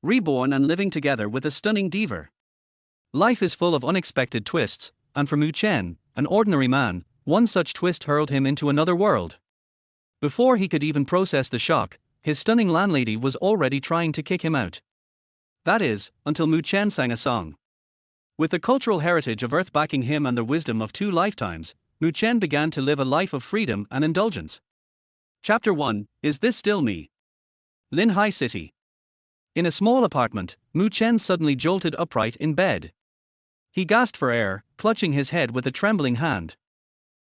reborn and living together with a stunning diva. Life is full of unexpected twists, and for Mu Chen, an ordinary man, one such twist hurled him into another world. Before he could even process the shock, his stunning landlady was already trying to kick him out. That is, until Mu Chen sang a song. With the cultural heritage of Earth backing him and the wisdom of 2 lifetimes, Mu Chen began to live a life of freedom and indulgence. Chapter 1, Is This Still Me? Lin Hai City. In a small apartment, Mu Chen suddenly jolted upright in bed. He gasped for air, clutching his head with a trembling hand.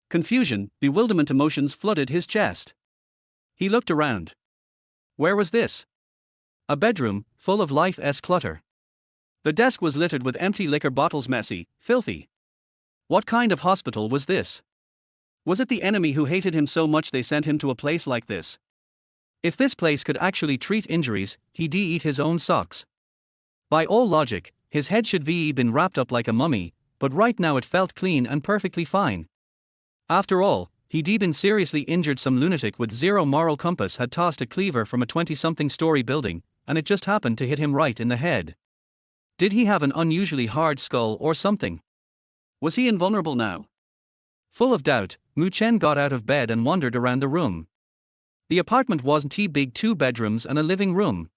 Confusion, bewilderment emotions flooded his chest. He looked around. Where was this? A bedroom, full of life-esque clutter. The desk was littered with empty liquor bottles, messy, filthy. What kind of hospital was this? Was it the enemy who hated him so much they sent him to a place like this? If this place could actually treat injuries, he'd eat his own socks. By all logic, his head should be been wrapped up like a mummy, but right now it felt clean and perfectly fine. After all, he'd been seriously injured. Some lunatic with zero moral compass had tossed a cleaver from a 20-something story building, and it just happened to hit him right in the head. Did he have an unusually hard skull or something? Was he invulnerable now? Full of doubt, Mu Chen got out of bed and wandered around the room. The apartment wasn't too big, 2 bedrooms and a living room.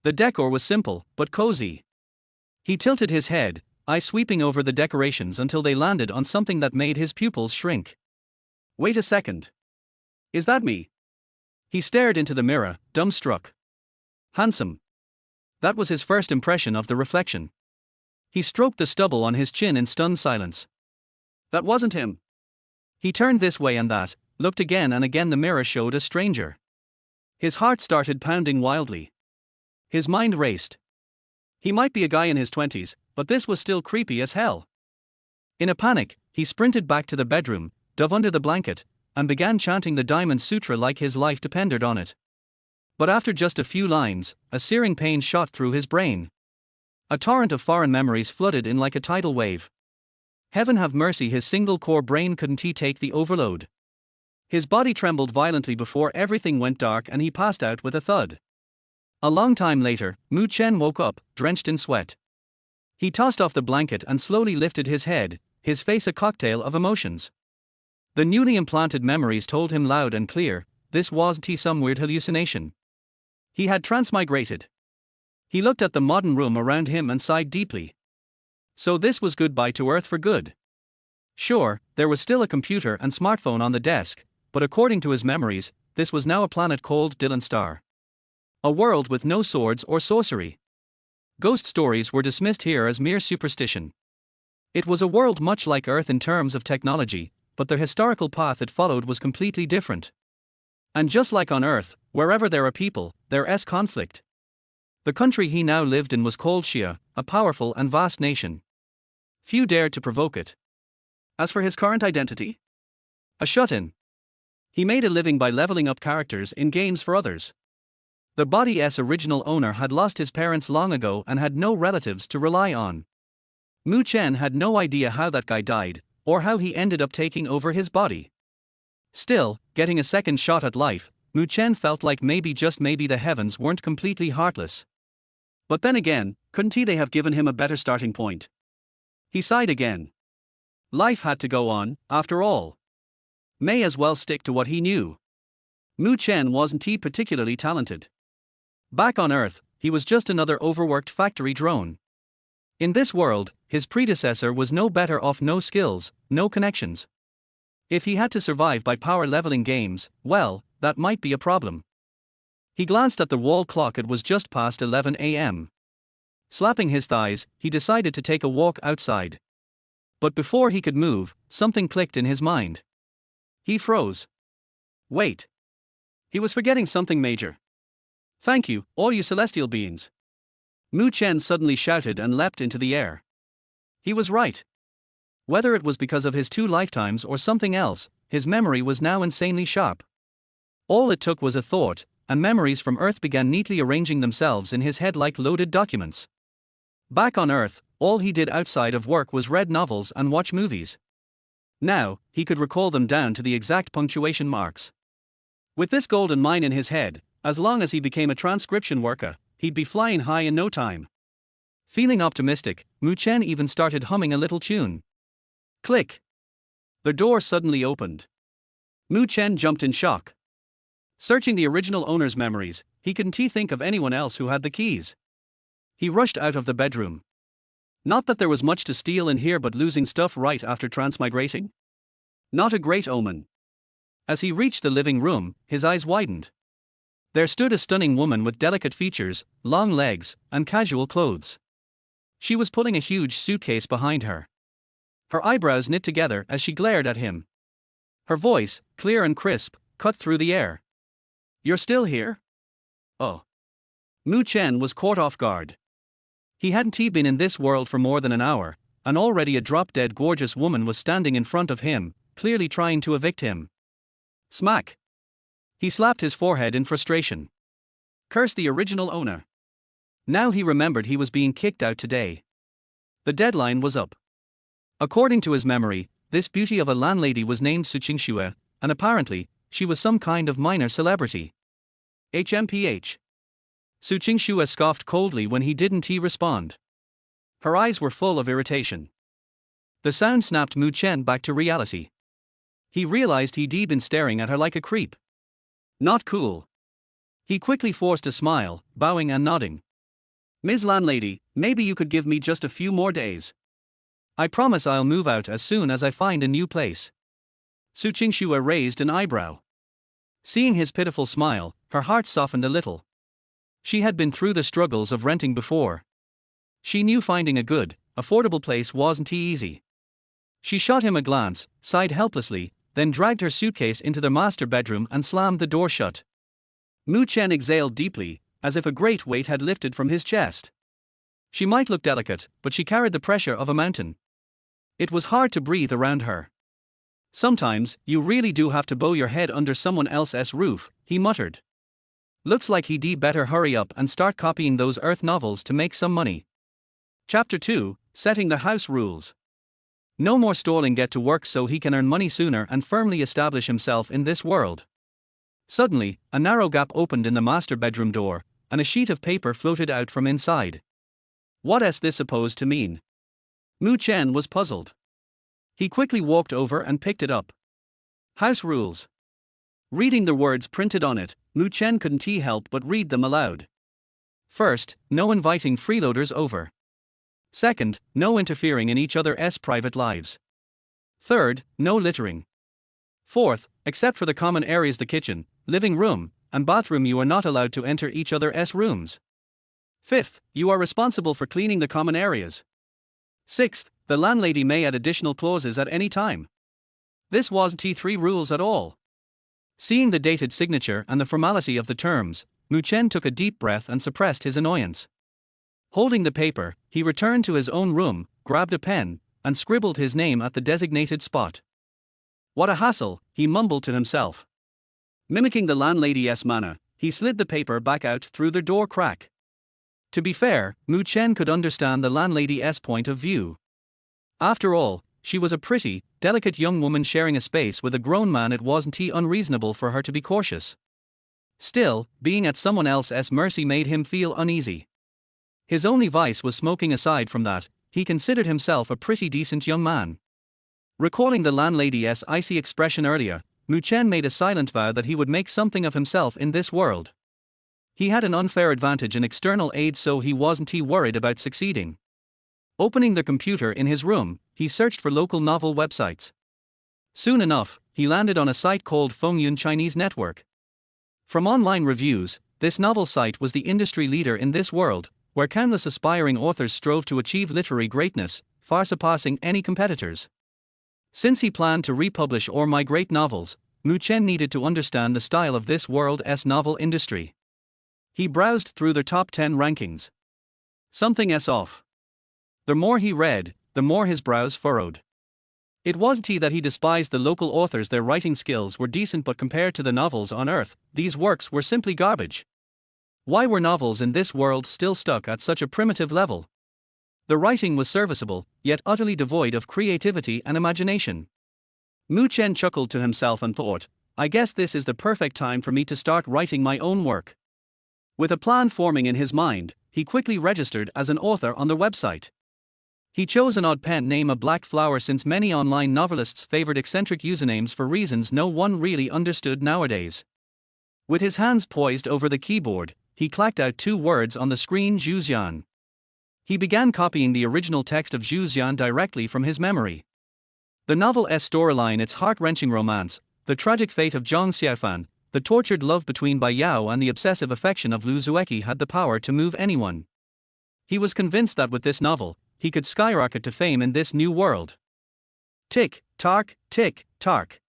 The decor was simple, but cozy. He tilted his head, eyes sweeping over the decorations until they landed on something that made his pupils shrink. Wait a second. Is that me? He stared into the mirror, dumbstruck. Handsome. That was his first impression of the reflection. He stroked the stubble on his chin in stunned silence. That wasn't him. He turned this way and that, looked again and again. The mirror showed a stranger. His heart started pounding wildly. His mind raced. He might be a guy in his 20s, but this was still creepy as hell. In a panic, he sprinted back to the bedroom, dove under the blanket, and began chanting the Diamond Sutra like his life depended on it. But after just a few lines, a searing pain shot through his brain. A torrent of foreign memories flooded in like a tidal wave. Heaven have mercy, his single-core brain couldn't take the overload. His body trembled violently before everything went dark and he passed out with a thud. A long time later, Mu Chen woke up, drenched in sweat. He tossed off the blanket and slowly lifted his head, his face a cocktail of emotions. The newly implanted memories told him loud and clear, this wasn't some weird hallucination. He had transmigrated. He looked at the modern room around him and sighed deeply. So this was goodbye to Earth for good. Sure, there was still a computer and smartphone on the desk, but according to his memories, this was now a planet called Dylan Star. A world with no swords or sorcery. Ghost stories were dismissed here as mere superstition. It was a world much like Earth in terms of technology, but the historical path it followed was completely different. And just like on Earth, wherever there are people, there is conflict. The country he now lived in was called Xia, a powerful and vast nation. Few dared to provoke it. As for his current identity? A shut-in. He made a living by leveling up characters in games for others. The body's original owner had lost his parents long ago and had no relatives to rely on. Mu Chen had no idea how that guy died, or how he ended up taking over his body. Still, getting a second shot at life, Mu Chen felt like maybe, just maybe, the heavens weren't completely heartless. But then again, couldn't they have given him a better starting point? He sighed again. Life had to go on, after all. May as well stick to what he knew. Mu Chen wasn't particularly talented. Back on Earth, he was just another overworked factory drone. In this world, his predecessor was no better off, no skills, no connections. If he had to survive by power leveling games, well, that might be a problem. He glanced at the wall clock, it was just past 11 a.m. Slapping his thighs, he decided to take a walk outside. But before he could move, something clicked in his mind. He froze. Wait. He was forgetting something major. Thank you, all you celestial beings. Mu Chen suddenly shouted and leapt into the air. He was right. Whether it was because of his 2 lifetimes or something else, his memory was now insanely sharp. All it took was a thought, and memories from Earth began neatly arranging themselves in his head like loaded documents. Back on Earth, all he did outside of work was read novels and watch movies. Now, he could recall them down to the exact punctuation marks. With this golden mine in his head, as long as he became a transcription worker, he'd be flying high in no time. Feeling optimistic, Mu Chen even started humming a little tune. Click. The door suddenly opened. Mu Chen jumped in shock. Searching the original owner's memories, he couldn't think of anyone else who had the keys. He rushed out of the bedroom. Not that there was much to steal in here, but losing stuff right after transmigrating? Not a great omen. As he reached the living room, his eyes widened. There stood a stunning woman with delicate features, long legs, and casual clothes. She was pulling a huge suitcase behind her. Her eyebrows knit together as she glared at him. Her voice, clear and crisp, cut through the air. "You're still here?" "Oh." Mu Chen was caught off guard. He hadn't been in this world for more than an hour, and already a drop-dead gorgeous woman was standing in front of him, clearly trying to evict him. Smack! He slapped his forehead in frustration. Curse the original owner. Now he remembered he was being kicked out today. The deadline was up. According to his memory, this beauty of a landlady was named Su Qingxue, and apparently, she was some kind of minor celebrity. HMPH. Su Qingxue scoffed coldly when he didn't respond. Her eyes were full of irritation. The sound snapped Mu Chen back to reality. He realized he'd been staring at her like a creep. Not cool. He quickly forced a smile, bowing and nodding. "Ms. Landlady, maybe you could give me just a few more days. I promise I'll move out as soon as I find a new place." Su Qingxue raised an eyebrow. Seeing his pitiful smile, her heart softened a little. She had been through the struggles of renting before. She knew finding a good, affordable place wasn't easy. She shot him a glance, sighed helplessly, then dragged her suitcase into the master bedroom and slammed the door shut. Mu Chen exhaled deeply, as if a great weight had lifted from his chest. She might look delicate, but she carried the pressure of a mountain. It was hard to breathe around her. "Sometimes, you really do have to bow your head under someone else's roof," he muttered. "Looks like he'd better hurry up and start copying those Earth novels to make some money." Chapter 2, Setting the House Rules. No more stalling, get to work so he can earn money sooner and firmly establish himself in this world. Suddenly, a narrow gap opened in the master bedroom door, and a sheet of paper floated out from inside. What's this supposed to mean? Mu Chen was puzzled. He quickly walked over and picked it up. House rules. Reading the words printed on it, Mu Chen couldn't help but read them aloud. First, no inviting freeloaders over. Second, no interfering in each other's private lives. Third, no littering. Fourth, except for the common areas, the kitchen, living room, and bathroom, you are not allowed to enter each other's rooms. Fifth, you are responsible for cleaning the common areas. Sixth, the landlady may add additional clauses at any time. This wasn't three rules at all. Seeing the dated signature and the formality of the terms, Mu Chen took a deep breath and suppressed his annoyance. Holding the paper, he returned to his own room, grabbed a pen, and scribbled his name at the designated spot. What a hassle, he mumbled to himself. Mimicking the landlady's manner, he slid the paper back out through the door crack. To be fair, Mu Chen could understand the landlady's point of view. After all, she was a pretty, delicate young woman sharing a space with a grown man. It wasn't unreasonable for her to be cautious. Still, being at someone else's mercy made him feel uneasy. His only vice was smoking. Aside from that, he considered himself a pretty decent young man. Recalling the landlady's icy expression earlier, Mu Chen made a silent vow that he would make something of himself in this world. He had an unfair advantage in external aid, so he wasn't worried about succeeding. Opening the computer in his room, he searched for local novel websites. Soon enough, he landed on a site called Fengyun Chinese Network. From online reviews, this novel site was the industry leader in this world, where countless aspiring authors strove to achieve literary greatness, far surpassing any competitors. Since he planned to republish or migrate novels, Mu Chen needed to understand the style of this world's novel industry. He browsed through their top 10 rankings. Something's off. The more he read, the more his brows furrowed. It wasn't that he despised the local authors. Their writing skills were decent, but compared to the novels on Earth, these works were simply garbage. Why were novels in this world still stuck at such a primitive level? The writing was serviceable, yet utterly devoid of creativity and imagination. Mu Chen chuckled to himself and thought, I guess this is the perfect time for me to start writing my own work. With a plan forming in his mind, he quickly registered as an author on the website. He chose an odd pen name, a black flower, since many online novelists favored eccentric usernames for reasons no one really understood nowadays. With his hands poised over the keyboard, he clacked out 2 words on the screen: Zhuxian. He began copying the original text of Zhuxian directly from his memory. The novel's storyline, its heart-wrenching romance, the tragic fate of Zhang Xiaofan, the tortured love between Bai Yao and the obsessive affection of Lu Zueki, had the power to move anyone. He was convinced that with this novel, he could skyrocket to fame in this new world. Tick, tark, tick, tark.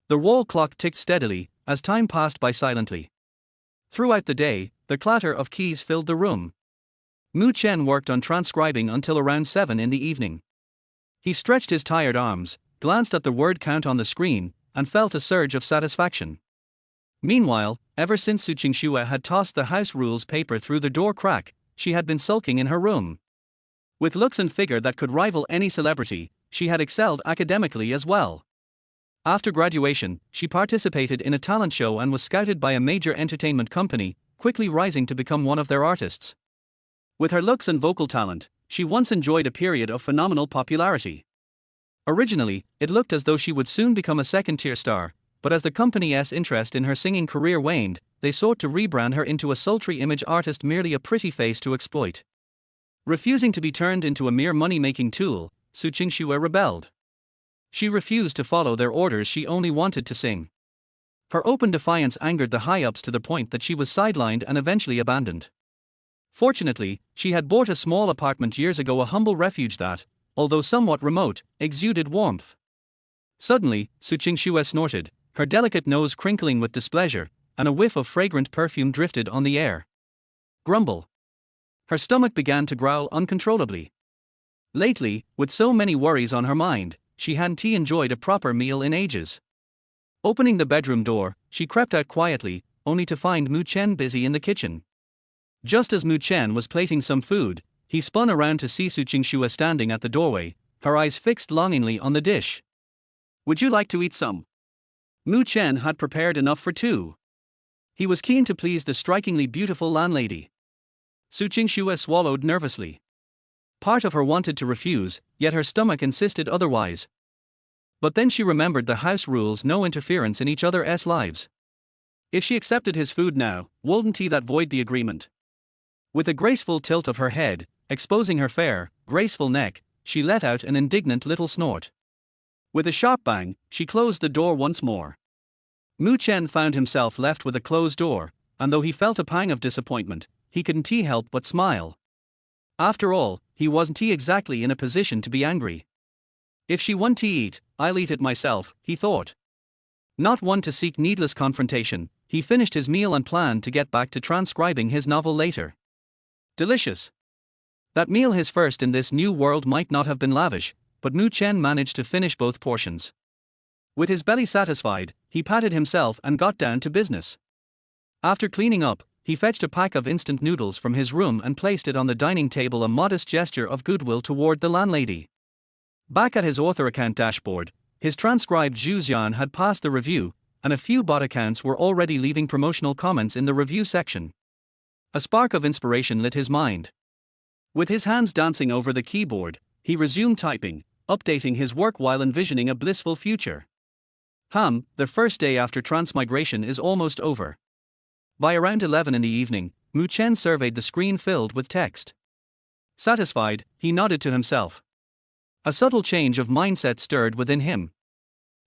The wall clock ticked steadily, as time passed by silently. Throughout the day, the clatter of keys filled the room. Mu Chen worked on transcribing until around 7 in the evening. He stretched his tired arms, glanced at the word count on the screen, and felt a surge of satisfaction. Meanwhile, ever since Su Qingxue had tossed the house rules paper through the door crack, she had been sulking in her room. With looks and figure that could rival any celebrity, she had excelled academically as well. After graduation, she participated in a talent show and was scouted by a major entertainment company, quickly rising to become one of their artists. With her looks and vocal talent, she once enjoyed a period of phenomenal popularity. Originally, it looked as though she would soon become a second-tier star, but as the company's interest in her singing career waned, they sought to rebrand her into a sultry image artist, merely a pretty face to exploit. Refusing to be turned into a mere money-making tool, Su Qingxue rebelled. She refused to follow their orders, she only wanted to sing. Her open defiance angered the high-ups to the point that she was sidelined and eventually abandoned. Fortunately, she had bought a small apartment years ago, a humble refuge that, although somewhat remote, exuded warmth. Suddenly, Su Qingxue snorted, her delicate nose crinkling with displeasure, and a whiff of fragrant perfume drifted on the air. Grumble. Her stomach began to growl uncontrollably. Lately, with so many worries on her mind, she hadn't enjoyed a proper meal in ages. Opening the bedroom door, she crept out quietly, only to find Mu Chen busy in the kitchen. Just as Mu Chen was plating some food, he spun around to see Su Qingxue standing at the doorway, her eyes fixed longingly on the dish. "Would you like to eat some?" Mu Chen had prepared enough for 2. He was keen to please the strikingly beautiful landlady. Su Qingxue swallowed nervously. Part of her wanted to refuse, yet her stomach insisted otherwise. But then she remembered the house rules: no interference in each other's lives. If she accepted his food now, wouldn't that void the agreement? With a graceful tilt of her head, exposing her fair, graceful neck, she let out an indignant little snort. With a sharp bang, she closed the door once more. Mu Chen found himself left with a closed door, and though he felt a pang of disappointment, he couldn't help but smile. After all, he wasn't exactly in a position to be angry. If she won't eat, I'll eat it myself, he thought. Not one to seek needless confrontation, he finished his meal and planned to get back to transcribing his novel later. Delicious. That meal, his first in this new world, might not have been lavish, but Mu Chen managed to finish both portions. With his belly satisfied, he patted himself and got down to business. After cleaning up, he fetched a pack of instant noodles from his room and placed it on the dining table, a modest gesture of goodwill toward the landlady. Back at his author account dashboard, his transcribed Zhuxian had passed the review, and a few bot accounts were already leaving promotional comments in the review section. A spark of inspiration lit his mind. With his hands dancing over the keyboard, he resumed typing, updating his work while envisioning a blissful future. The first day after transmigration is almost over. By around 11 in the evening, Mu Chen surveyed the screen filled with text. Satisfied, he nodded to himself. A subtle change of mindset stirred within him.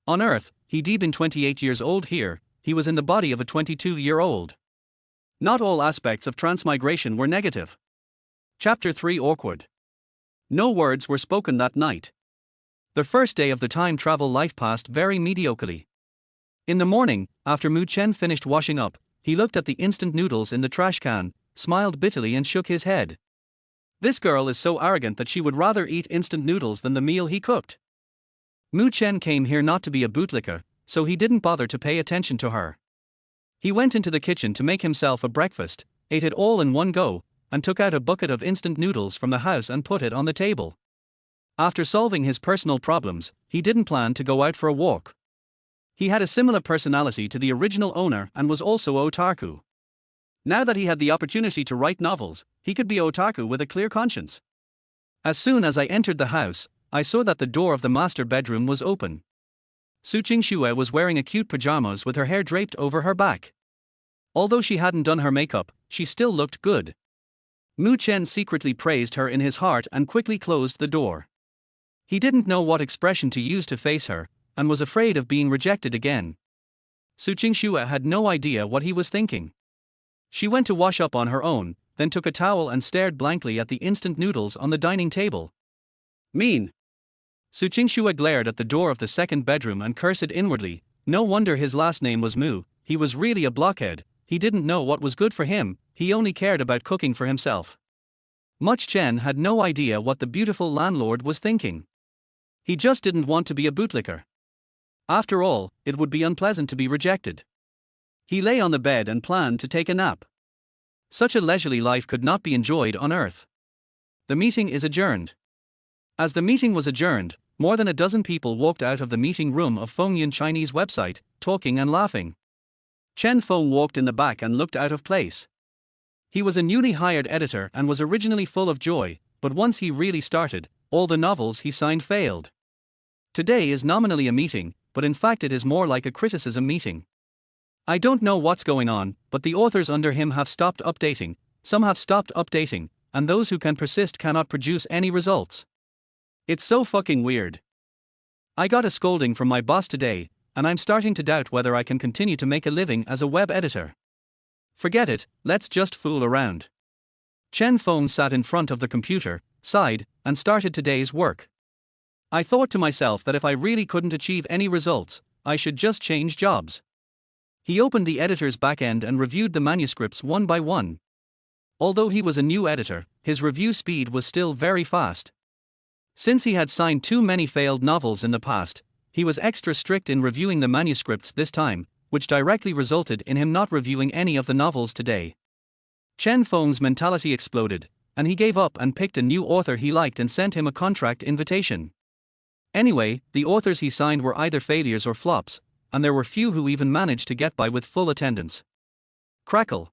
On Earth, he'd been 28 years old. Here, he was in the body of a 22-year-old. Not all aspects of transmigration were negative. Chapter 3: Awkward. No words were spoken that night. The first day of the time travel life passed very mediocrely. In the morning, after Mu Chen finished washing up, he looked at the instant noodles in the trash can, smiled bitterly and shook his head. This girl is so arrogant that she would rather eat instant noodles than the meal he cooked. Mu Chen came here not to be a bootlicker, so he didn't bother to pay attention to her. He went into the kitchen to make himself a breakfast, ate it all in one go, and took out a bucket of instant noodles from the house and put it on the table. After solving his personal problems, he didn't plan to go out for a walk. He had a similar personality to the original owner and was also otaku. Now that he had the opportunity to write novels, he could be otaku with a clear conscience. As soon as I entered the house, I saw that the door of the master bedroom was open. Su Qingxue was wearing a cute pajamas with her hair draped over her back. Although she hadn't done her makeup, she still looked good. Mu Chen secretly praised her in his heart and quickly closed the door. He didn't know what expression to use to face her, and was afraid of being rejected again. Su Qingxue had no idea what he was thinking. She went to wash up on her own, then took a towel and stared blankly at the instant noodles on the dining table. Mean. Su Qingxue glared at the door of the second bedroom and cursed inwardly. No wonder his last name was Mu. He was really a blockhead. He didn't know what was good for him, he only cared about cooking for himself. Mu Chen had no idea what the beautiful landlord was thinking. He just didn't want to be a bootlicker. After all, it would be unpleasant to be rejected. He lay on the bed and planned to take a nap. Such a leisurely life could not be enjoyed on Earth. The meeting is adjourned. As the meeting was adjourned, more than a dozen people walked out of the meeting room of Fengyun Chinese website, talking and laughing. Chen Feng walked in the back and looked out of place. He was a newly hired editor and was originally full of joy, but once he really started, all the novels he signed failed. Today is nominally a meeting, but in fact it is more like a criticism meeting. I don't know what's going on, but the authors under him have stopped updating, some have stopped updating, and those who can persist cannot produce any results. It's so fucking weird. I got a scolding from my boss today, and I'm starting to doubt whether I can continue to make a living as a web editor. Forget it, let's just fool around. Chen Feng sat in front of the computer, sighed, and started today's work. I thought to myself that if I really couldn't achieve any results, I should just change jobs. He opened the editor's backend and reviewed the manuscripts one by one. Although he was a new editor, his review speed was still very fast. Since he had signed too many failed novels in the past, he was extra strict in reviewing the manuscripts this time, which directly resulted in him not reviewing any of the novels today. Chen Feng's mentality exploded, and he gave up and picked a new author he liked and sent him a contract invitation. Anyway, the authors he signed were either failures or flops, and there were few who even managed to get by with full attendance. Crackle.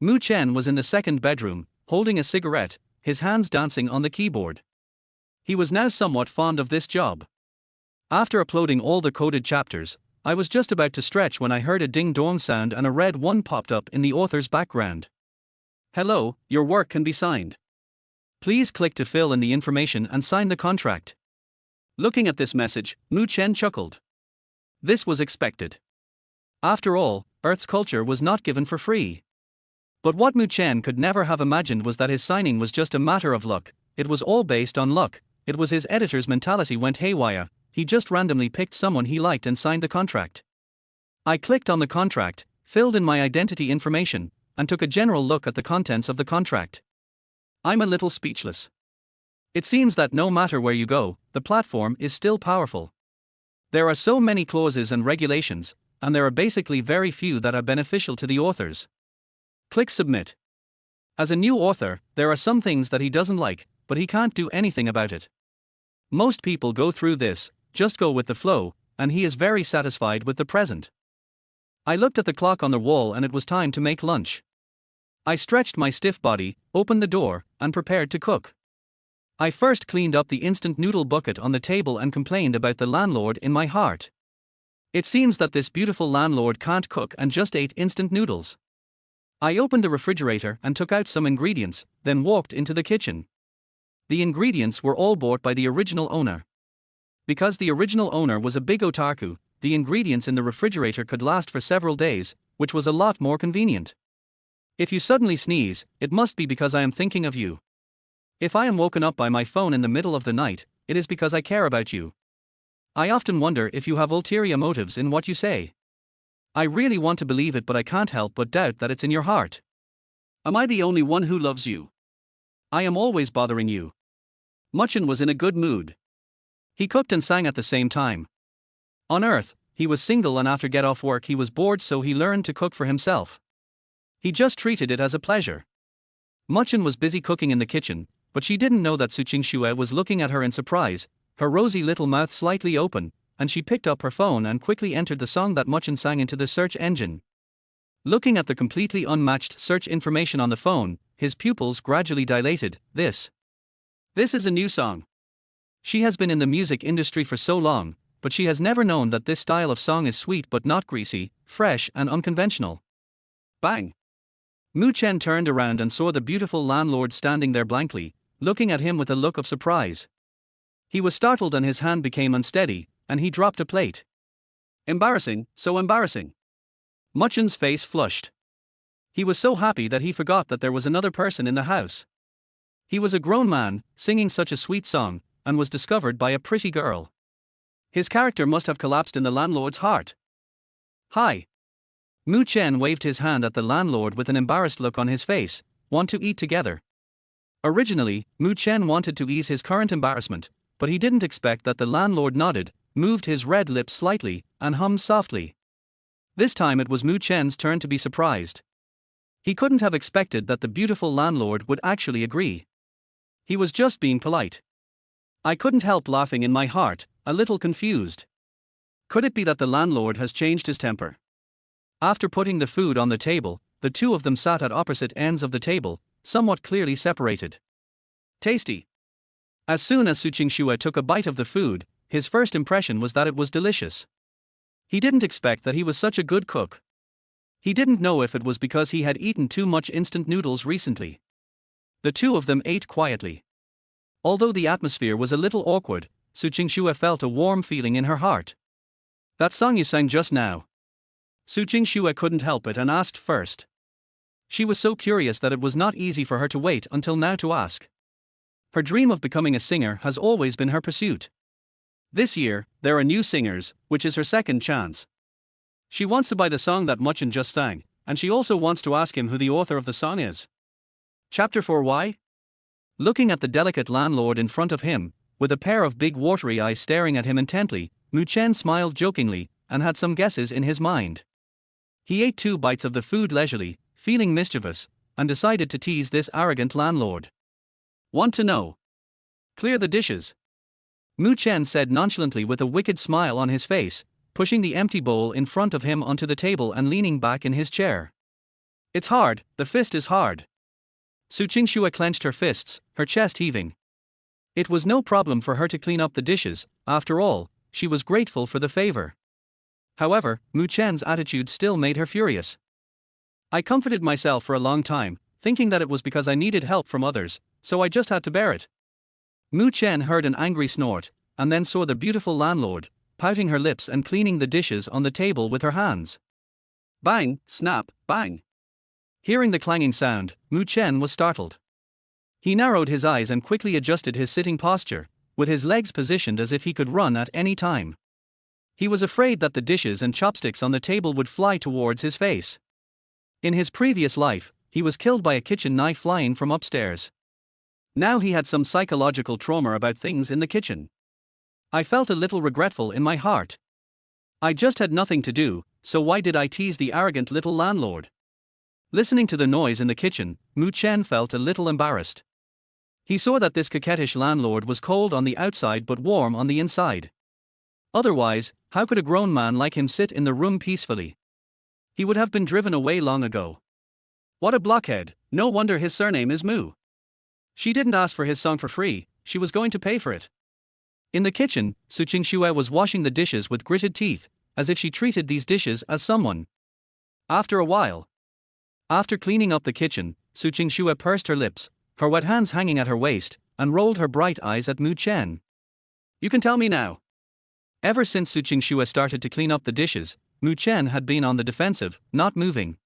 Mu Chen was in the second bedroom, holding a cigarette, his hands dancing on the keyboard. He was now somewhat fond of this job. After uploading all the coded chapters, I was just about to stretch when I heard a ding-dong sound and a red one popped up in the author's background. Hello, your work can be signed. Please click to fill in the information and sign the contract. Looking at this message, Mu Chen chuckled. This was expected. After all, Earth's culture was not given for free. But what Mu Chen could never have imagined was that his signing was just a matter of luck. It was all based on luck. It was his editor's mentality went haywire. He just randomly picked someone he liked and signed the contract. I clicked on the contract, filled in my identity information, and took a general look at the contents of the contract. I'm a little speechless. It seems that no matter where you go, the platform is still powerful. There are so many clauses and regulations, and there are basically very few that are beneficial to the authors. Click submit. As a new author, there are some things that he doesn't like, but he can't do anything about it. Most people go through this, just go with the flow, and he is very satisfied with the present. I looked at the clock on the wall and it was time to make lunch. I stretched my stiff body, opened the door, and prepared to cook. I first cleaned up the instant noodle bucket on the table and complained about the landlord in my heart. It seems that this beautiful landlord can't cook and just ate instant noodles. I opened the refrigerator and took out some ingredients, then walked into the kitchen. The ingredients were all bought by the original owner. Because the original owner was a big otaku, the ingredients in the refrigerator could last for several days, which was a lot more convenient. If you suddenly sneeze, it must be because I am thinking of you. If I am woken up by my phone in the middle of the night, it is because I care about you. I often wonder if you have ulterior motives in what you say. I really want to believe it, but I can't help but doubt that it's in your heart. Am I the only one who loves you? I am always bothering you. Mu Chen was in a good mood. He cooked and sang at the same time. On Earth, he was single and after get off work he was bored, so he learned to cook for himself. He just treated it as a pleasure. Mu Chen was busy cooking in the kitchen, but she didn't know that Su Qingxue was looking at her in surprise, her rosy little mouth slightly open, and she picked up her phone and quickly entered the song that Mu Chen sang into the search engine. Looking at the completely unmatched search information on the phone, his pupils gradually dilated. This is a new song. She has been in the music industry for so long, but she has never known that this style of song is sweet but not greasy, fresh and unconventional. Bang! Mu Chen turned around and saw the beautiful landlord standing there blankly, looking at him with a look of surprise. He was startled and his hand became unsteady, and he dropped a plate. Embarrassing, so embarrassing. Mu Chen's face flushed. He was so happy that he forgot that there was another person in the house. He was a grown man, singing such a sweet song, and was discovered by a pretty girl. His character must have collapsed in the landlord's heart. Hi. Mu Chen waved his hand at the landlord with an embarrassed look on his face. Want to eat together? Originally, Mu Chen wanted to ease his current embarrassment, but he didn't expect that the landlord nodded, moved his red lips slightly, and hummed softly. This time it was Mu Chen's turn to be surprised. He couldn't have expected that the beautiful landlord would actually agree. He was just being polite. I couldn't help laughing in my heart, a little confused. Could it be that the landlord has changed his temper? After putting the food on the table, the two of them sat at opposite ends of the table, somewhat clearly separated. Tasty. As soon as Su Qingxue took a bite of the food, his first impression was that it was delicious. He didn't expect that he was such a good cook. He didn't know if it was because he had eaten too much instant noodles recently. The two of them ate quietly. Although the atmosphere was a little awkward, Su Qingxue felt a warm feeling in her heart. That song you sang just now. Su Qingxue couldn't help it and asked first. She was so curious that it was not easy for her to wait until now to ask. Her dream of becoming a singer has always been her pursuit. This year, there are new singers, which is her second chance. She wants to buy the song that Mu Chen just sang, and she also wants to ask him who the author of the song is. Chapter 4. Why? Looking at the delicate landlord in front of him, with a pair of big watery eyes staring at him intently, Mu Chen smiled jokingly, and had some guesses in his mind. He ate 2 bites of the food leisurely, feeling mischievous, and decided to tease this arrogant landlord. Want to know? Clear the dishes. Mu Chen said nonchalantly with a wicked smile on his face, pushing the empty bowl in front of him onto the table and leaning back in his chair. It's hard, the fist is hard. Su Qingxue clenched her fists, her chest heaving. It was no problem for her to clean up the dishes, after all, she was grateful for the favor. However, Mu Chen's attitude still made her furious. I comforted myself for a long time, thinking that it was because I needed help from others, so I just had to bear it. Mu Chen heard an angry snort, and then saw the beautiful landlord, pouting her lips and cleaning the dishes on the table with her hands. Bang, snap, bang. Hearing the clanging sound, Mu Chen was startled. He narrowed his eyes and quickly adjusted his sitting posture, with his legs positioned as if he could run at any time. He was afraid that the dishes and chopsticks on the table would fly towards his face. In his previous life, he was killed by a kitchen knife flying from upstairs. Now he had some psychological trauma about things in the kitchen. I felt a little regretful in my heart. I just had nothing to do, so why did I tease the arrogant little landlord? Listening to the noise in the kitchen, Mu Chen felt a little embarrassed. He saw that this coquettish landlord was cold on the outside but warm on the inside. Otherwise, how could a grown man like him sit in the room peacefully? He would have been driven away long ago. What a blockhead, no wonder his surname is Mu. She didn't ask for his song for free, she was going to pay for it. In the kitchen, Su Qingxue was washing the dishes with gritted teeth, as if she treated these dishes as someone. After a while. After cleaning up the kitchen, Su Qingxue pursed her lips, her wet hands hanging at her waist, and rolled her bright eyes at Mu Chen. You can tell me now. Ever since Su Qingxue started to clean up the dishes, Mu Chen had been on the defensive, not moving.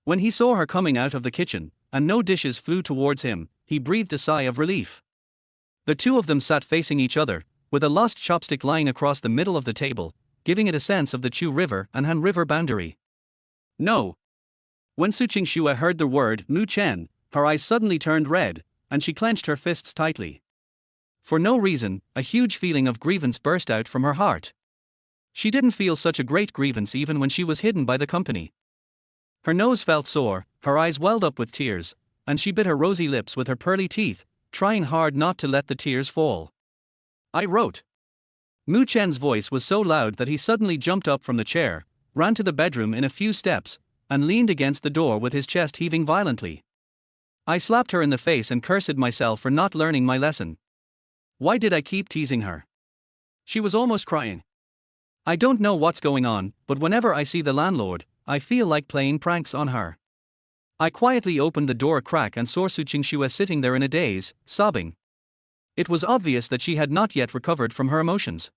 When he saw her coming out of the kitchen, and no dishes flew towards him, he breathed a sigh of relief. The two of them sat facing each other, with a lost chopstick lying across the middle of the table, giving it a sense of the Chu River and Han River boundary. No. When Su Qingxue heard the word Mu Chen, her eyes suddenly turned red, and she clenched her fists tightly. For no reason, a huge feeling of grievance burst out from her heart. She didn't feel such a great grievance even when she was hidden by the company. Her nose felt sore, her eyes welled up with tears, and she bit her rosy lips with her pearly teeth, trying hard not to let the tears fall. I wrote. Mu Chen's voice was so loud that he suddenly jumped up from the chair, ran to the bedroom in a few steps, and leaned against the door with his chest heaving violently. I slapped her in the face and cursed myself for not learning my lesson. Why did I keep teasing her? She was almost crying. I don't know what's going on, but whenever I see the landlord, I feel like playing pranks on her. I quietly opened the door a crack and saw Su Qingxue sitting there in a daze, sobbing. It was obvious that she had not yet recovered from her emotions.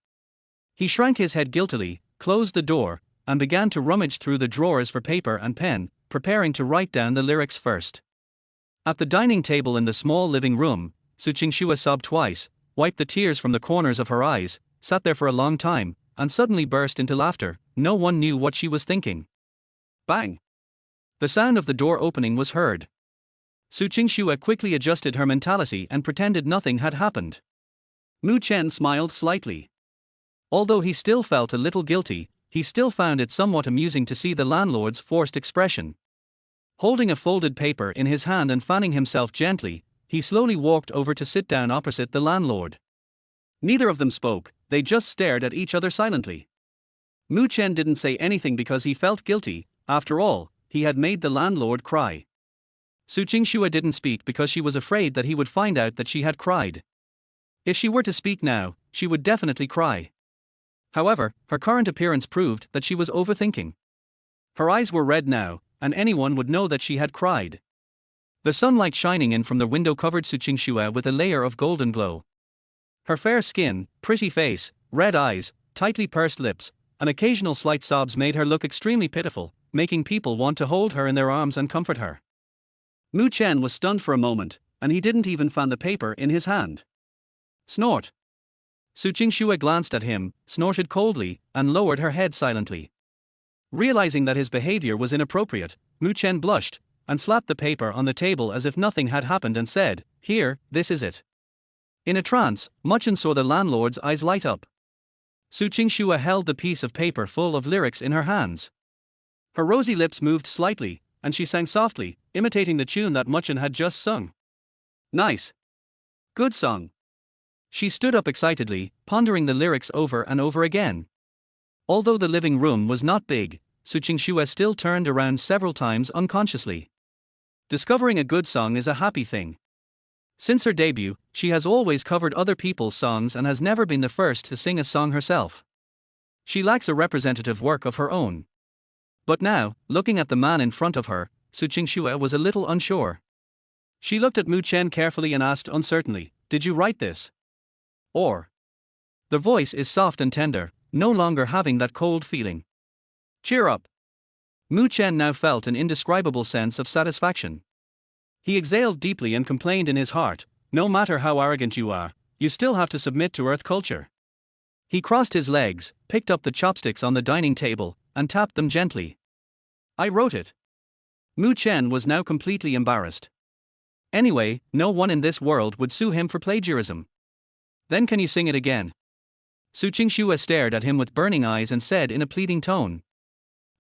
He shrank his head guiltily, closed the door, and began to rummage through the drawers for paper and pen, preparing to write down the lyrics first. At the dining table in the small living room, Su Qingxue sobbed twice, wiped the tears from the corners of her eyes, sat there for a long time, and suddenly burst into laughter. No one knew what she was thinking. Bang! The sound of the door opening was heard. Su Qingxue quickly adjusted her mentality and pretended nothing had happened. Mu Chen smiled slightly. Although he still felt a little guilty, he still found it somewhat amusing to see the landlord's forced expression. Holding a folded paper in his hand and fanning himself gently, he slowly walked over to sit down opposite the landlord. Neither of them spoke, they just stared at each other silently. Mu Chen didn't say anything because he felt guilty. After all, he had made the landlord cry. Su Qingxue didn't speak because she was afraid that he would find out that she had cried. If she were to speak now, she would definitely cry. However, her current appearance proved that she was overthinking. Her eyes were red now, and anyone would know that she had cried. The sunlight shining in from the window covered Su Qingxue with a layer of golden glow. Her fair skin, pretty face, red eyes, tightly pursed lips, and occasional slight sobs made her look extremely pitiful, making people want to hold her in their arms and comfort her. Mu Chen was stunned for a moment, and he didn't even fan the paper in his hand. Snort! Su Qingxue glanced at him, snorted coldly, and lowered her head silently. Realizing that his behavior was inappropriate, Mu Chen blushed, and slapped the paper on the table as if nothing had happened and said, "Here, this is it." In a trance, Mu Chen saw the landlord's eyes light up. Su Qingxue held the piece of paper full of lyrics in her hands. Her rosy lips moved slightly, and she sang softly, imitating the tune that Mu Chen had just sung. Nice. Good song. She stood up excitedly, pondering the lyrics over and over again. Although the living room was not big, Su Qingxue still turned around several times unconsciously. Discovering a good song is a happy thing. Since her debut, she has always covered other people's songs and has never been the first to sing a song herself. She lacks a representative work of her own. But now, looking at the man in front of her, Su Qingxue was a little unsure. She looked at Mu Chen carefully and asked uncertainly, "Did you write this?" Or. The voice is soft and tender, no longer having that cold feeling. Cheer up. Mu Chen now felt an indescribable sense of satisfaction. He exhaled deeply and complained in his heart, "No matter how arrogant you are, you still have to submit to Earth culture." He crossed his legs, picked up the chopsticks on the dining table, and tapped them gently. "I wrote it." Mu Chen was now completely embarrassed. Anyway, no one in this world would sue him for plagiarism. "Then can you sing it again?" Su Qingxue stared at him with burning eyes and said in a pleading tone.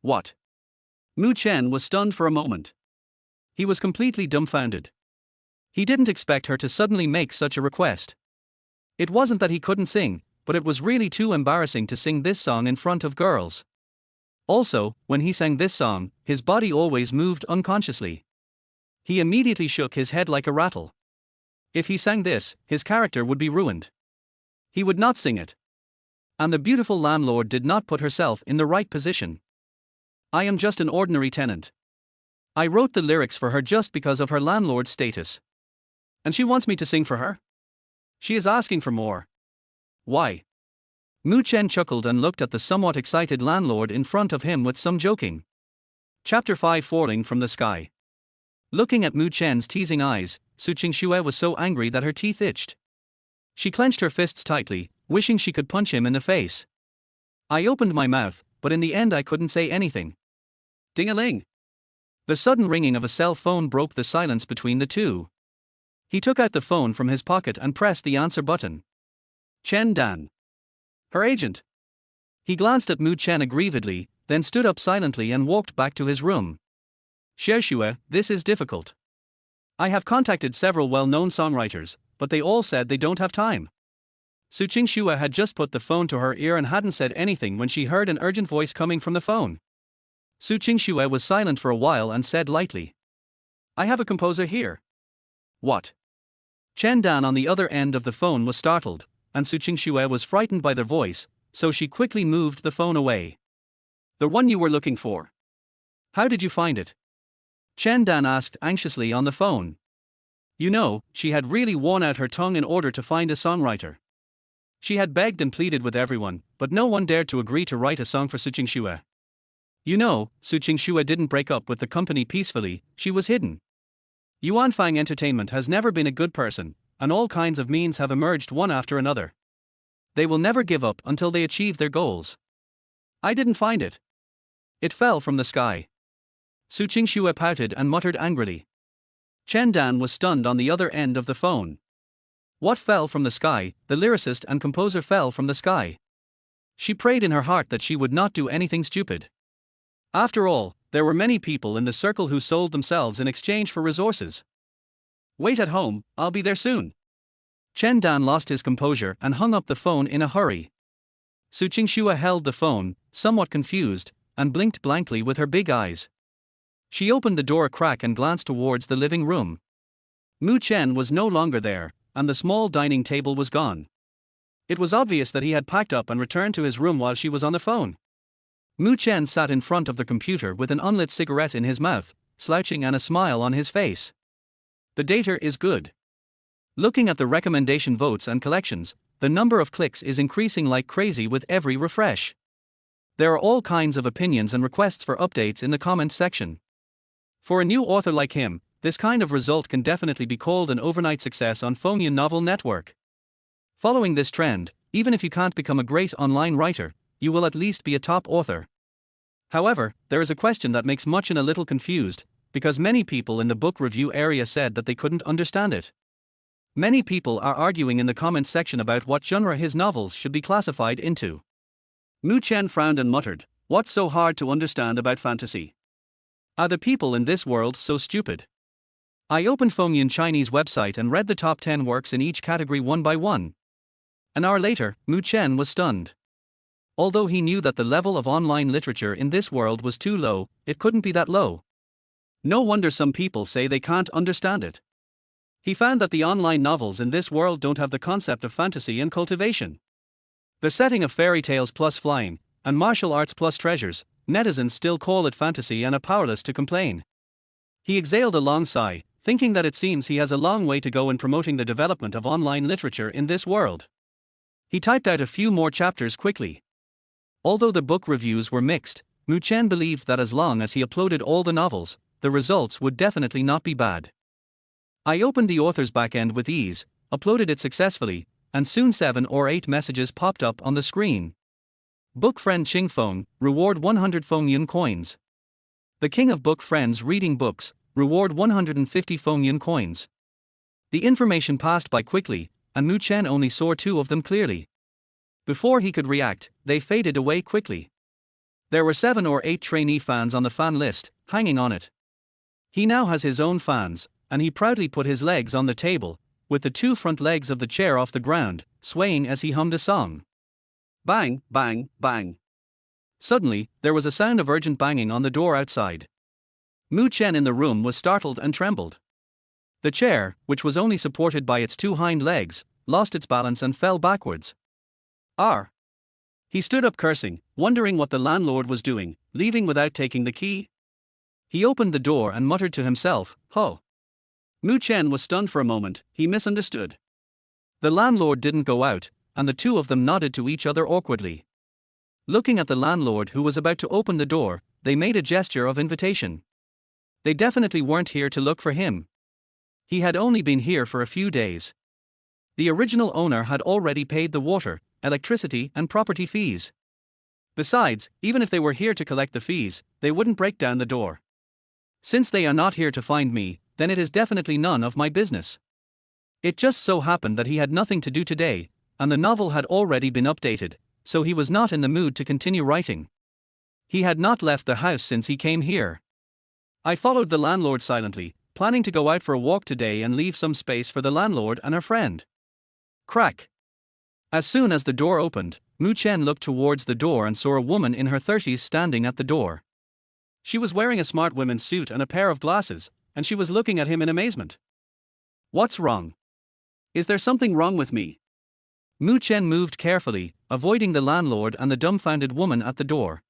"What?" Mu Chen was stunned for a moment. He was completely dumbfounded. He didn't expect her to suddenly make such a request. It wasn't that he couldn't sing, but it was really too embarrassing to sing this song in front of girls. Also, when he sang this song, his body always moved unconsciously. He immediately shook his head like a rattle. If he sang this, his character would be ruined. He would not sing it. And the beautiful landlord did not put herself in the right position. "I am just an ordinary tenant. I wrote the lyrics for her just because of her landlord's status. And she wants me to sing for her? She is asking for more. Why?" Mu Chen chuckled and looked at the somewhat excited landlord in front of him with some joking. Chapter 5 Falling from the Sky. Looking at Mu Chen's teasing eyes, Su Qingxue was so angry that her teeth itched. She clenched her fists tightly, wishing she could punch him in the face. I opened my mouth, but in the end I couldn't say anything. Ding-a-ling! The sudden ringing of a cell phone broke the silence between the two. He took out the phone from his pocket and pressed the answer button. Chen Dan. Her agent. He glanced at Mu Chen aggrievedly, then stood up silently and walked back to his room. "Xiaoxue, this is difficult. I have contacted several well-known songwriters, but they all said they don't have time." Su Qingxue had just put the phone to her ear and hadn't said anything when she heard an urgent voice coming from the phone. Su Qingxue was silent for a while and said lightly, "I have a composer here." "What?" Chen Dan on the other end of the phone was startled, and Su Qingxue was frightened by their voice, so she quickly moved the phone away. "The one you were looking for. How did you find it?" Chen Dan asked anxiously on the phone. You know, she had really worn out her tongue in order to find a songwriter. She had begged and pleaded with everyone, but no one dared to agree to write a song for Su Qingxue. You know, Su Qingxue didn't break up with the company peacefully, she was hidden. Yuanfang Entertainment has never been a good person, and all kinds of means have emerged one after another. They will never give up until they achieve their goals. I didn't find it. It fell from the sky. Su Qingxue pouted and muttered angrily. Chen Dan was stunned on the other end of the phone. What fell from the sky? The lyricist and composer fell from the sky. She prayed in her heart that she would not do anything stupid. After all, there were many people in the circle who sold themselves in exchange for resources. Wait at home, I'll be there soon. Chen Dan lost his composure and hung up the phone in a hurry. Su Qingxue held the phone, somewhat confused, and blinked blankly with her big eyes. She opened the door a crack and glanced towards the living room. Mu Chen was no longer there, and the small dining table was gone. It was obvious that he had packed up and returned to his room while she was on the phone. Mu Chen sat in front of the computer with an unlit cigarette in his mouth, slouching and a smile on his face. The data is good. Looking at the recommendation votes and collections, the number of clicks is increasing like crazy with every refresh. There are all kinds of opinions and requests for updates in the comments section. For a new author like him, this kind of result can definitely be called an overnight success on Fengyan Novel Network. Following this trend, even if you can't become a great online writer, you will at least be a top author. However, there is a question that makes Mu Chen a little confused, because many people in the book review area said that they couldn't understand it. Many people are arguing in the comments section about what genre his novels should be classified into. Mu Chen frowned and muttered, "What's so hard to understand about fantasy? Are the people in this world so stupid?" I opened Fengyan Chinese website and read the top 10 works in each category one by one. An hour later, Mu Chen was stunned. Although he knew that the level of online literature in this world was too low, it couldn't be that low. No wonder some people say they can't understand it. He found that the online novels in this world don't have the concept of fantasy and cultivation. The setting of fairy tales plus flying, and martial arts plus treasures, netizens still call it fantasy and are powerless to complain. He exhaled a long sigh, thinking that it seems he has a long way to go in promoting the development of online literature in this world. He typed out a few more chapters quickly. Although the book reviews were mixed, Mu Chen believed that as long as he uploaded all the novels, the results would definitely not be bad. I opened the author's backend with ease, uploaded it successfully, and soon 7 or 8 messages popped up on the screen. Book friend Qing Feng, reward 100 Fengyun coins. The king of book friends reading books, reward 150 Fengyun coins. The information passed by quickly, and Mu Chen only saw 2 of them clearly. Before he could react, they faded away quickly. There were 7 or 8 trainee fans on the fan list, hanging on it. He now has his own fans, and he proudly put his legs on the table, with the 2 front legs of the chair off the ground, swaying as he hummed a song. Bang, bang, bang. Suddenly, there was a sound of urgent banging on the door outside. Mu Chen in the room was startled and trembled. The chair, which was only supported by its 2 hind legs, lost its balance and fell backwards. Arr! He stood up cursing, wondering what the landlord was doing, leaving without taking the key. He opened the door and muttered to himself, "Ho!" Mu Chen was stunned for a moment, he misunderstood. The landlord didn't go out, and the 2 of them nodded to each other awkwardly. Looking at the landlord who was about to open the door, they made a gesture of invitation. They definitely weren't here to look for him. He had only been here for a few days. The original owner had already paid the water, electricity, and property fees. Besides, even if they were here to collect the fees, they wouldn't break down the door. Since they are not here to find me, then it is definitely none of my business. It just so happened that he had nothing to do today, and the novel had already been updated, so he was not in the mood to continue writing. He had not left the house since he came here. I followed the landlord silently, planning to go out for a walk today and leave some space for the landlord and her friend. Crack. As soon as the door opened, Mu Chen looked towards the door and saw a woman in her 30s standing at the door. She was wearing a smart women's suit and a pair of glasses, and she was looking at him in amazement. What's wrong? Is there something wrong with me? Mu Chen moved carefully, avoiding the landlord and the dumbfounded woman at the door.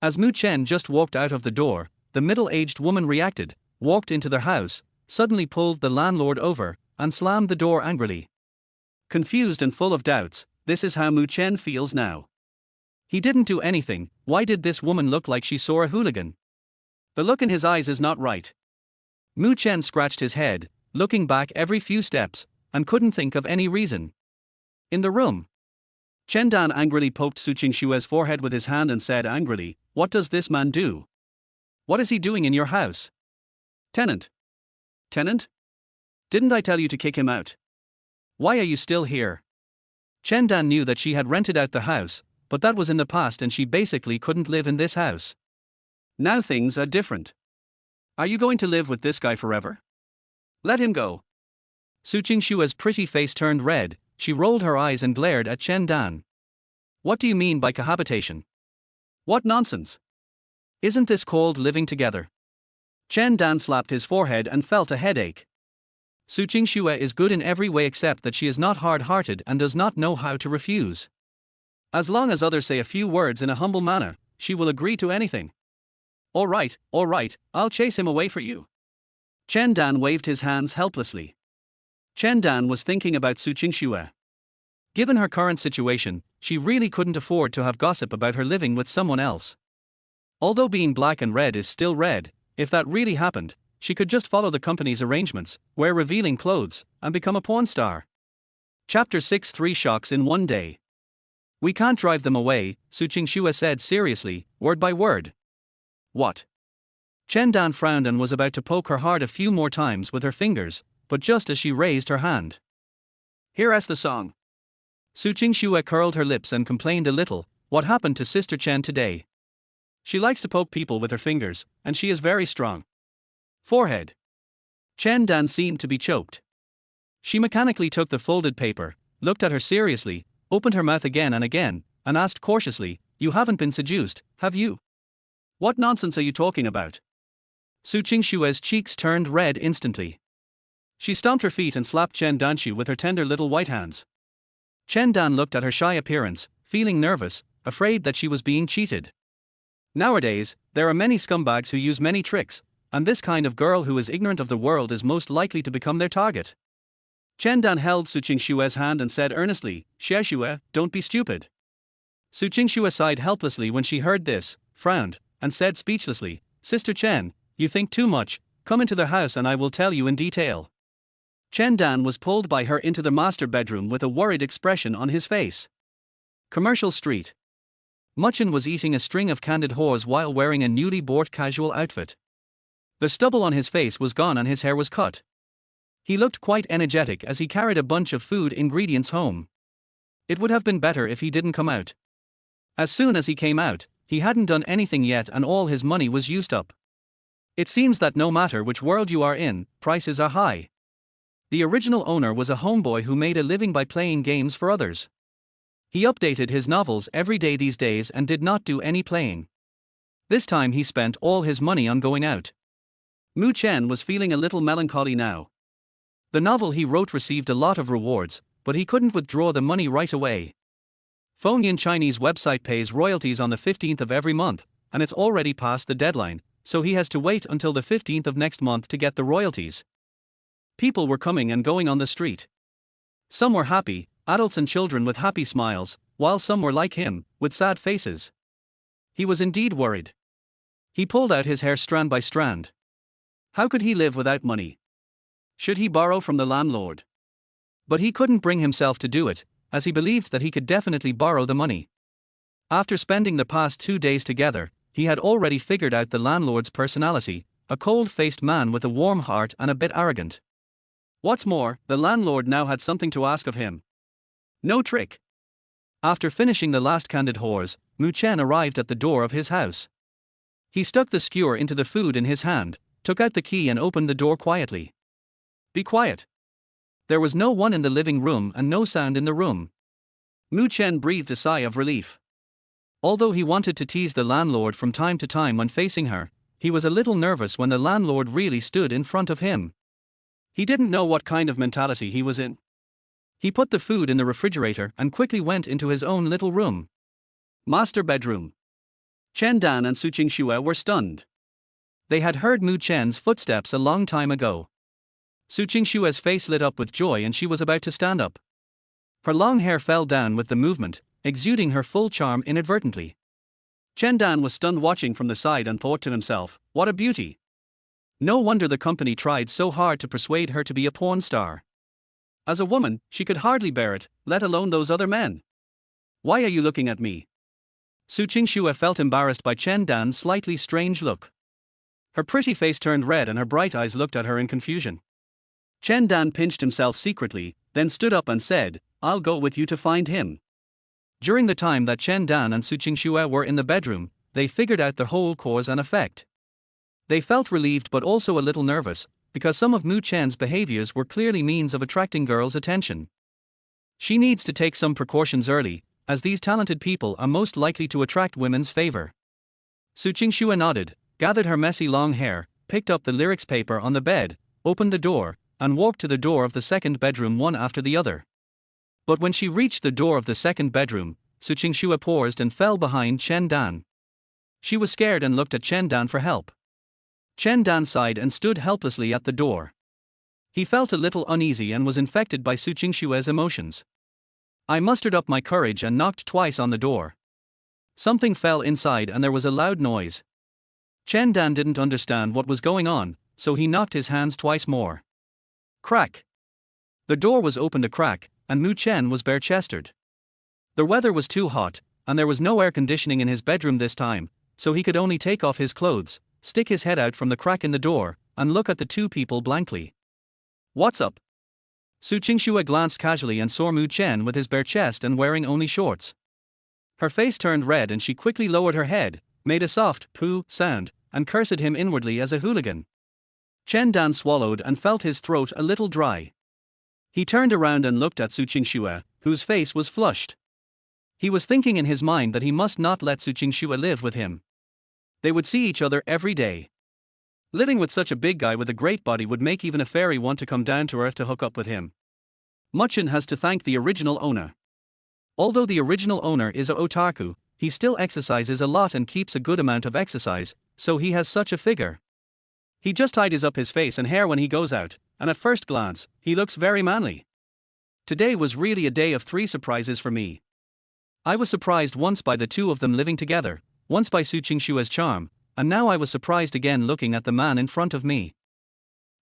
As Mu Chen just walked out of the door, the middle-aged woman reacted, walked into their house, suddenly pulled the landlord over, and slammed the door angrily. Confused and full of doubts, this is how Mu Chen feels now. He didn't do anything. Why did this woman look like she saw a hooligan? The look in his eyes is not right. Mu Chen scratched his head, looking back every few steps, and couldn't think of any reason. In the room, Chen Dan angrily poked Su Qingshue's forehead with his hand and said angrily, "What does this man do? What is he doing in your house?" "Tenant." "Tenant? Didn't I tell you to kick him out? Why are you still here?" Chen Dan knew that she had rented out the house, but that was in the past and she basically couldn't live in this house. Now things are different. "Are you going to live with this guy forever? Let him go." Su Qingshue's pretty face turned red, she rolled her eyes and glared at Chen Dan. "What do you mean by cohabitation? What nonsense! Isn't this called living together?" Chen Dan slapped his forehead and felt a headache. Su Qingxue is good in every way except that she is not hard-hearted and does not know how to refuse. As long as others say a few words in a humble manner, she will agree to anything. All right, I'll chase him away for you." Chen Dan waved his hands helplessly. Chen Dan was thinking about Su Qingxue. Given her current situation, she really couldn't afford to have gossip about her living with someone else. Although being black and red is still red, if that really happened, she could just follow the company's arrangements, wear revealing clothes, and become a porn star. Chapter 6: 3 Shocks in One Day. "We can't drive them away," Su Qingxue said seriously, word by word. "What?" Chen Dan frowned and was about to poke her hard a few more times with her fingers, but just as she raised her hand. "Here's the song." Su Qingxue curled her lips and complained a little, "What happened to Sister Chen today? She likes to poke people with her fingers, and she is very strong." Forehead. Chen Dan seemed to be choked. She mechanically took the folded paper, looked at her seriously, opened her mouth again, and asked cautiously, "You haven't been seduced, have you? What nonsense are you talking about?" Su Qingshue's cheeks turned red instantly. She stomped her feet and slapped Chen Danxu with her tender little white hands. Chen Dan looked at her shy appearance, feeling nervous, afraid that she was being cheated. Nowadays, there are many scumbags who use many tricks, and this kind of girl who is ignorant of the world is most likely to become their target. Chen Dan held Su Qingshue's hand and said earnestly, "Xiaoxue, don't be stupid." Su Qingsxue sighed helplessly when she heard this, frowned, and said speechlessly, "Sister Chen, you think too much, come into the house and I will tell you in detail." Chen Dan was pulled by her into the master bedroom with a worried expression on his face. Commercial Street. Mu Chen was eating a string of candied haws while wearing a newly bought casual outfit. The stubble on his face was gone and his hair was cut. He looked quite energetic as he carried a bunch of food ingredients home. It would have been better if he didn't come out. As soon as he came out, he hadn't done anything yet and all his money was used up. It seems that no matter which world you are in, prices are high. The original owner was a homeboy who made a living by playing games for others. He updated his novels every day these days and did not do any playing. This time he spent all his money on going out. Mu Chen was feeling a little melancholy now. The novel he wrote received a lot of rewards, but he couldn't withdraw the money right away. Fengyan Chinese website pays royalties on the 15th of every month, and it's already past the deadline, so he has to wait until the 15th of next month to get the royalties. People were coming and going on the street. Some were happy, adults and children with happy smiles, while some were like him, with sad faces. He was indeed worried. He pulled out his hair strand by strand. How could he live without money? Should he borrow from the landlord? But he couldn't bring himself to do it, as he believed that he could definitely borrow the money. After spending the past 2 days together, he had already figured out the landlord's personality, a cold-faced man with a warm heart and a bit arrogant. What's more, the landlord now had something to ask of him. No trick. After finishing the last candied haws, Mu Chen arrived at the door of his house. He stuck the skewer into the food in his hand, took out the key and opened the door quietly. Be quiet. There was no one in the living room and no sound in the room. Mu Chen breathed a sigh of relief. Although he wanted to tease the landlord from time to time when facing her, he was a little nervous when the landlord really stood in front of him. He didn't know what kind of mentality he was in. He put the food in the refrigerator and quickly went into his own little room. Master bedroom. Chen Dan and Su Qingxue were stunned. They had heard Mu Chen's footsteps a long time ago. Su Qingxue's face lit up with joy and she was about to stand up. Her long hair fell down with the movement, exuding her full charm inadvertently. Chen Dan was stunned watching from the side and thought to himself, what a beauty. No wonder the company tried so hard to persuade her to be a porn star. As a woman, she could hardly bear it, let alone those other men. Why are you looking at me? Su Qingxue felt embarrassed by Chen Dan's slightly strange look. Her pretty face turned red and her bright eyes looked at her in confusion. Chen Dan pinched himself secretly, then stood up and said, I'll go with you to find him. During the time that Chen Dan and Su Qingxue were in the bedroom, they figured out the whole cause and effect. They felt relieved but also a little nervous, because some of Mu Chen's behaviors were clearly means of attracting girls' attention. She needs to take some precautions early, as these talented people are most likely to attract women's favor. Su Qingxue nodded, gathered her messy long hair, picked up the lyrics paper on the bed, opened the door, and walked to the door of the second bedroom one after the other. But when she reached the door of the second bedroom, Su Qingxue paused and fell behind Chen Dan. She was scared and looked at Chen Dan for help. Chen Dan sighed and stood helplessly at the door. He felt a little uneasy and was infected by Su Qingxue's emotions. I mustered up my courage and knocked twice on the door. Something fell inside and there was a loud noise. Chen Dan didn't understand what was going on, so he knocked his hands twice more. Crack! The door was opened a crack, and Mu Chen was bare-chested. The weather was too hot, and there was no air conditioning in his bedroom this time, so he could only take off his clothes, stick his head out from the crack in the door, and look at the two people blankly. What's up? Su Qingxue glanced casually and saw Mu Chen with his bare chest and wearing only shorts. Her face turned red and she quickly lowered her head, made a soft poo sound, and cursed him inwardly as a hooligan. Chen Dan swallowed and felt his throat a little dry. He turned around and looked at Su Qingxue, whose face was flushed. He was thinking in his mind that he must not let Su Qingxue live with him. They would see each other every day. Living with such a big guy with a great body would make even a fairy want to come down to earth to hook up with him. Mu Chen has to thank the original owner. Although the original owner is a otaku, he still exercises a lot and keeps a good amount of exercise, so he has such a figure. He just tidies up his face and hair when he goes out, and at first glance, he looks very manly. Today was really a day of 3 surprises for me. I was surprised once by the two of them living together, once by Su Qingxue's charm, and now I was surprised again looking at the man in front of me.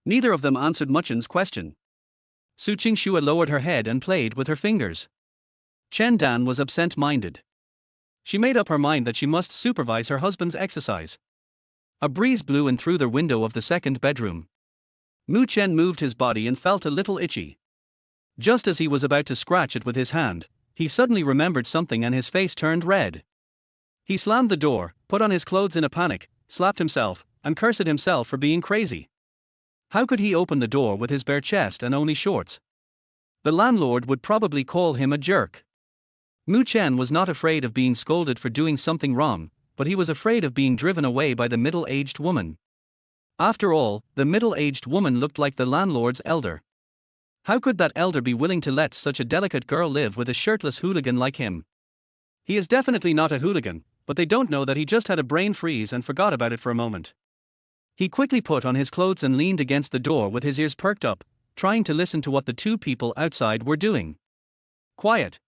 Neither of them answered Mu Chen's question. Su Qingxue lowered her head and played with her fingers. Chen Dan was absent-minded. She made up her mind that she must supervise her husband's exercise. A breeze blew in through the window of the second bedroom. Mu Chen moved his body and felt a little itchy. Just as he was about to scratch it with his hand, he suddenly remembered something and his face turned red. He slammed the door, put on his clothes in a panic, slapped himself, and cursed himself for being crazy. How could he open the door with his bare chest and only shorts? The landlord would probably call him a jerk. Mu Chen was not afraid of being scolded for doing something wrong, but he was afraid of being driven away by the middle-aged woman. After all, the middle-aged woman looked like the landlord's elder. How could that elder be willing to let such a delicate girl live with a shirtless hooligan like him? He is definitely not a hooligan, but they don't know that he just had a brain freeze and forgot about it for a moment. He quickly put on his clothes and leaned against the door with his ears perked up, trying to listen to what the two people outside were doing. Quiet.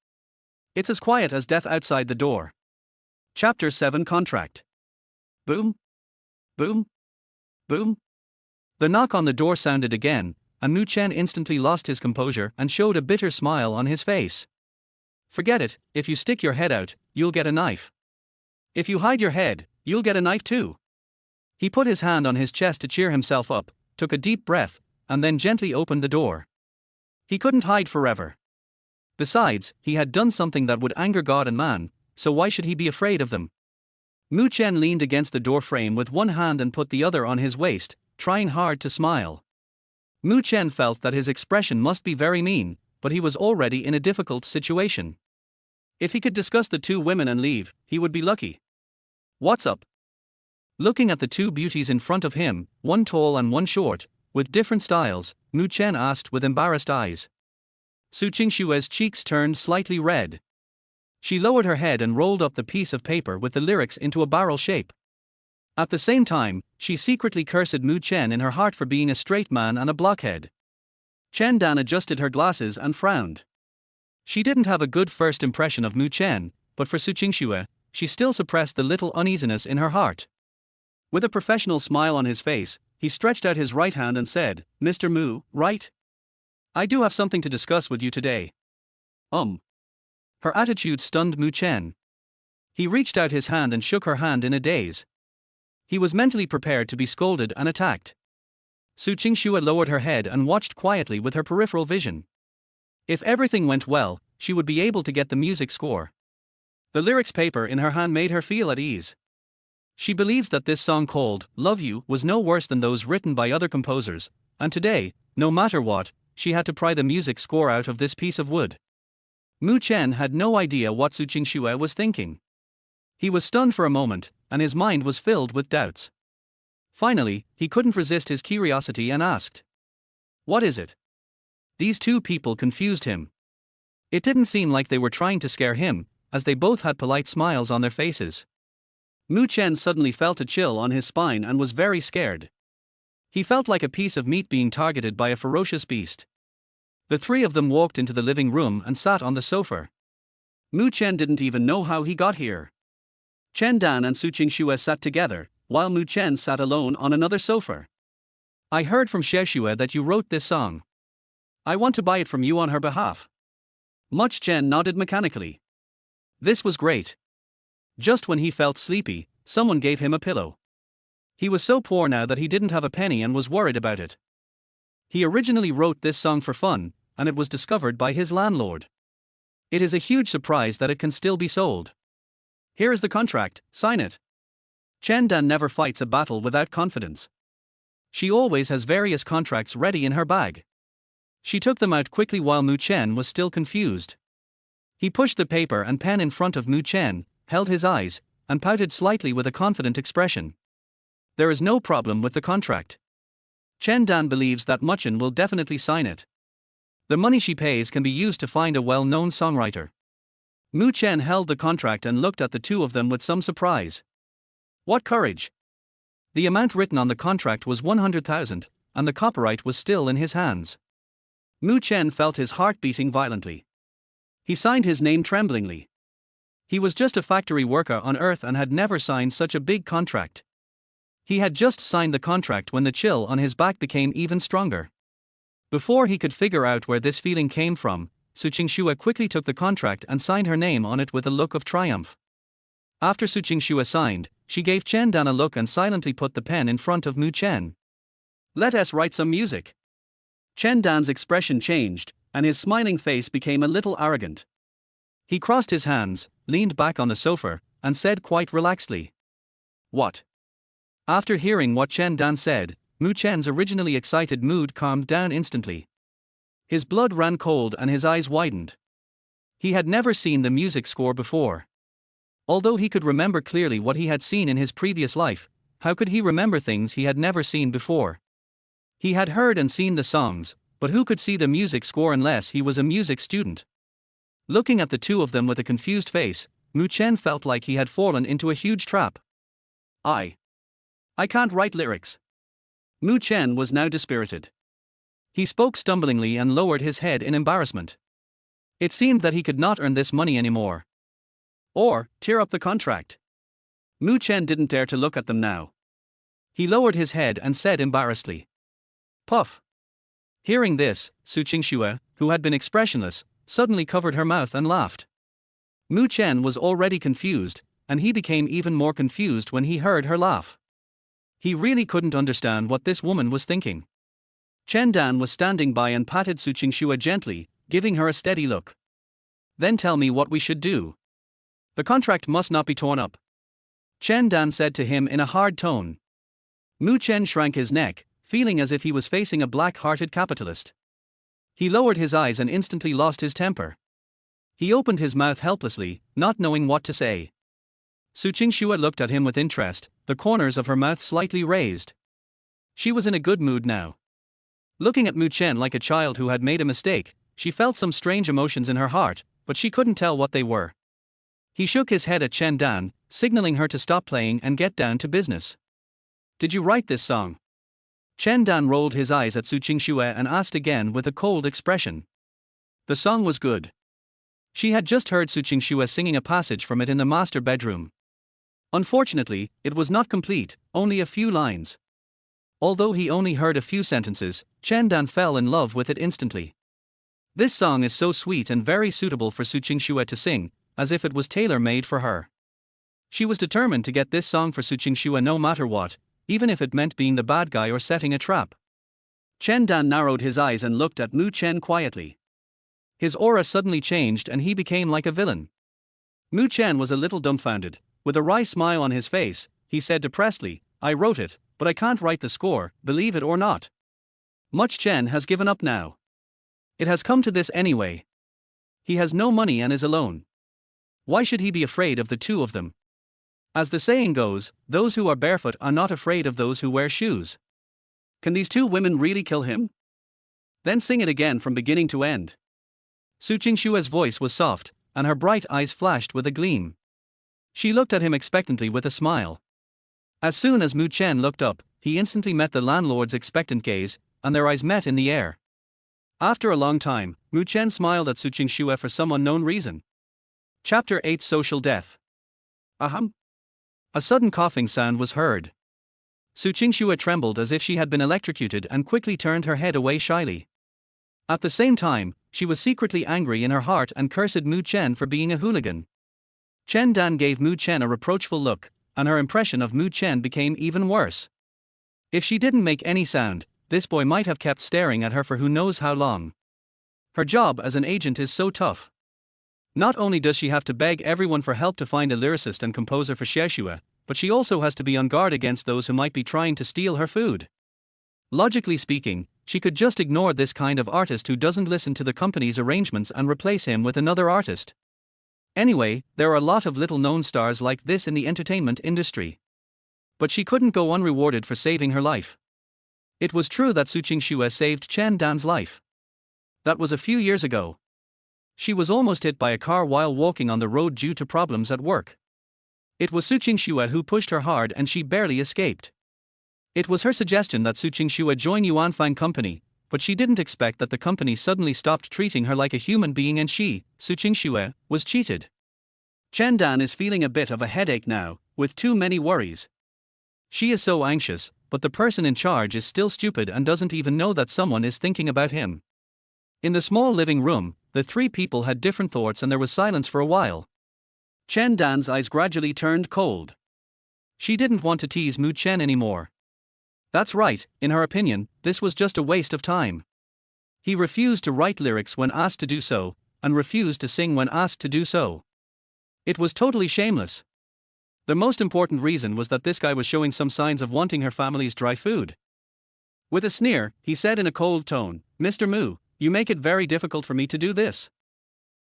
It's as quiet as death outside the door. Chapter 7 Contract. Boom. Boom. Boom. The knock on the door sounded again, and Mu Chen instantly lost his composure and showed a bitter smile on his face. Forget it, if you stick your head out, you'll get a knife. If you hide your head, you'll get a knife too. He put his hand on his chest to cheer himself up, took a deep breath, and then gently opened the door. He couldn't hide forever. Besides, he had done something that would anger God and man, so why should he be afraid of them? Mu Chen leaned against the door frame with one hand and put the other on his waist, trying hard to smile. Mu Chen felt that his expression must be very mean, but he was already in a difficult situation. If he could discuss the two women and leave, he would be lucky. What's up? Looking at the two beauties in front of him, one tall and one short, with different styles, Mu Chen asked with embarrassed eyes. Su Qingshue's cheeks turned slightly red. She lowered her head and rolled up the piece of paper with the lyrics into a barrel shape. At the same time, she secretly cursed Mu Chen in her heart for being a straight man and a blockhead. Chen Dan adjusted her glasses and frowned. She didn't have a good first impression of Mu Chen, but for Su Qingxue, she still suppressed the little uneasiness in her heart. With a professional smile on his face, he stretched out his right hand and said, "Mr. Mu, right? I do have something to discuss with you today." Her attitude stunned Mu Chen. He reached out his hand and shook her hand in a daze. He was mentally prepared to be scolded and attacked. Su Qingxue lowered her head and watched quietly with her peripheral vision. If everything went well, she would be able to get the music score. The lyrics paper in her hand made her feel at ease. She believed that this song called "Love You" was no worse than those written by other composers, and today, no matter what, she had to pry the music score out of this piece of wood. Mu Chen had no idea what Su Qingxue was thinking. He was stunned for a moment, and his mind was filled with doubts. Finally, he couldn't resist his curiosity and asked, "What is it?" These two people confused him. It didn't seem like they were trying to scare him, as they both had polite smiles on their faces. Mu Chen suddenly felt a chill on his spine and was very scared. He felt like a piece of meat being targeted by a ferocious beast. The three of them walked into the living room and sat on the sofa. Mu Chen didn't even know how he got here. Chen Dan and Su Qingxue sat together, while Mu Chen sat alone on another sofa. "I heard from Xie that you wrote this song. I want to buy it from you on her behalf." Mu Chen nodded mechanically. This was great. Just when he felt sleepy, someone gave him a pillow. He was so poor now that he didn't have a penny and was worried about it. He originally wrote this song for fun, and it was discovered by his landlord. It is a huge surprise that it can still be sold. "Here is the contract, sign it." Chen Dan never fights a battle without confidence. She always has various contracts ready in her bag. She took them out quickly while Mu Chen was still confused. He pushed the paper and pen in front of Mu Chen, held his eyes, and pouted slightly with a confident expression. "There is no problem with the contract. Chen Dan believes that Mu Chen will definitely sign it. The money she pays can be used to find a well-known songwriter." Mu Chen held the contract and looked at the two of them with some surprise. What courage! The amount written on the contract was 100,000, and the copyright was still in his hands. Mu Chen felt his heart beating violently. He signed his name tremblingly. He was just a factory worker on Earth and had never signed such a big contract. He had just signed the contract when the chill on his back became even stronger. Before he could figure out where this feeling came from, Su Qingxue quickly took the contract and signed her name on it with a look of triumph. After Su Qingxue signed, she gave Chen Dan a look and silently put the pen in front of Mu Chen. "Let us write some music." Chen Dan's expression changed, and his smiling face became a little arrogant. He crossed his hands, leaned back on the sofa, and said quite relaxedly, "What?" After hearing what Chen Dan said, Mu Chen's originally excited mood calmed down instantly. His blood ran cold and his eyes widened. He had never seen the music score before. Although he could remember clearly what he had seen in his previous life, how could he remember things he had never seen before? He had heard and seen the songs, but who could see the music score unless he was a music student? Looking at the two of them with a confused face, Mu Chen felt like he had fallen into a huge trap. I can't write lyrics." Mu Chen was now dispirited. He spoke stumblingly and lowered his head in embarrassment. It seemed that he could not earn this money anymore. Or tear up the contract. Mu Chen didn't dare to look at them now. He lowered his head and said embarrassedly, "Puff." Hearing this, Su Qingxue, who had been expressionless, suddenly covered her mouth and laughed. Mu Chen was already confused, and he became even more confused when he heard her laugh. He really couldn't understand what this woman was thinking. Chen Dan was standing by and patted Su Qingxue gently, giving her a steady look. "Then tell me what we should do. The contract must not be torn up," Chen Dan said to him in a hard tone. Mu Chen shrank his neck, feeling as if he was facing a black-hearted capitalist. He lowered his eyes and instantly lost his temper. He opened his mouth helplessly, not knowing what to say. Su Qingxue looked at him with interest, the corners of her mouth slightly raised. She was in a good mood now. Looking at Mu Chen like a child who had made a mistake, she felt some strange emotions in her heart, but she couldn't tell what they were. He shook his head at Chen Dan, signaling her to stop playing and get down to business. Did you write this song? Chen Dan rolled his eyes at Su Qingxue and asked again with a cold expression. The song was good. She had just heard Su Qingxue singing a passage from it in the master bedroom. Unfortunately, it was not complete, only a few lines. Although he only heard a few sentences, Chen Dan fell in love with it instantly. This song is so sweet and very suitable for Su Qingxue to sing, as if it was tailor-made for her. She was determined to get this song for Su Qingxue no matter what, even if it meant being the bad guy or setting a trap. Chen Dan narrowed his eyes and looked at Mu Chen quietly. His aura suddenly changed and he became like a villain. Mu Chen was a little dumbfounded. With a wry smile on his face, he said depressedly, I wrote it, but I can't write the score, believe it or not. Mu Chen has given up now. It has come to this anyway. He has no money and is alone. Why should he be afraid of the two of them? As the saying goes, those who are barefoot are not afraid of those who wear shoes. Can these two women really kill him? Then sing it again from beginning to end. Su Qingxue's voice was soft, and her bright eyes flashed with a gleam. She looked at him expectantly with a smile. As soon as Mu Chen looked up, he instantly met the landlord's expectant gaze, and their eyes met in the air. After a long time, Mu Chen smiled at Su Qingxue for some unknown reason. Chapter 8 Social Death. Ahem. A sudden coughing sound was heard. Su Qingxue trembled as if she had been electrocuted and quickly turned her head away shyly. At the same time, she was secretly angry in her heart and cursed Mu Chen for being a hooligan. Chen Dan gave Mu Chen a reproachful look, and her impression of Mu Chen became even worse. If she didn't make any sound, this boy might have kept staring at her for who knows how long. Her job as an agent is so tough. Not only does she have to beg everyone for help to find a lyricist and composer for Xiexue, but she also has to be on guard against those who might be trying to steal her food. Logically speaking, she could just ignore this kind of artist who doesn't listen to the company's arrangements and replace him with another artist. Anyway, there are a lot of little-known stars like this in the entertainment industry. But she couldn't go unrewarded for saving her life. It was true that Su Qingxue saved Chen Dan's life. That was a few years ago. She was almost hit by a car while walking on the road due to problems at work. It was Su Qingxue who pushed her hard and she barely escaped. It was her suggestion that Su Qingxue join Yuanfang Company, but she didn't expect that the company suddenly stopped treating her like a human being and she, Su Qingxue, was cheated. Chen Dan is feeling a bit of a headache now, with too many worries. She is so anxious, but the person in charge is still stupid and doesn't even know that someone is thinking about him. In the small living room, the three people had different thoughts and there was silence for a while. Chen Dan's eyes gradually turned cold. She didn't want to tease Mu Chen anymore. That's right, in her opinion, this was just a waste of time. He refused to write lyrics when asked to do so, and refused to sing when asked to do so. It was totally shameless. The most important reason was that this guy was showing some signs of wanting her family's dry food. With a sneer, he said in a cold tone, Mr. Mu, you make it very difficult for me to do this.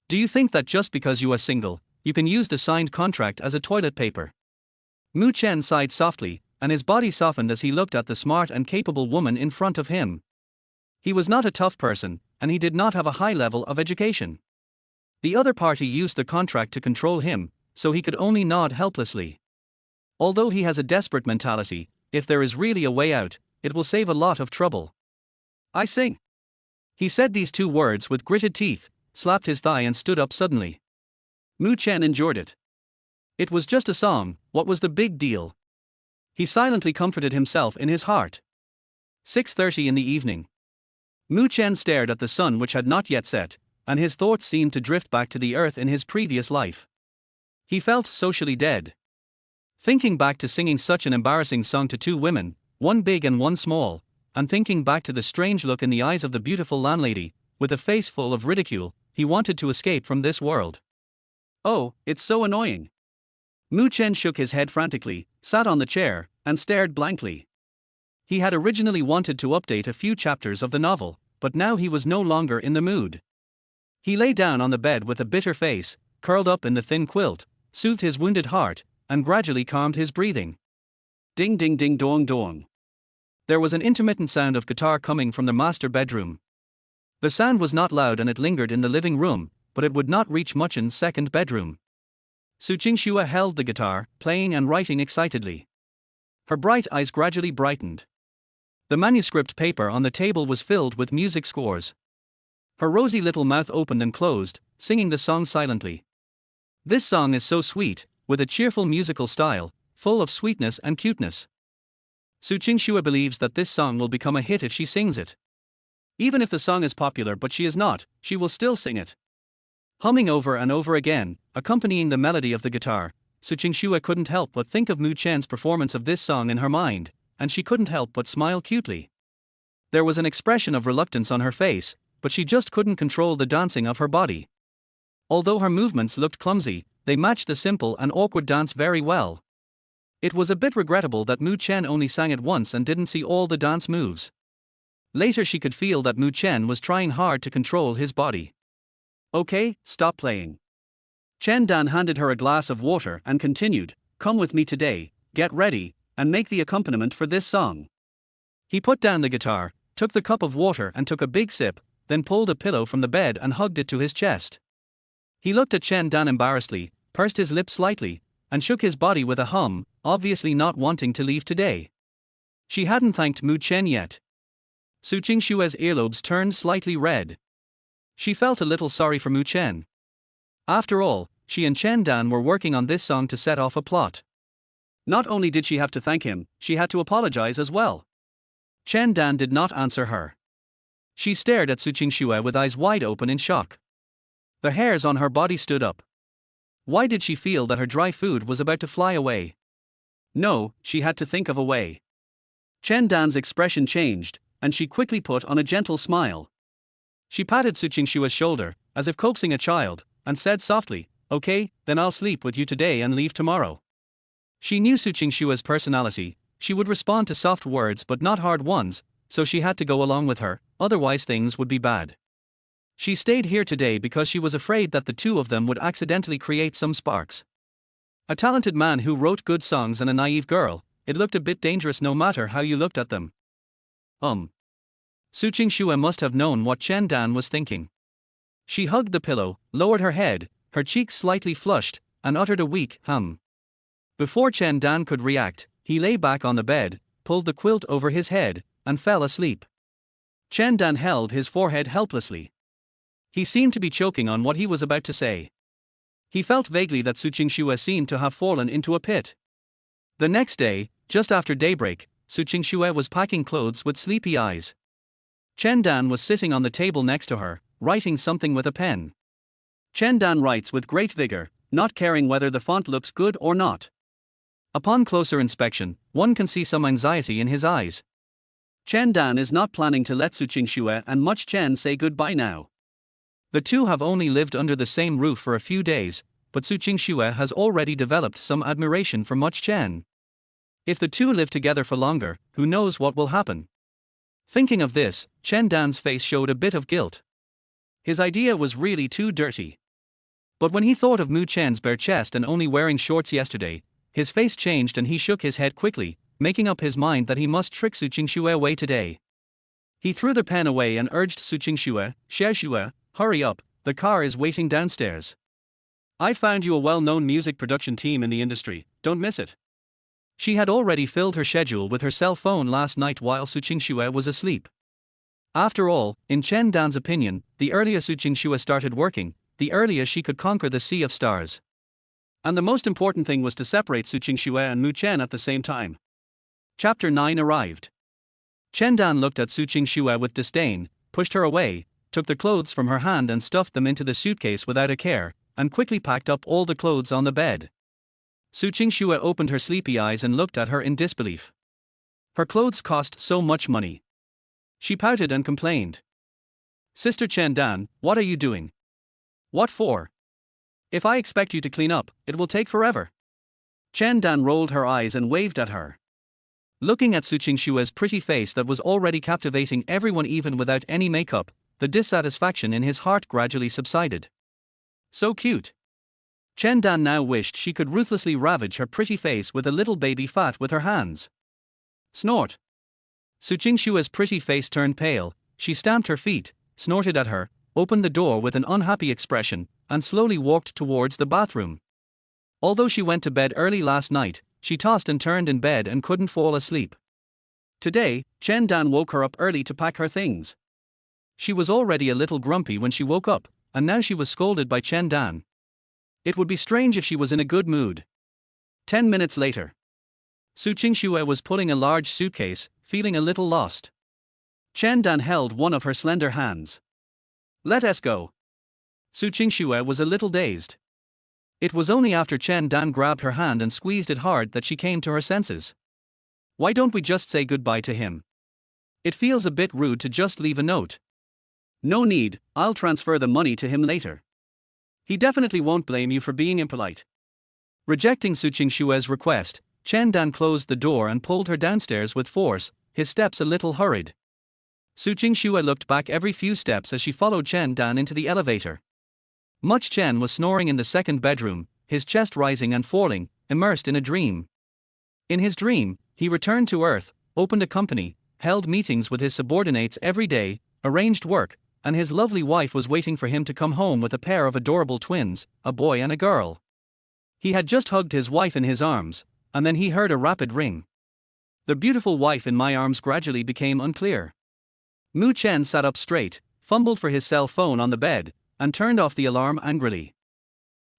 Do you think that just because you are single, you can use the signed contract as a toilet paper? Mu Chen sighed softly, and his body softened as he looked at the smart and capable woman in front of him. He was not a tough person, and he did not have a high level of education. The other party used the contract to control him, so he could only nod helplessly. Although he has a desperate mentality, if there is really a way out, it will save a lot of trouble. I sing. He said these two words with gritted teeth, slapped his thigh and stood up suddenly. Mu Chen endured it. It was just a song, what was the big deal? He silently comforted himself in his heart. 6:30 in the evening. Mu Chen stared at the sun which had not yet set, and his thoughts seemed to drift back to the earth in his previous life. He felt socially dead. Thinking back to singing such an embarrassing song to two women, one big and one small, and thinking back to the strange look in the eyes of the beautiful landlady, with a face full of ridicule, he wanted to escape from this world. Oh, it's so annoying. Mu Chen shook his head frantically, sat on the chair, and stared blankly. He had originally wanted to update a few chapters of the novel, but now he was no longer in the mood. He lay down on the bed with a bitter face, curled up in the thin quilt, soothed his wounded heart, and gradually calmed his breathing. Ding ding ding dong dong. There was an intermittent sound of guitar coming from the master bedroom. The sound was not loud and it lingered in the living room, but it would not reach Mu Chen's second bedroom. Su Qingxue held the guitar, playing and writing excitedly. Her bright eyes gradually brightened. The manuscript paper on the table was filled with music scores. Her rosy little mouth opened and closed, singing the song silently. This song is so sweet, with a cheerful musical style, full of sweetness and cuteness. Su Qingxue believes that this song will become a hit if she sings it. Even if the song is popular but she is not, she will still sing it. Humming over and over again, accompanying the melody of the guitar, Su Qingxue couldn't help but think of Mu Chen's performance of this song in her mind, and she couldn't help but smile cutely. There was an expression of reluctance on her face, but she just couldn't control the dancing of her body. Although her movements looked clumsy, they matched the simple and awkward dance very well. It was a bit regrettable that Mu Chen only sang it once and didn't see all the dance moves. Later she could feel that Mu Chen was trying hard to control his body. Okay, stop playing. Chen Dan handed her a glass of water and continued, "Come with me today, get ready, and make the accompaniment for this song." He put down the guitar, took the cup of water and took a big sip, then pulled a pillow from the bed and hugged it to his chest. He looked at Chen Dan embarrassedly, pursed his lips slightly, and shook his body with a hum, obviously not wanting to leave today. She hadn't thanked Mu Chen yet. Su Qingxue's earlobes turned slightly red. She felt a little sorry for Mu Chen. After all, she and Chen Dan were working on this song to set off a plot. Not only did she have to thank him, she had to apologize as well. Chen Dan did not answer her. She stared at Su Qingxue with eyes wide open in shock. The hairs on her body stood up. Why did she feel that her dry food was about to fly away? No, she had to think of a way. Chen Dan's expression changed, and she quickly put on a gentle smile. She patted Su Qingxue's shoulder, as if coaxing a child, and said softly, "Okay, then I'll sleep with you today and leave tomorrow." She knew Su Qingxue's personality. She would respond to soft words but not hard ones, so she had to go along with her, otherwise things would be bad. She stayed here today because she was afraid that the two of them would accidentally create some sparks. A talented man who wrote good songs and a naive girl, it looked a bit dangerous no matter how you looked at them. Su Qingxue must have known what Chen Dan was thinking. She hugged the pillow, lowered her head, her cheeks slightly flushed, and uttered a weak hum. Before Chen Dan could react, he lay back on the bed, pulled the quilt over his head, and fell asleep. Chen Dan held his forehead helplessly. He seemed to be choking on what he was about to say. He felt vaguely that Su Qingxue seemed to have fallen into a pit. The next day, just after daybreak, Su Qingxue was packing clothes with sleepy eyes. Chen Dan was sitting on the table next to her, writing something with a pen. Chen Dan writes with great vigor, not caring whether the font looks good or not. Upon closer inspection, one can see some anxiety in his eyes. Chen Dan is not planning to let Su Qingxue and Mu Chen say goodbye now. The two have only lived under the same roof for a few days, but Su Qingxue has already developed some admiration for Mu Chen. If the two live together for longer, who knows what will happen? Thinking of this, Chen Dan's face showed a bit of guilt. His idea was really too dirty. But when he thought of Mu Chen's bare chest and only wearing shorts yesterday, his face changed and he shook his head quickly, making up his mind that he must trick Su Qingxue away today. He threw the pen away and urged Su Qingxue, "Xue, hurry up, the car is waiting downstairs. I found you a well-known music production team in the industry, don't miss it." She had already filled her schedule with her cell phone last night while Su Qingxue was asleep. After all, in Chen Dan's opinion, the earlier Su Qingxue started working, the earlier she could conquer the sea of stars. And the most important thing was to separate Su Qingxue and Mu Chen at the same time. Chapter 9 arrived. Chen Dan looked at Su Qingxue with disdain, pushed her away, took the clothes from her hand and stuffed them into the suitcase without a care, and quickly packed up all the clothes on the bed. Su Qingxue opened her sleepy eyes and looked at her in disbelief. Her clothes cost so much money. She pouted and complained. "Sister Chen Dan, what are you doing? What for? If I expect you to clean up, it will take forever." Chen Dan rolled her eyes and waved at her. Looking at Su Qingxue's pretty face that was already captivating everyone even without any makeup, the dissatisfaction in his heart gradually subsided. So cute. Chen Dan now wished she could ruthlessly ravage her pretty face with a little baby fat with her hands. Snort. Su Qingshua's pretty face turned pale, she stamped her feet, snorted at her, opened the door with an unhappy expression, and slowly walked towards the bathroom. Although she went to bed early last night, she tossed and turned in bed and couldn't fall asleep. Today, Chen Dan woke her up early to pack her things. She was already a little grumpy when she woke up, and now she was scolded by Chen Dan. It would be strange if she was in a good mood. 10 minutes later. Su Qingxue was pulling a large suitcase, feeling a little lost. Chen Dan held one of her slender hands. Let us go. Su Qingxue was a little dazed. It was only after Chen Dan grabbed her hand and squeezed it hard that she came to her senses. Why don't we just say goodbye to him? It feels a bit rude to just leave a note. No need, I'll transfer the money to him later. He definitely won't blame you for being impolite. Rejecting Su Qingshue's request, Chen Dan closed the door and pulled her downstairs with force, his steps a little hurried. Su Qingxue looked back every few steps as she followed Chen Dan into the elevator. Mu Chen was snoring in the second bedroom, his chest rising and falling, immersed in a dream. In his dream, he returned to Earth, opened a company, held meetings with his subordinates every day, arranged work, and his lovely wife was waiting for him to come home with a pair of adorable twins, a boy and a girl. He had just hugged his wife in his arms, and then he heard a rapid ring. The beautiful wife in my arms gradually became unclear. Mu Chen sat up straight, fumbled for his cell phone on the bed, and turned off the alarm angrily.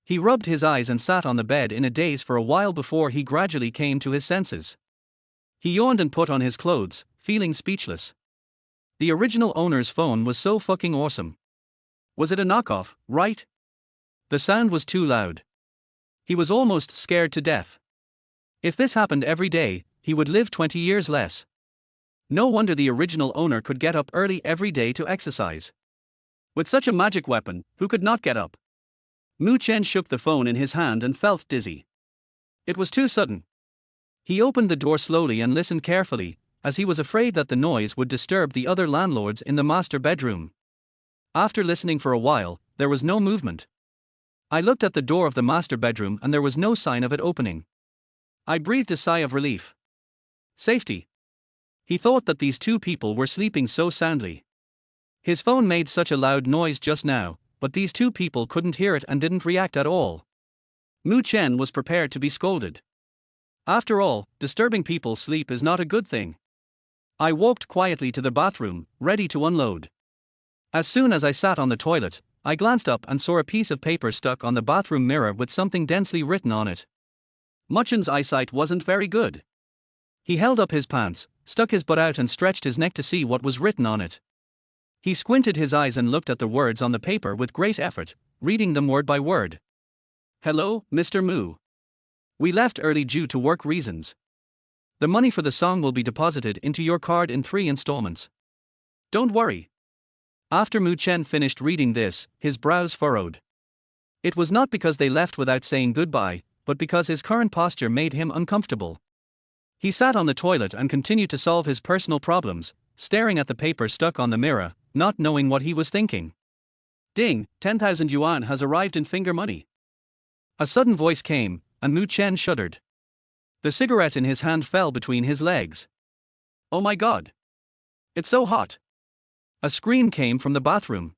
He rubbed his eyes and sat on the bed in a daze for a while before he gradually came to his senses. He yawned and put on his clothes, feeling speechless. The original owner's phone was so fucking awesome. Was it a knockoff, right? The sound was too loud. He was almost scared to death. If this happened every day, he would live 20 years less. No wonder the original owner could get up early every day to exercise. With such a magic weapon, who could not get up? Mu Chen shook the phone in his hand and felt dizzy. It was too sudden. He opened the door slowly and listened carefully, as he was afraid that the noise would disturb the other landlords in the master bedroom. After listening for a while, there was no movement. I looked at the door of the master bedroom and there was no sign of it opening. I breathed a sigh of relief. Safety. He thought that these two people were sleeping so soundly. His phone made such a loud noise just now, but these two people couldn't hear it and didn't react at all. Mu Chen was prepared to be scolded. After all, disturbing people's sleep is not a good thing. I walked quietly to the bathroom, ready to unload. As soon as I sat on the toilet, I glanced up and saw a piece of paper stuck on the bathroom mirror with something densely written on it. Mu Chen's eyesight wasn't very good. He held up his pants, stuck his butt out and stretched his neck to see what was written on it. He squinted his eyes and looked at the words on the paper with great effort, reading them word by word. Hello, Mr. Mu. We left early due to work reasons. The money for the song will be deposited into your card in 3 installments. Don't worry. After Mu Chen finished reading this, his brows furrowed. It was not because they left without saying goodbye, but because his current posture made him uncomfortable. He sat on the toilet and continued to solve his personal problems, staring at the paper stuck on the mirror, not knowing what he was thinking. Ding, 10,000 yuan has arrived in finger money. A sudden voice came, and Mu Chen shuddered. The cigarette in his hand fell between his legs. Oh my god. It's so hot. A scream came from the bathroom.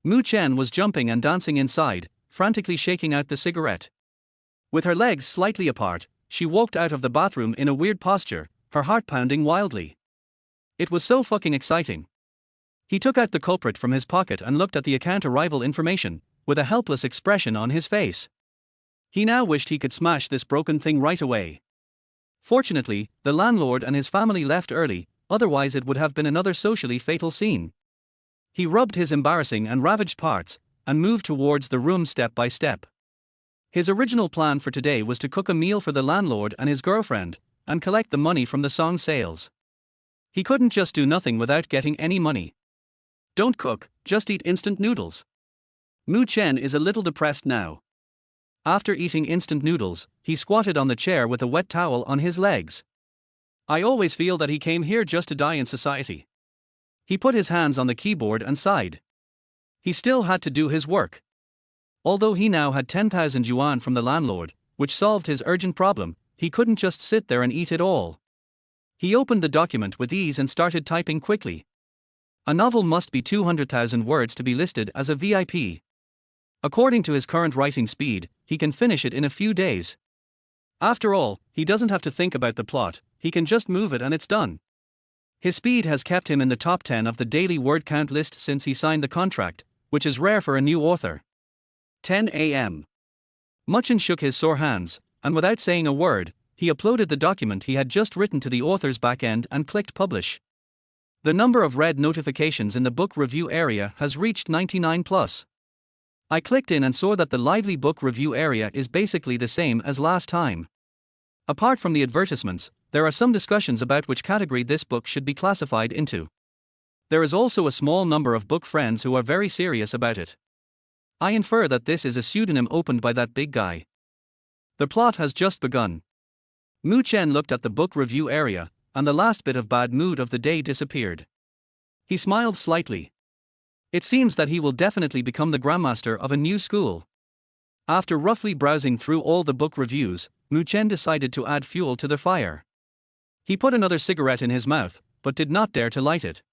Mu Chen was jumping and dancing inside, frantically shaking out the cigarette. With her legs slightly apart, she walked out of the bathroom in a weird posture, her heart pounding wildly. It was so fucking exciting. He took out the culprit from his pocket and looked at the account arrival information, with a helpless expression on his face. He now wished he could smash this broken thing right away. Fortunately, the landlord and his family left early, otherwise it would have been another socially fatal scene. He rubbed his embarrassing and ravaged parts, and moved towards the room step by step. His original plan for today was to cook a meal for the landlord and his girlfriend, and collect the money from the song sales. He couldn't just do nothing without getting any money. Don't cook, just eat instant noodles. Mu Chen is a little depressed now. After eating instant noodles, he squatted on the chair with a wet towel on his legs. I always feel that he came here just to die in society. He put his hands on the keyboard and sighed. He still had to do his work. Although he now had 10,000 yuan from the landlord, which solved his urgent problem, he couldn't just sit there and eat it all. He opened the document with ease and started typing quickly. A novel must be 200,000 words to be listed as a VIP. According to his current writing speed, he can finish it in a few days. After all, he doesn't have to think about the plot, he can just move it and it's done. His speed has kept him in the top 10 of the daily word count list since he signed the contract, which is rare for a new author. 10 a.m. Mu Chen shook his sore hands, and without saying a word, he uploaded the document he had just written to the author's backend and clicked publish. The number of read notifications in the book review area has reached 99 plus. I clicked in and saw that the lively book review area is basically the same as last time. Apart from the advertisements, there are some discussions about which category this book should be classified into. There is also a small number of book friends who are very serious about it. I infer that this is a pseudonym opened by that big guy. The plot has just begun. Mu Chen looked at the book review area, and the last bit of bad mood of the day disappeared. He smiled slightly. It seems that he will definitely become the grandmaster of a new school. After roughly browsing through all the book reviews, Mu Chen decided to add fuel to the fire. He put another cigarette in his mouth, but did not dare to light it.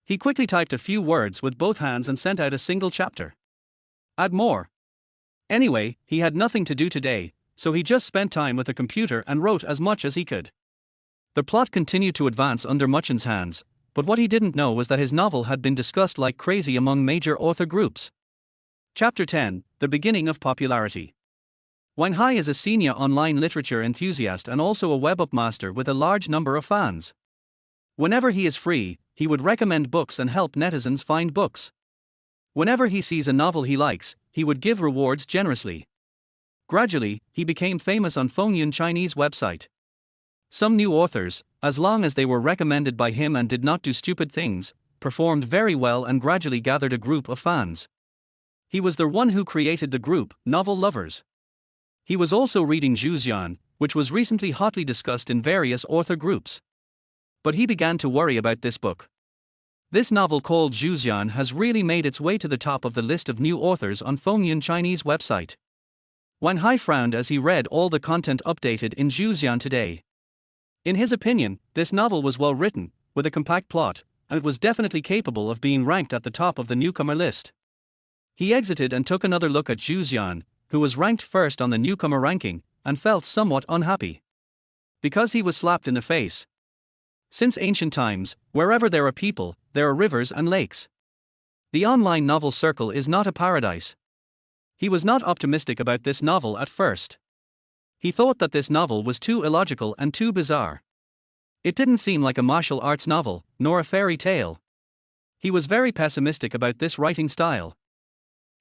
He quickly typed a few words with both hands and sent out a single chapter. Add more. Anyway, he had nothing to do today, so he just spent time with the computer and wrote as much as he could. The plot continued to advance under Mu Chen's hands, but what he didn't know was that his novel had been discussed like crazy among major author groups. Chapter 10, The Beginning of Popularity. Wang Hai is a senior online literature enthusiast and also a web master with a large number of fans. Whenever he is free, he would recommend books and help netizens find books. Whenever he sees a novel he likes, he would give rewards generously. Gradually, he became famous on Fengyun Chinese website. Some new authors, as long as they were recommended by him and did not do stupid things, performed very well and gradually gathered a group of fans. He was the one who created the group, Novel Lovers. He was also reading Zhuxian, which was recently hotly discussed in various author groups. But he began to worry about this book. This novel called Zhuxian has really made its way to the top of the list of new authors on Fengyun Chinese website. Wang Hai frowned as he read all the content updated in Zhuxian today. In his opinion, this novel was well written, with a compact plot, and it was definitely capable of being ranked at the top of the newcomer list. He exited and took another look at Zhuxian, who was ranked first on the newcomer ranking, and felt somewhat unhappy. Because he was slapped in the face. Since ancient times, wherever there are people, there are rivers and lakes. The online novel circle is not a paradise. He was not optimistic about this novel at first. He thought that this novel was too illogical and too bizarre. It didn't seem like a martial arts novel, nor a fairy tale. He was very pessimistic about this writing style.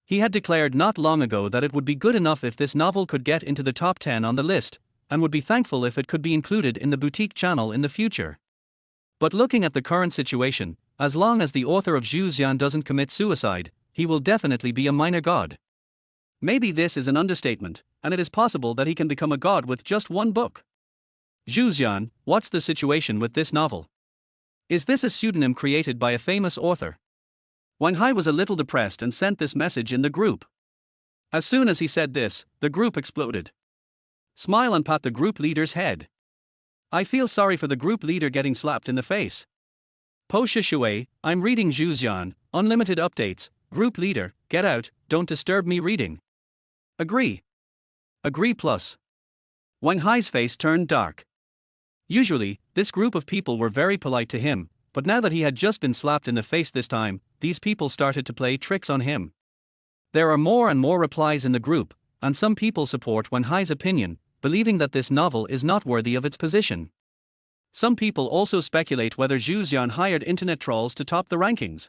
He had declared not long ago that it would be good enough if this novel could get into the top 10 on the list, and would be thankful if it could be included in the boutique channel in the future. But looking at the current situation, as long as the author of Zhuxian doesn't commit suicide, he will definitely be a minor god. Maybe this is an understatement, and it is possible that he can become a god with just one book. Zhuxian, what's the situation with this novel? Is this a pseudonym created by a famous author? Wang Hai was a little depressed and sent this message in the group. As soon as he said this, the group exploded. Smile and pat the group leader's head. I feel sorry for the group leader getting slapped in the face. Po Shishui, I'm reading Zhuxian, unlimited updates, group leader, get out, don't disturb me reading. Agree. Agree plus. Wang Hai's face turned dark. Usually, this group of people were very polite to him, but now that he had just been slapped in the face this time, these people started to play tricks on him. There are more and more replies in the group, and some people support Wang Hai's opinion, believing that this novel is not worthy of its position. Some people also speculate whether Zhuxian hired internet trolls to top the rankings.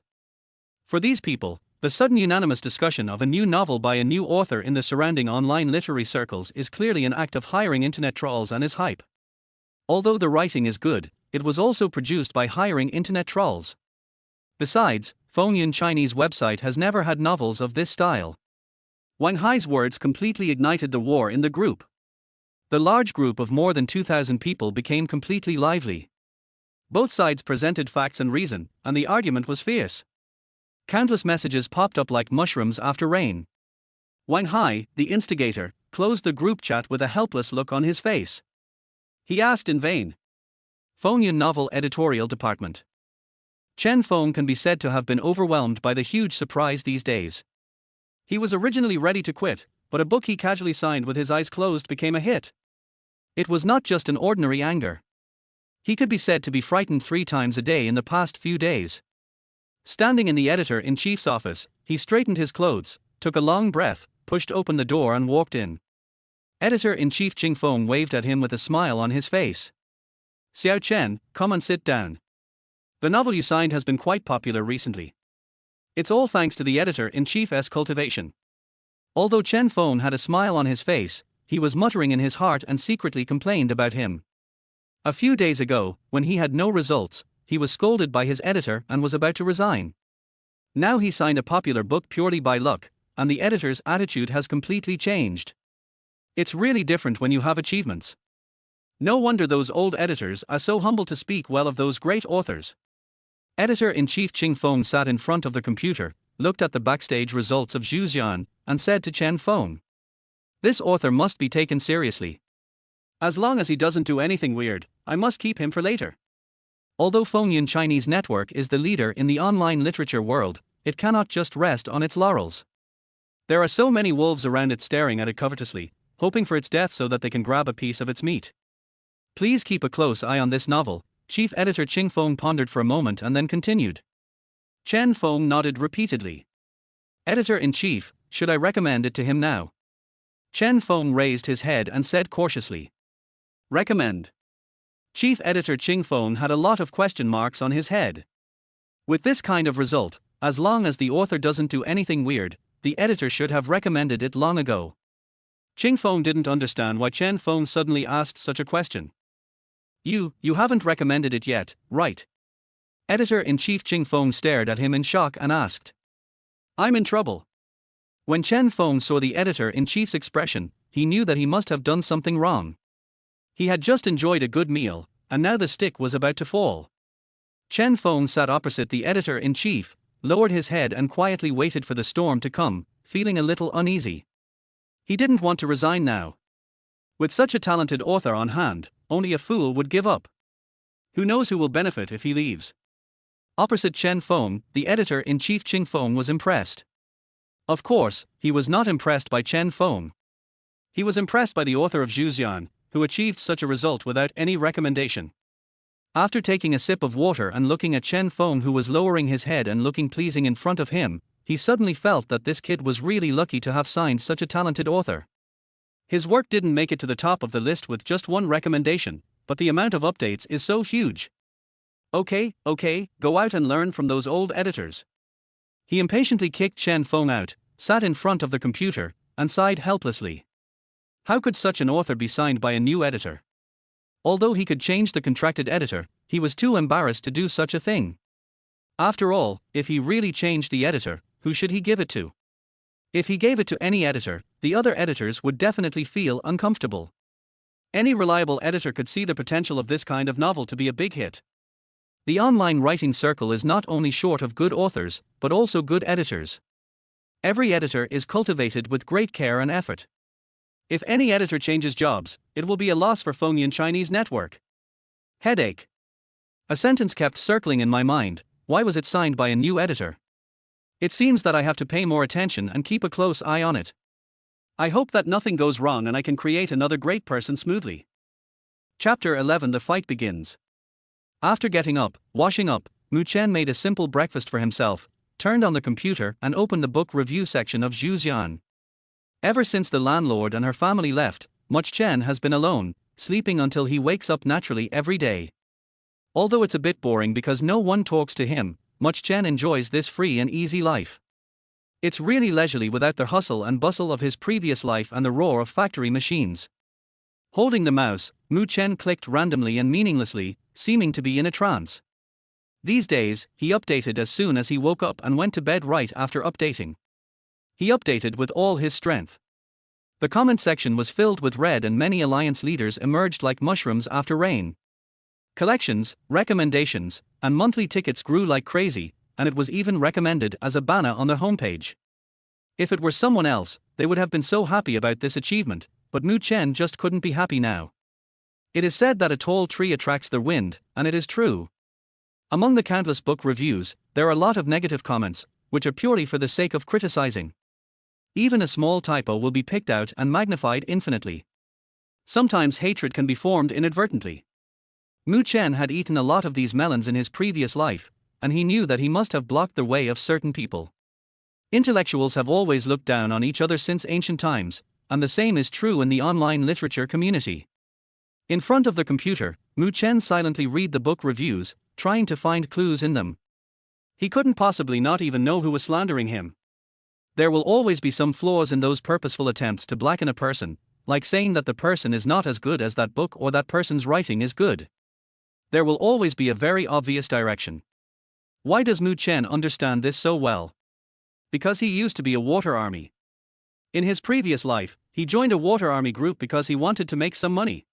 For these people, the sudden unanimous discussion of a new novel by a new author in the surrounding online literary circles is clearly an act of hiring internet trolls and is hype. Although the writing is good, it was also produced by hiring internet trolls. Besides, Fengyun Chinese website has never had novels of this style. Wang Hai's words completely ignited the war in the group. The large group of more than 2,000 people became completely lively. Both sides presented facts and reason, and the argument was fierce. Countless messages popped up like mushrooms after rain. Wang Hai, the instigator, closed the group chat with a helpless look on his face. He asked in vain. Feng Novel Editorial Department. Chen Feng can be said to have been overwhelmed by the huge surprise these days. He was originally ready to quit, but a book he casually signed with his eyes closed became a hit. It was not just an ordinary anger. He could be said to be frightened 3 times a day in the past few days. Standing in the editor-in-chief's office, he straightened his clothes, took a long breath, pushed open the door and walked in. Editor-in-chief Qing Feng waved at him with a smile on his face. Xiao Chen, come and sit down. The novel you signed has been quite popular recently. It's all thanks to the editor-in-chief's cultivation. Although Chen Feng had a smile on his face, he was muttering in his heart and secretly complained about him. A few days ago, when he had no results, he was scolded by his editor and was about to resign. Now he signed a popular book purely by luck, and the editor's attitude has completely changed. It's really different when you have achievements. No wonder those old editors are so humble to speak well of those great authors. Editor-in-chief Qing Feng sat in front of the computer, looked at the backstage results of Zhu Xian, and said to Chen Feng, "This author must be taken seriously. As long as he doesn't do anything weird, I must keep him for later." Although Fengyun Chinese Network is the leader in the online literature world, it cannot just rest on its laurels. There are so many wolves around it staring at it covetously, hoping for its death so that they can grab a piece of its meat. Please keep a close eye on this novel, Chief Editor Qing Feng pondered for a moment and then continued. Chen Feng nodded repeatedly. Editor-in-chief, should I recommend it to him now? Chen Feng raised his head and said cautiously. Recommend. Chief Editor Qing Feng had a lot of question marks on his head. With this kind of result, as long as the author doesn't do anything weird, the editor should have recommended it long ago. Qing Feng didn't understand why Chen Feng suddenly asked such a question. You haven't recommended it yet, right? Editor-in-chief Qing Feng stared at him in shock and asked. I'm in trouble. When Chen Feng saw the editor-in-chief's expression, he knew that he must have done something wrong. He had just enjoyed a good meal, and now the stick was about to fall. Chen Feng sat opposite the editor-in-chief, lowered his head and quietly waited for the storm to come, feeling a little uneasy. He didn't want to resign now. With such a talented author on hand, only a fool would give up. Who knows who will benefit if he leaves? Opposite Chen Feng, the editor-in-chief Qing Feng was impressed. Of course, he was not impressed by Chen Feng. He was impressed by the author of Zhu Xian, who achieved such a result without any recommendation. After taking a sip of water and looking at Chen Feng, who was lowering his head and looking pleasing in front of him, he suddenly felt that this kid was really lucky to have signed such a talented author. His work didn't make it to the top of the list with just one recommendation, but the amount of updates is so huge. Okay, go out and learn from those old editors. He impatiently kicked Chen Feng out, sat in front of the computer, and sighed helplessly. How could such an author be signed by a new editor? Although he could change the contracted editor, he was too embarrassed to do such a thing. After all, if he really changed the editor, who should he give it to? If he gave it to any editor, the other editors would definitely feel uncomfortable. Any reliable editor could see the potential of this kind of novel to be a big hit. The online writing circle is not only short of good authors, but also good editors. Every editor is cultivated with great care and effort. If any editor changes jobs, it will be a loss for Fengyun Chinese Network. Headache. A sentence kept circling in my mind. Why was it signed by a new editor? It seems that I have to pay more attention and keep a close eye on it. I hope that nothing goes wrong and I can create another great person smoothly. Chapter 11. The fight begins. After getting up, washing up, Mu Chen made a simple breakfast for himself, turned on the computer and opened the book review section of Zhu Xian. Ever since the landlord and her family left, Mu Chen has been alone, sleeping until he wakes up naturally every day. Although it's a bit boring because no one talks to him, Mu Chen enjoys this free and easy life. It's really leisurely without the hustle and bustle of his previous life and the roar of factory machines. Holding the mouse, Mu Chen clicked randomly and meaninglessly, seeming to be in a trance. These days, he updated as soon as he woke up and went to bed right after updating. He updated with all his strength. The comment section was filled with red and many alliance leaders emerged like mushrooms after rain. Collections, recommendations, and monthly tickets grew like crazy, and it was even recommended as a banner on the homepage. If it were someone else, they would have been so happy about this achievement, but Mu Chen just couldn't be happy now. It is said that a tall tree attracts the wind, and it is true. Among the countless book reviews, there are a lot of negative comments, which are purely for the sake of criticizing. Even a small typo will be picked out and magnified infinitely. Sometimes hatred can be formed inadvertently. Mu Chen had eaten a lot of these melons in his previous life, and he knew that he must have blocked the way of certain people. Intellectuals have always looked down on each other since ancient times, and the same is true in the online literature community. In front of the computer, Mu Chen silently read the book reviews, trying to find clues in them. He couldn't possibly not even know who was slandering him. There will always be some flaws in those purposeful attempts to blacken a person, like saying that the person is not as good as that book or that person's writing is good. There will always be a very obvious direction. Why does Mu Chen understand this so well? Because he used to be a water army. In his previous life, he joined a water army group because he wanted to make some money.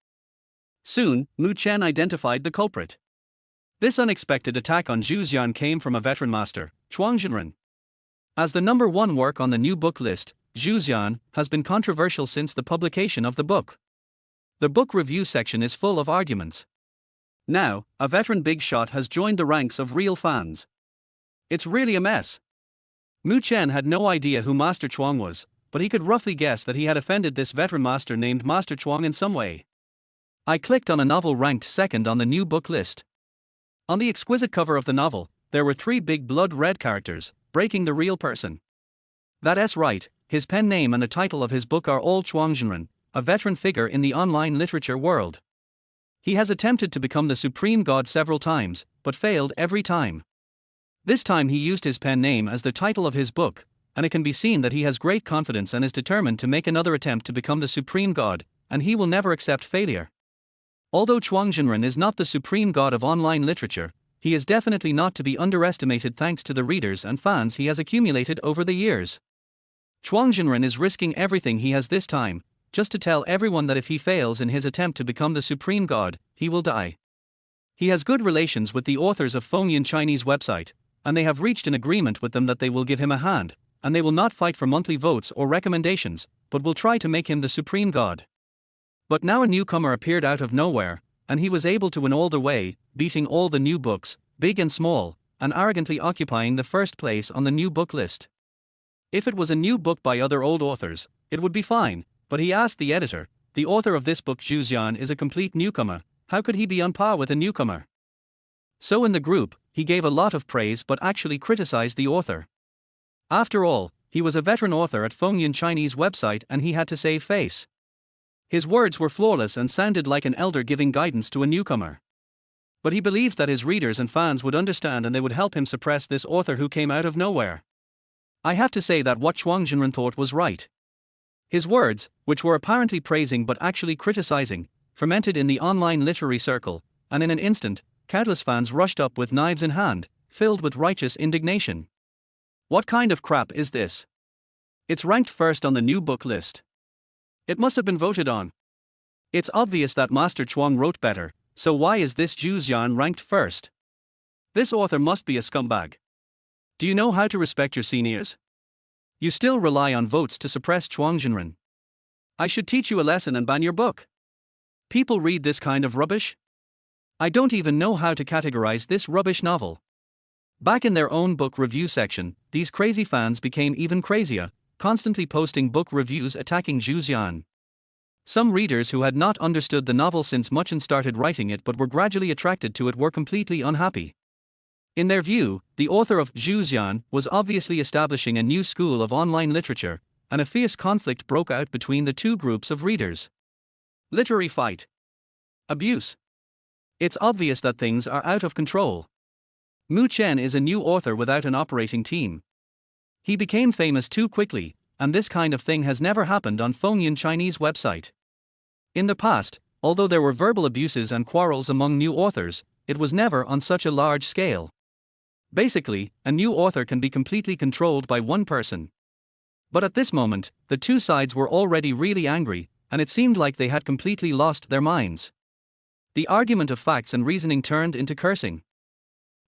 Soon, Mu Chen identified the culprit. This unexpected attack on Zhuxian came from a veteran master, Zhuang. As the number one work on the new book list, Zhuxian has been controversial since the publication of the book. The book review section is full of arguments. Now, a veteran big shot has joined the ranks of real fans. It's really a mess. Mu Chen had no idea who Master Chuang was, but he could roughly guess that he had offended this veteran master named Master Chuang in some way. I clicked on a novel ranked second on the new book list. On the exquisite cover of the novel, there were 3 big blood-red characters, breaking the real person. That's right, his pen name and the title of his book are all Zhuang, a veteran figure in the online literature world. He has attempted to become the supreme god several times, but failed every time. This time he used his pen name as the title of his book, and it can be seen that he has great confidence and is determined to make another attempt to become the supreme god, and he will never accept failure. Although Zhuang is not the supreme god of online literature, he is definitely not to be underestimated thanks to the readers and fans he has accumulated over the years. Zhuang is risking everything he has this time, just to tell everyone that if he fails in his attempt to become the supreme god, he will die. He has good relations with the authors of Fengyan Chinese website, and they have reached an agreement with them that they will give him a hand, and they will not fight for monthly votes or recommendations, but will try to make him the supreme god. But now a newcomer appeared out of nowhere, and he was able to win all the way, beating all the new books, big and small, and arrogantly occupying the first place on the new book list. If it was a new book by other old authors, it would be fine, but he asked the editor, the author of this book Zhuxian is a complete newcomer, how could he be on par with a newcomer? So in the group, he gave a lot of praise but actually criticized the author. After all, he was a veteran author at Fengyan Chinese website and he had to save face. His words were flawless and sounded like an elder giving guidance to a newcomer. But he believed that his readers and fans would understand and they would help him suppress this author who came out of nowhere. I have to say that what Zhuang thought was right. His words, which were apparently praising but actually criticizing, fermented in the online literary circle, and in an instant, countless fans rushed up with knives in hand, filled with righteous indignation. What kind of crap is this? It's ranked first on the new book list. It must have been voted on. It's obvious that Master Chuang wrote better, so why is this Zhuxian ranked first? This author must be a scumbag. Do you know how to respect your seniors? You still rely on votes to suppress Zhuang. I should teach you a lesson and ban your book. People read this kind of rubbish? I don't even know how to categorize this rubbish novel. Back in their own book review section, these crazy fans became even crazier, constantly posting book reviews attacking Zhuxian. Some readers who had not understood the novel since Mu Chen started writing it but were gradually attracted to it were completely unhappy. In their view, the author of Zhuxian was obviously establishing a new school of online literature, and a fierce conflict broke out between the two groups of readers. Literary fight. Abuse. It's obvious that things are out of control. Mu Chen is a new author without an operating team. He became famous too quickly, and this kind of thing has never happened on Fengyan Chinese website. In the past, although there were verbal abuses and quarrels among new authors, it was never on such a large scale. Basically, a new author can be completely controlled by one person. But at this moment, the two sides were already really angry, and it seemed like they had completely lost their minds. The argument of facts and reasoning turned into cursing.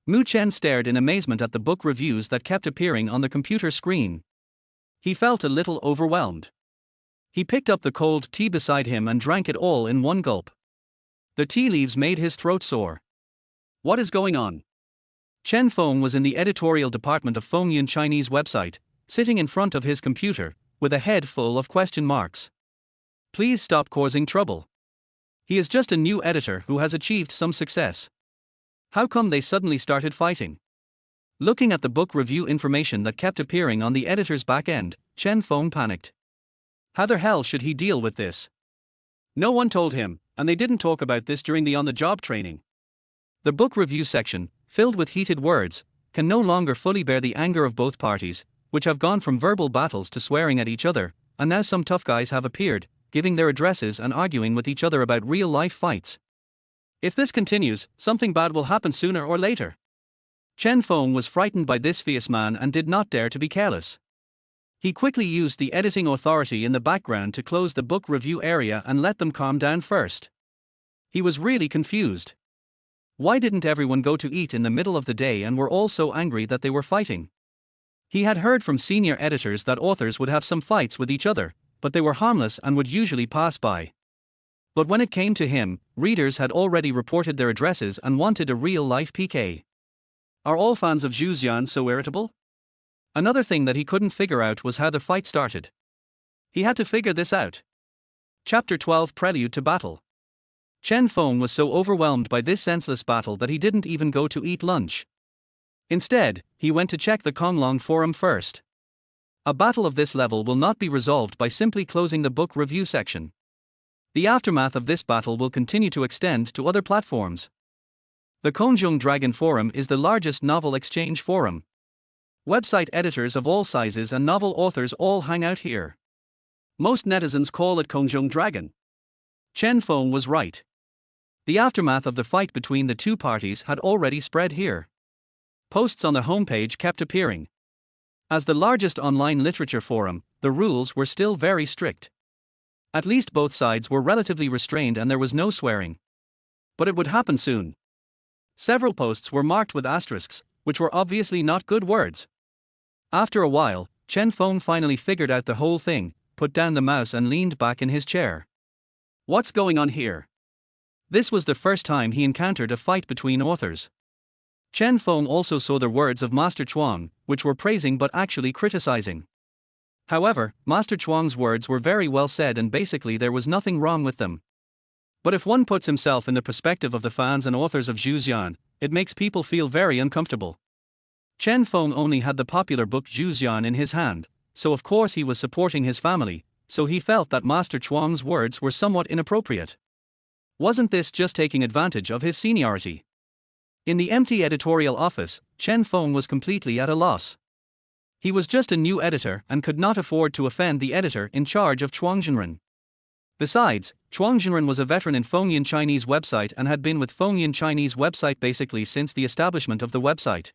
Mu Chen stared in amazement at the book reviews that kept appearing on the computer screen. He felt a little overwhelmed. He picked up the cold tea beside him and drank it all in one gulp. The tea leaves made his throat sore. What is going on? Chen Feng was in the editorial department of Fengyun Chinese website, sitting in front of his computer, with a head full of question marks. Please stop causing trouble. He is just a new editor who has achieved some success. How come they suddenly started fighting? Looking at the book review information that kept appearing on the editor's back end, Chen Feng panicked. How the hell should he deal with this? No one told him, and they didn't talk about this during the on-the-job training. The book review section, filled with heated words, can no longer fully bear the anger of both parties, which have gone from verbal battles to swearing at each other, and now some tough guys have appeared, giving their addresses and arguing with each other about real-life fights. If this continues, something bad will happen sooner or later. Chen Feng was frightened by this fierce man and did not dare to be careless. He quickly used the editing authority in the background to close the book review area and let them calm down first. He was really confused. Why didn't everyone go to eat in the middle of the day and were all so angry that they were fighting? He had heard from senior editors that authors would have some fights with each other, but they were harmless and would usually pass by. But when it came to him, readers had already reported their addresses and wanted a real-life PK. Are all fans of Zhu Xian so irritable? Another thing that he couldn't figure out was how the fight started. He had to figure this out. Chapter 12 Prelude to Battle. Chen Feng was so overwhelmed by this senseless battle that he didn't even go to eat lunch. Instead, he went to check the Konglong forum first. A battle of this level will not be resolved by simply closing the book review section. The aftermath of this battle will continue to extend to other platforms. The Kongjong Dragon Forum is the largest novel exchange forum. Website editors of all sizes and novel authors all hang out here. Most netizens call it Kongjong Dragon. Chen Feng was right. The aftermath of the fight between the two parties had already spread here. Posts on the homepage kept appearing. As the largest online literature forum, the rules were still very strict. At least both sides were relatively restrained and there was no swearing. But it would happen soon. Several posts were marked with asterisks, which were obviously not good words. After a while, Chen Feng finally figured out the whole thing, put down the mouse and leaned back in his chair. What's going on here? This was the first time he encountered a fight between authors. Chen Feng also saw the words of Master Chuang, which were praising but actually criticizing. However, Master Chuang's words were very well said and basically there was nothing wrong with them. But if one puts himself in the perspective of the fans and authors of Zhu Xian, it makes people feel very uncomfortable. Chen Feng only had the popular book Zhu Xian in his hand, so of course he was supporting his family, so he felt that Master Chuang's words were somewhat inappropriate. Wasn't this just taking advantage of his seniority? In the empty editorial office, Chen Feng was completely at a loss. He was just a new editor and could not afford to offend the editor in charge of Chuang Zhenren. Besides, Chuang Zhenren was a veteran in Fengyun Chinese website and had been with Fengyun Chinese website basically since the establishment of the website.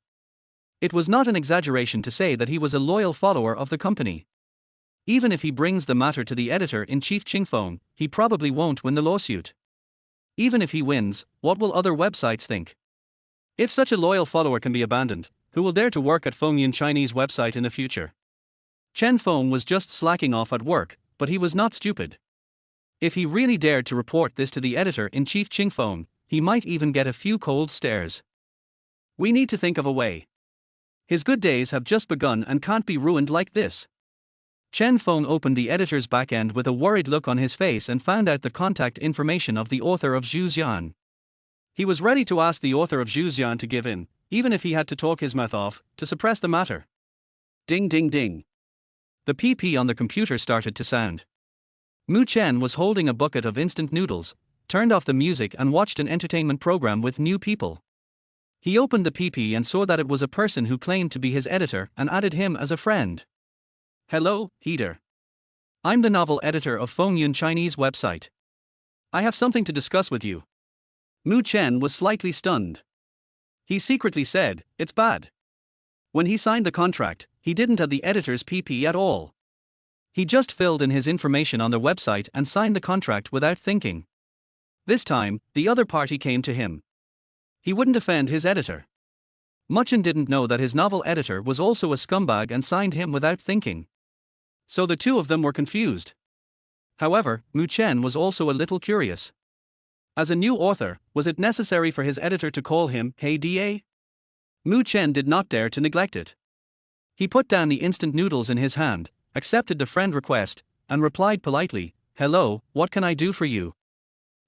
It was not an exaggeration to say that he was a loyal follower of the company. Even if he brings the matter to the editor-in-chief Qing Feng, he probably won't win the lawsuit. Even if he wins, what will other websites think? If such a loyal follower can be abandoned, who will dare to work at Fengyun Chinese website in the future? Chen Feng was just slacking off at work, but he was not stupid. If he really dared to report this to the editor-in-chief Qing Feng, he might even get a few cold stares. We need to think of a way. His good days have just begun and can't be ruined like this. Chen Feng opened the editor's backend with a worried look on his face and found out the contact information of the author of Zhu Xian. He was ready to ask the author of Zhu Xian to give in, even if he had to talk his mouth off, to suppress the matter. Ding ding ding. The PP on the computer started to sound. Mu Chen was holding a bucket of instant noodles, turned off the music and watched an entertainment program with new people. He opened the PP and saw that it was a person who claimed to be his editor and added him as a friend. Hello, Heater. I'm the novel editor of Fengyun Chinese website. I have something to discuss with you. Mu Chen was slightly stunned. He secretly said, "It's bad." When he signed the contract, he didn't add the editor's PP at all. He just filled in his information on the website and signed the contract without thinking. This time, the other party came to him. He wouldn't offend his editor. Mu Chen didn't know that his novel editor was also a scumbag and signed him without thinking. So the two of them were confused. However, Mu Chen was also a little curious. As a new author, was it necessary for his editor to call him "Hey DA"? Mu Chen did not dare to neglect it. He put down the instant noodles in his hand, accepted the friend request, and replied politely, "Hello, what can I do for you?"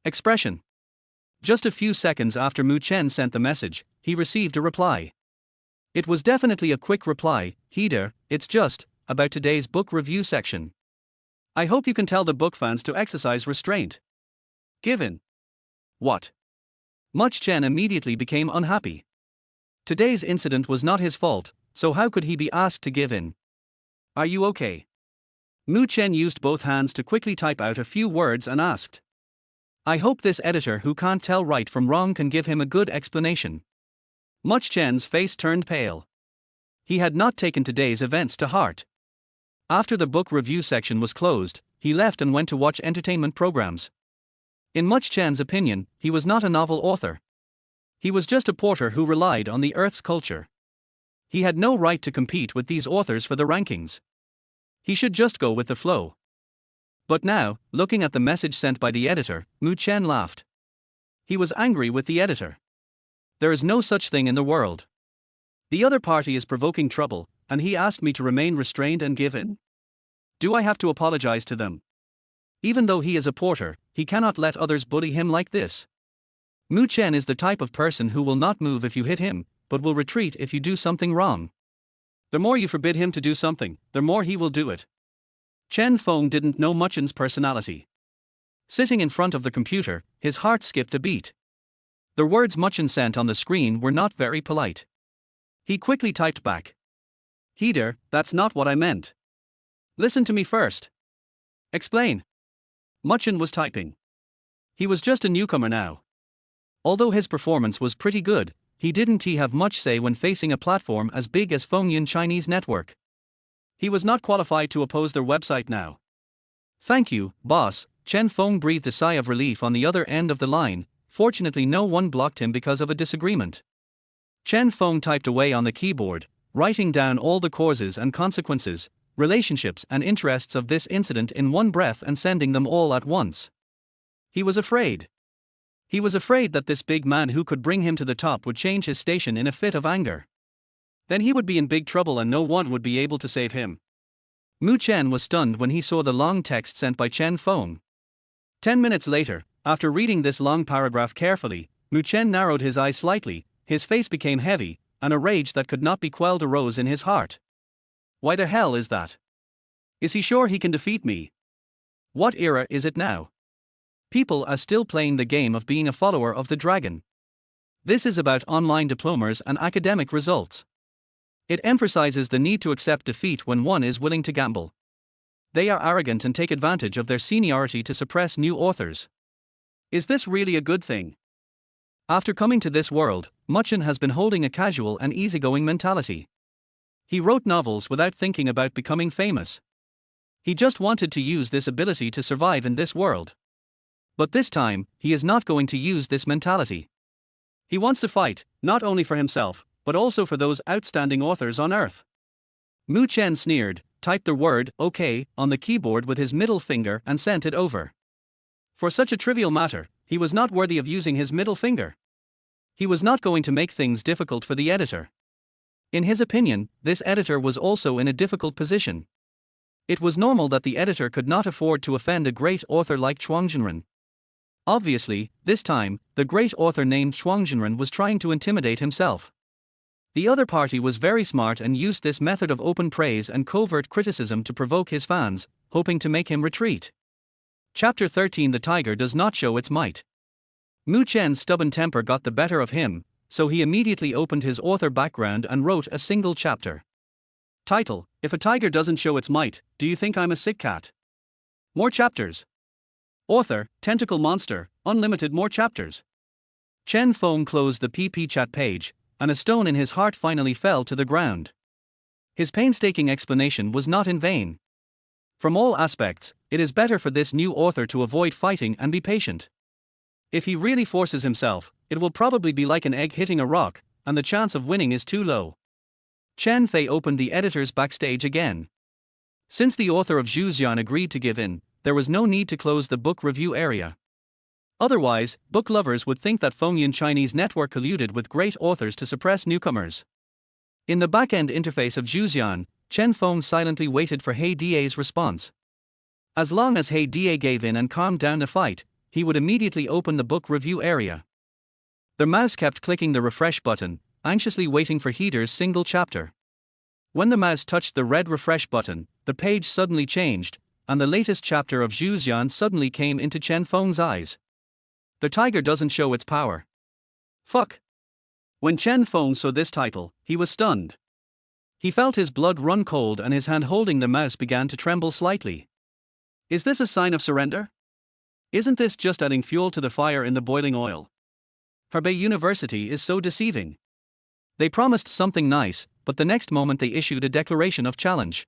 Expression. Just a few seconds after Mu Chen sent the message, he received a reply. It was definitely a quick reply. "Header, it's just about today's book review section. I hope you can tell the book fans to exercise restraint. Given." What? Mu Chen immediately became unhappy. Today's incident was not his fault, so how could he be asked to give in? "Are you okay?" Mu Chen used both hands to quickly type out a few words and asked. I hope this editor who can't tell right from wrong can give him a good explanation. Mu Chen's face turned pale. He had not taken today's events to heart. After the book review section was closed, he left and went to watch entertainment programs. In Mu Chen's opinion, he was not a novel author. He was just a porter who relied on the Earth's culture. He had no right to compete with these authors for the rankings. He should just go with the flow. But now, looking at the message sent by the editor, Mu Chen laughed. He was angry with the editor. There is no such thing in the world. The other party is provoking trouble, and he asked me to remain restrained and give in. Do I have to apologize to them? Even though he is a porter, he cannot let others bully him like this. Mu Chen is the type of person who will not move if you hit him, but will retreat if you do something wrong. The more you forbid him to do something, the more he will do it. Chen Feng didn't know Mu Chen's personality. Sitting in front of the computer, his heart skipped a beat. The words Mu Chen sent on the screen were not very polite. He quickly typed back. "Header, that's not what I meant. Listen to me first. Explain." Mu Chen was typing. He was just a newcomer now. Although his performance was pretty good, he didn't have much say when facing a platform as big as Fengyun Chinese network. He was not qualified to oppose their website now. "Thank you, boss." Chen Feng breathed a sigh of relief on the other end of the line. Fortunately, no one blocked him because of a disagreement. Chen Feng typed away on the keyboard, writing down all the causes and consequences, relationships and interests of this incident in one breath and sending them all at once. He was afraid. He was afraid that this big man who could bring him to the top would change his station in a fit of anger. Then he would be in big trouble and no one would be able to save him. Mu Chen was stunned when he saw the long text sent by Chen Feng. 10 minutes later, after reading this long paragraph carefully, Mu Chen narrowed his eyes slightly, his face became heavy, and a rage that could not be quelled arose in his heart. Why the hell is that? Is he sure he can defeat me? What era is it now? People are still playing the game of being a follower of the dragon. This is about online diplomas and academic results. It emphasizes the need to accept defeat when one is willing to gamble. They are arrogant and take advantage of their seniority to suppress new authors. Is this really a good thing? After coming to this world, Mu Chen has been holding a casual and easygoing mentality. He wrote novels without thinking about becoming famous. He just wanted to use this ability to survive in this world. But this time, he is not going to use this mentality. He wants to fight, not only for himself, but also for those outstanding authors on Earth. Mu Chen sneered, typed the word "OK" on the keyboard with his middle finger and sent it over. For such a trivial matter, he was not worthy of using his middle finger. He was not going to make things difficult for the editor. In his opinion, this editor was also in a difficult position. It was normal that the editor could not afford to offend a great author like Chuang Zhenren. Obviously, this time, the great author named Chuang Zhenren was trying to intimidate himself. The other party was very smart and used this method of open praise and covert criticism to provoke his fans, hoping to make him retreat. Chapter 13. The tiger does not show its might. Mu Chen's stubborn temper got the better of him, so he immediately opened his author background and wrote a single chapter. Title: If a tiger doesn't show its might, do you think I'm a sick cat? More chapters. Author: Tentacle Monster, unlimited more chapters. Chen Feng closed the PP chat page, and a stone in his heart finally fell to the ground. His painstaking explanation was not in vain. From all aspects, it is better for this new author to avoid fighting and be patient. If he really forces himself, it will probably be like an egg hitting a rock, and the chance of winning is too low. Chen Fei opened the editor's backstage again. Since the author of Zhuxian agreed to give in, there was no need to close the book review area. Otherwise, book lovers would think that Fengyun Chinese network colluded with great authors to suppress newcomers. In the back-end interface of Zhuxian, Chen Feng silently waited for He Da's response. As long as He Da gave in and calmed down the fight, he would immediately open the book review area. The mouse kept clicking the refresh button, anxiously waiting for He's single chapter. When the mouse touched the red refresh button, the page suddenly changed, and the latest chapter of Zhuxian suddenly came into Chen Feng's eyes. The tiger doesn't show its power. Fuck. When Chen Feng saw this title, he was stunned. He felt his blood run cold and his hand holding the mouse began to tremble slightly. Is this a sign of surrender? Isn't this just adding fuel to the fire in the boiling oil? Hebei University is so deceiving. They promised something nice, but the next moment they issued a declaration of challenge.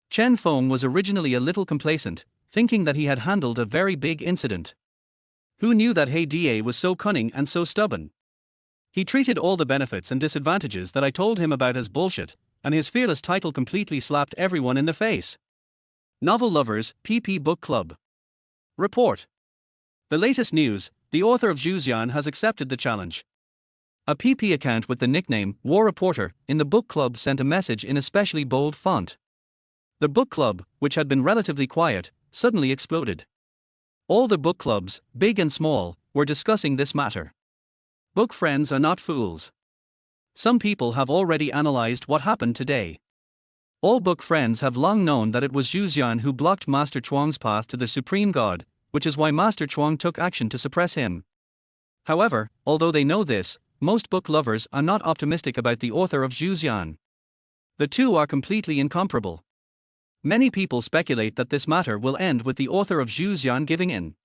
Chen Feng was originally a little complacent, thinking that he had handled a very big incident. Who knew that He Da was so cunning and so stubborn? He treated all the benefits and disadvantages that I told him about as bullshit, and his fearless title completely slapped everyone in the face. Novel lovers, PP Book Club. Report. The latest news, the author of Zhuxian has accepted the challenge. A PP account with the nickname War Reporter in the book club sent a message in especially bold font. The book club, which had been relatively quiet, suddenly exploded. All the book clubs, big and small, were discussing this matter. Book friends are not fools. Some people have already analyzed what happened today. All book friends have long known that it was Zhuxian who blocked Master Chuang's path to the Supreme God, which is why Master Chuang took action to suppress him. However, although they know this, most book lovers are not optimistic about the author of Zhuxian. The two are completely incomparable. Many people speculate that this matter will end with the author of Zhuxian giving in.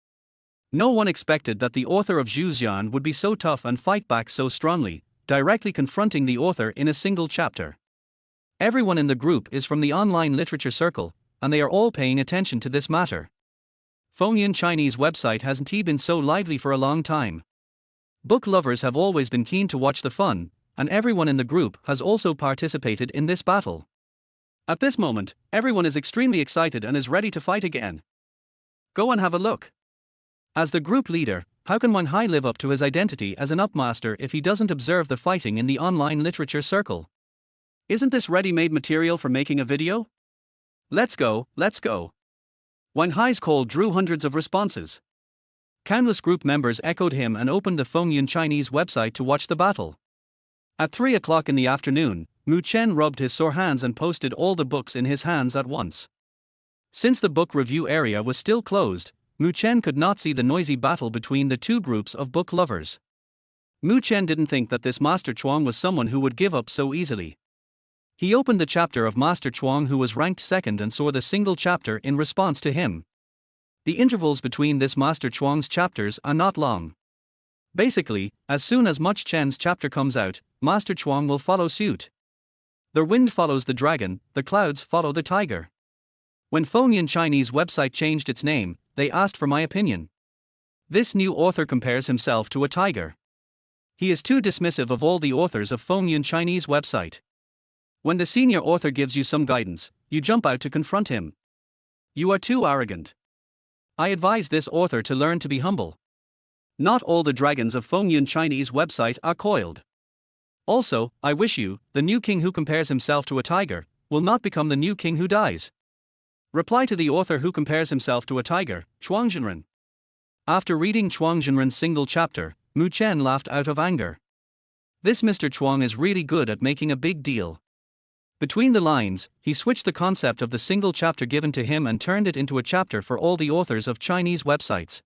No one expected that the author of Zhuxian would be so tough and fight back so strongly, directly confronting the author in a single chapter. Everyone in the group is from the online literature circle, and they are all paying attention to this matter. Fengyun Chinese website hasn't been so lively for a long time. Book lovers have always been keen to watch the fun, and everyone in the group has also participated in this battle. At this moment, everyone is extremely excited and is ready to fight again. Go and have a look. As the group leader, how can Wanhai live up to his identity as an upmaster if he doesn't observe the fighting in the online literature circle? Isn't this ready-made material for making a video? Let's go, let's go. Wanhai's call drew hundreds of responses. Countless group members echoed him and opened the Fengyun Chinese website to watch the battle. At 3 o'clock in the afternoon, Mu Chen rubbed his sore hands and posted all the books in his hands at once. Since the book review area was still closed, Mu Chen could not see the noisy battle between the two groups of book lovers. Mu Chen didn't think that this Master Chuang was someone who would give up so easily. He opened the chapter of Master Chuang who was ranked second and saw the single chapter in response to him. The intervals between this Master Chuang's chapters are not long. Basically, as soon as Mu Chen's chapter comes out, Master Chuang will follow suit. The wind follows the dragon, the clouds follow the tiger. When Fengyun Chinese website changed its name, they asked for my opinion. This new author compares himself to a tiger. He is too dismissive of all the authors of Fengyun Chinese website. When the senior author gives you some guidance, you jump out to confront him. You are too arrogant. I advise this author to learn to be humble. Not all the dragons of Fengyun Chinese website are coiled. Also, I wish you, the new king who compares himself to a tiger, will not become the new king who dies. Reply to the author who compares himself to a tiger, Chuang Zhenren. After reading Chuang Zhenren's single chapter, Mu Chen laughed out of anger. This Mr. Chuang is really good at making a big deal. Between the lines, he switched the concept of the single chapter given to him and turned it into a chapter for all the authors of Chinese websites.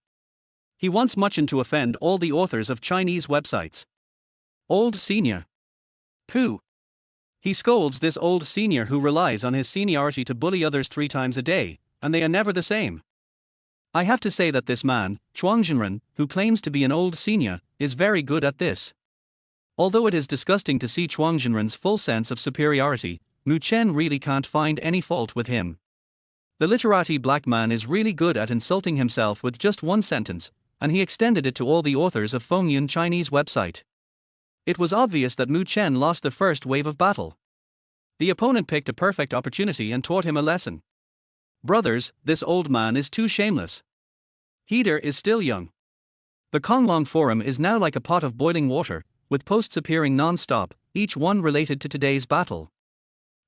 He wants Mu Chen to offend all the authors of Chinese websites. Old senior. Pooh. He scolds this old senior who relies on his seniority to bully others 3 times a day, and they are never the same. I have to say that this man, Chuang Zhenren, who claims to be an old senior, is very good at this. Although it is disgusting to see Chuang Zhenren's full sense of superiority, Mu Chen really can't find any fault with him. The literati black man is really good at insulting himself with just one sentence, and he extended it to all the authors of Fengyun Chinese website. It was obvious that Mu Chen lost the first wave of battle. The opponent picked a perfect opportunity and taught him a lesson. Brothers, this old man is too shameless. Heater is still young. The Konglong forum is now like a pot of boiling water, with posts appearing non-stop, each one related to today's battle.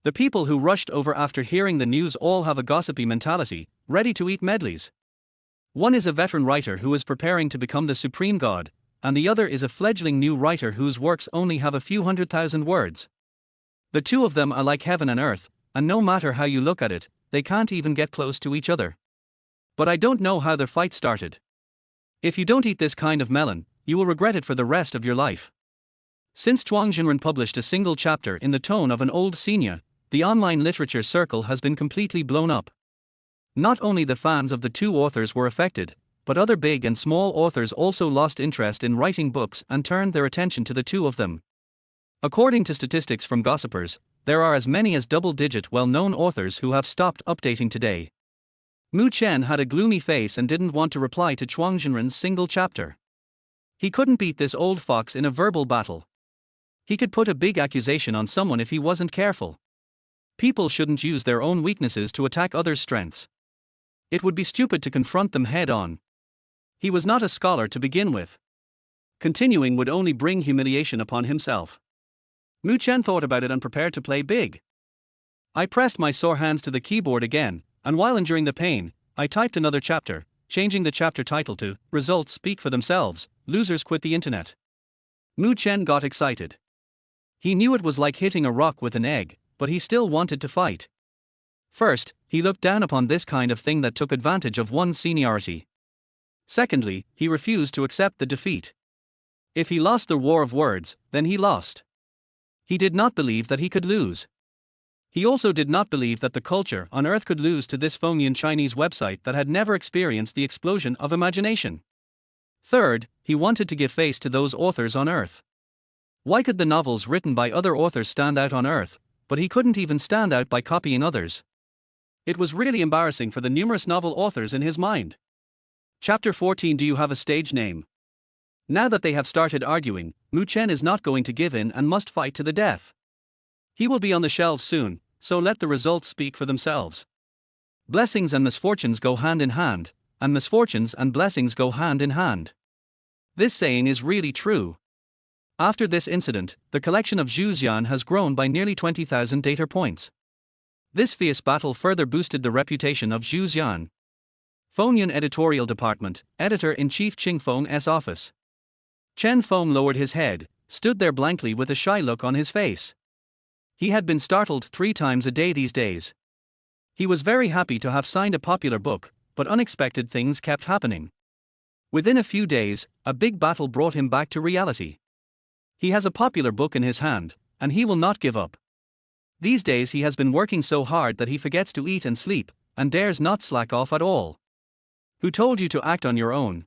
The people who rushed over after hearing the news all have a gossipy mentality, ready to eat medleys. One is a veteran writer who is preparing to become the supreme god, and the other is a fledgling new writer whose works only have a few 100,000 words. The two of them are like heaven and earth, and no matter how you look at it, they can't even get close to each other. But I don't know how their fight started. If you don't eat this kind of melon, you will regret it for the rest of your life. Since Chuang Jinren published a single chapter in the tone of an old senior, the online literature circle has been completely blown up. Not only the fans of the two authors were affected, but other big and small authors also lost interest in writing books and turned their attention to the two of them. According to statistics from gossipers, there are as many as double-digit well-known authors who have stopped updating today. Mu Chen had a gloomy face and didn't want to reply to Chuang Jinren's single chapter. He couldn't beat this old fox in a verbal battle. He could put a big accusation on someone if he wasn't careful. People shouldn't use their own weaknesses to attack others' strengths. It would be stupid to confront them head-on. He was not a scholar to begin with. Continuing would only bring humiliation upon himself. Mu Chen thought about it and prepared to play big. I pressed my sore hands to the keyboard again, and while enduring the pain, I typed another chapter, changing the chapter title to "Results Speak for Themselves, Losers Quit the Internet." Mu Chen got excited. He knew it was like hitting a rock with an egg, but he still wanted to fight. First, he looked down upon this kind of thing that took advantage of one's seniority. Secondly, he refused to accept the defeat. If he lost the war of words, then he lost. He did not believe that he could lose. He also did not believe that the culture on Earth could lose to this Fengyan Chinese website that had never experienced the explosion of imagination. Third, he wanted to give face to those authors on Earth. Why could the novels written by other authors stand out on Earth, but he couldn't even stand out by copying others? It was really embarrassing for the numerous novel authors in his mind. Chapter 14. Do you have a stage name? Now that they have started arguing, Mu Chen is not going to give in and must fight to the death. He will be on the shelves soon, so let the results speak for themselves. Blessings and misfortunes go hand in hand, and misfortunes and blessings go hand in hand. This saying is really true. After this incident, the collection of Zhuxian has grown by nearly 20,000 data points. This fierce battle further boosted the reputation of Zhuxian. Fengyan Editorial Department, Editor-in-Chief Qing Feng's office. Chen Feng lowered his head, stood there blankly with a shy look on his face. He had been startled 3 times a day these days. He was very happy to have signed a popular book, but unexpected things kept happening. Within a few days, a big battle brought him back to reality. He has a popular book in his hand, and he will not give up. These days he has been working so hard that he forgets to eat and sleep, and dares not slack off at all. Who told you to act on your own?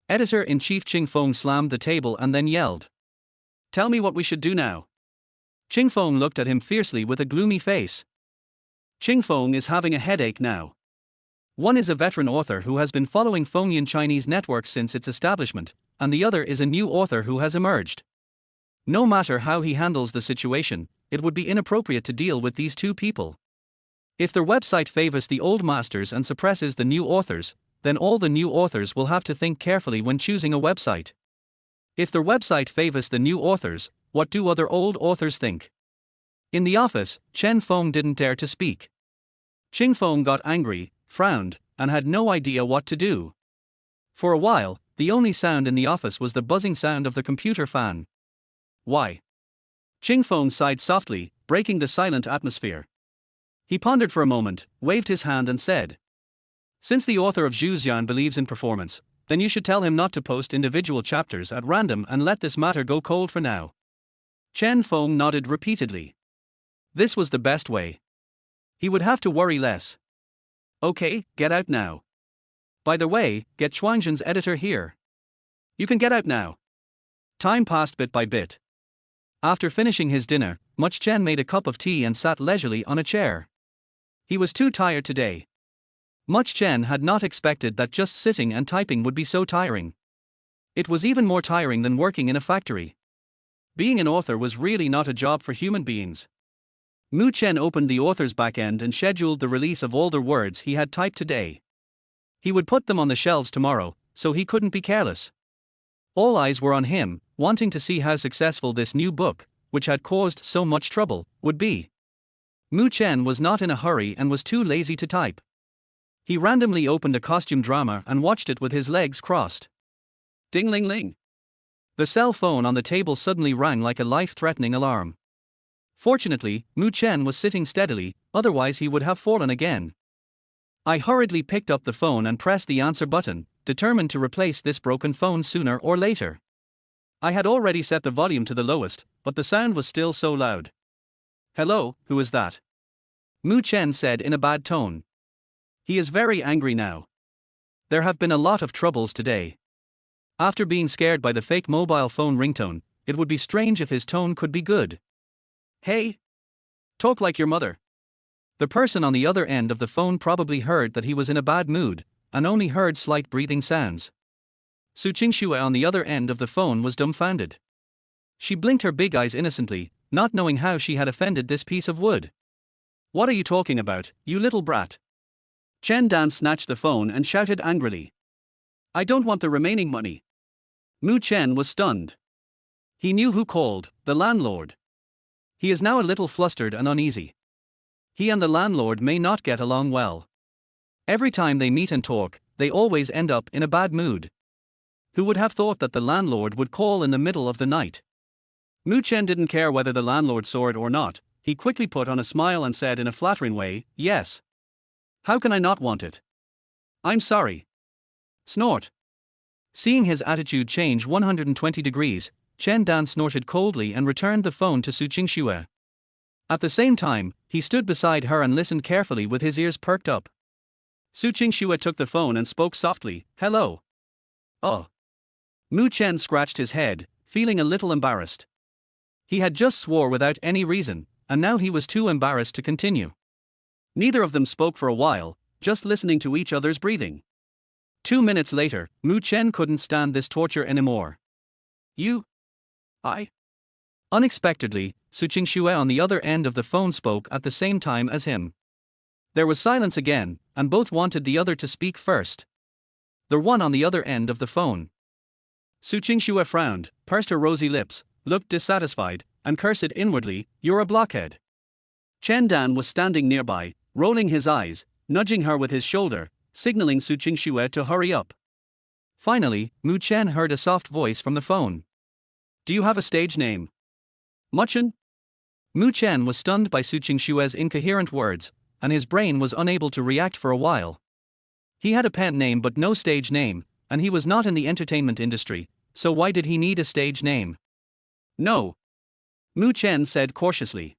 Editor-in-Chief Qing Feng slammed the table and then yelled. Tell me what we should do now. Qing Feng looked at him fiercely with a gloomy face. Qing Feng is having a headache now. One is a veteran author who has been following Fengyan Chinese networks since its establishment, and the other is a new author who has emerged. No matter how he handles the situation, it would be inappropriate to deal with these two people. If their website favors the old masters and suppresses the new authors, then all the new authors will have to think carefully when choosing a website. If their website favors the new authors, what do other old authors think? In the office, Chen Feng didn't dare to speak. Qing Feng got angry, frowned, and had no idea what to do. For a while, the only sound in the office was the buzzing sound of the computer fan. Why? Qing Feng sighed softly, breaking the silent atmosphere. He pondered for a moment, waved his hand and said, Since the author of Zhuxian believes in performance, then you should tell him not to post individual chapters at random and let this matter go cold for now. Chen Feng nodded repeatedly. This was the best way. He would have to worry less. Okay, get out now. By the way, get Chuangjin's editor here. You can get out now. Time passed bit by bit. After finishing his dinner, Mu Chen made a cup of tea and sat leisurely on a chair. He was too tired today. Mu Chen had not expected that just sitting and typing would be so tiring. It was even more tiring than working in a factory. Being an author was really not a job for human beings. Mu Chen opened the author's backend and scheduled the release of all the words he had typed today. He would put them on the shelves tomorrow, so he couldn't be careless. All eyes were on him, wanting to see how successful this new book, which had caused so much trouble, would be. Mu Chen was not in a hurry and was too lazy to type. He randomly opened a costume drama and watched it with his legs crossed. Ding-ling-ling. The cell phone on the table suddenly rang like a life-threatening alarm. Fortunately, Mu Chen was sitting steadily, otherwise he would have fallen again. I hurriedly picked up the phone and pressed the answer button, determined to replace this broken phone sooner or later. I had already set the volume to the lowest, but the sound was still so loud. "Hello, who is that?" Mu Chen said in a bad tone. He is very angry now. There have been a lot of troubles today. After being scared by the fake mobile phone ringtone, it would be strange if his tone could be good. "Hey? Talk like your mother." The person on the other end of the phone probably heard that he was in a bad mood, and only heard slight breathing sounds. Su Qingxue on the other end of the phone was dumbfounded. She blinked her big eyes innocently, not knowing how she had offended this piece of wood. "What are you talking about, you little brat?" Chen Dan snatched the phone and shouted angrily. "I don't want the remaining money." Mu Chen was stunned. He knew who called, the landlord. He is now a little flustered and uneasy. He and the landlord may not get along well. Every time they meet and talk, they always end up in a bad mood. Who would have thought that the landlord would call in the middle of the night? Mu Chen didn't care whether the landlord saw it or not. He quickly put on a smile and said in a flattering way, "Yes. How can I not want it? I'm sorry." Snort. Seeing his attitude change 120 degrees, Chen Dan snorted coldly and returned the phone to Su Qingxue. At the same time, he stood beside her and listened carefully with his ears perked up. Su Qingxue took the phone and spoke softly, "Hello." "Oh." Mu Chen scratched his head, feeling a little embarrassed. He had just swore without any reason, and now he was too embarrassed to continue. Neither of them spoke for a while, just listening to each other's breathing. 2 minutes later, Mu Chen couldn't stand this torture anymore. "You? I?" Unexpectedly, Su Qingxue on the other end of the phone spoke at the same time as him. There was silence again, and both wanted the other to speak first. The one on the other end of the phone. Su Qingxue frowned, pursed her rosy lips, looked dissatisfied, and cursed inwardly, "You're a blockhead." Chen Dan was standing nearby, rolling his eyes, nudging her with his shoulder, signaling Su Qingxue to hurry up. Finally, Mu Chen heard a soft voice from the phone. "Do you have a stage name?" "Mu Chen?" Mu Chen was stunned by Su Qingxue's incoherent words, and his brain was unable to react for a while. He had a pen name but no stage name, and he was not in the entertainment industry, so why did he need a stage name? "No," Mu Chen said cautiously.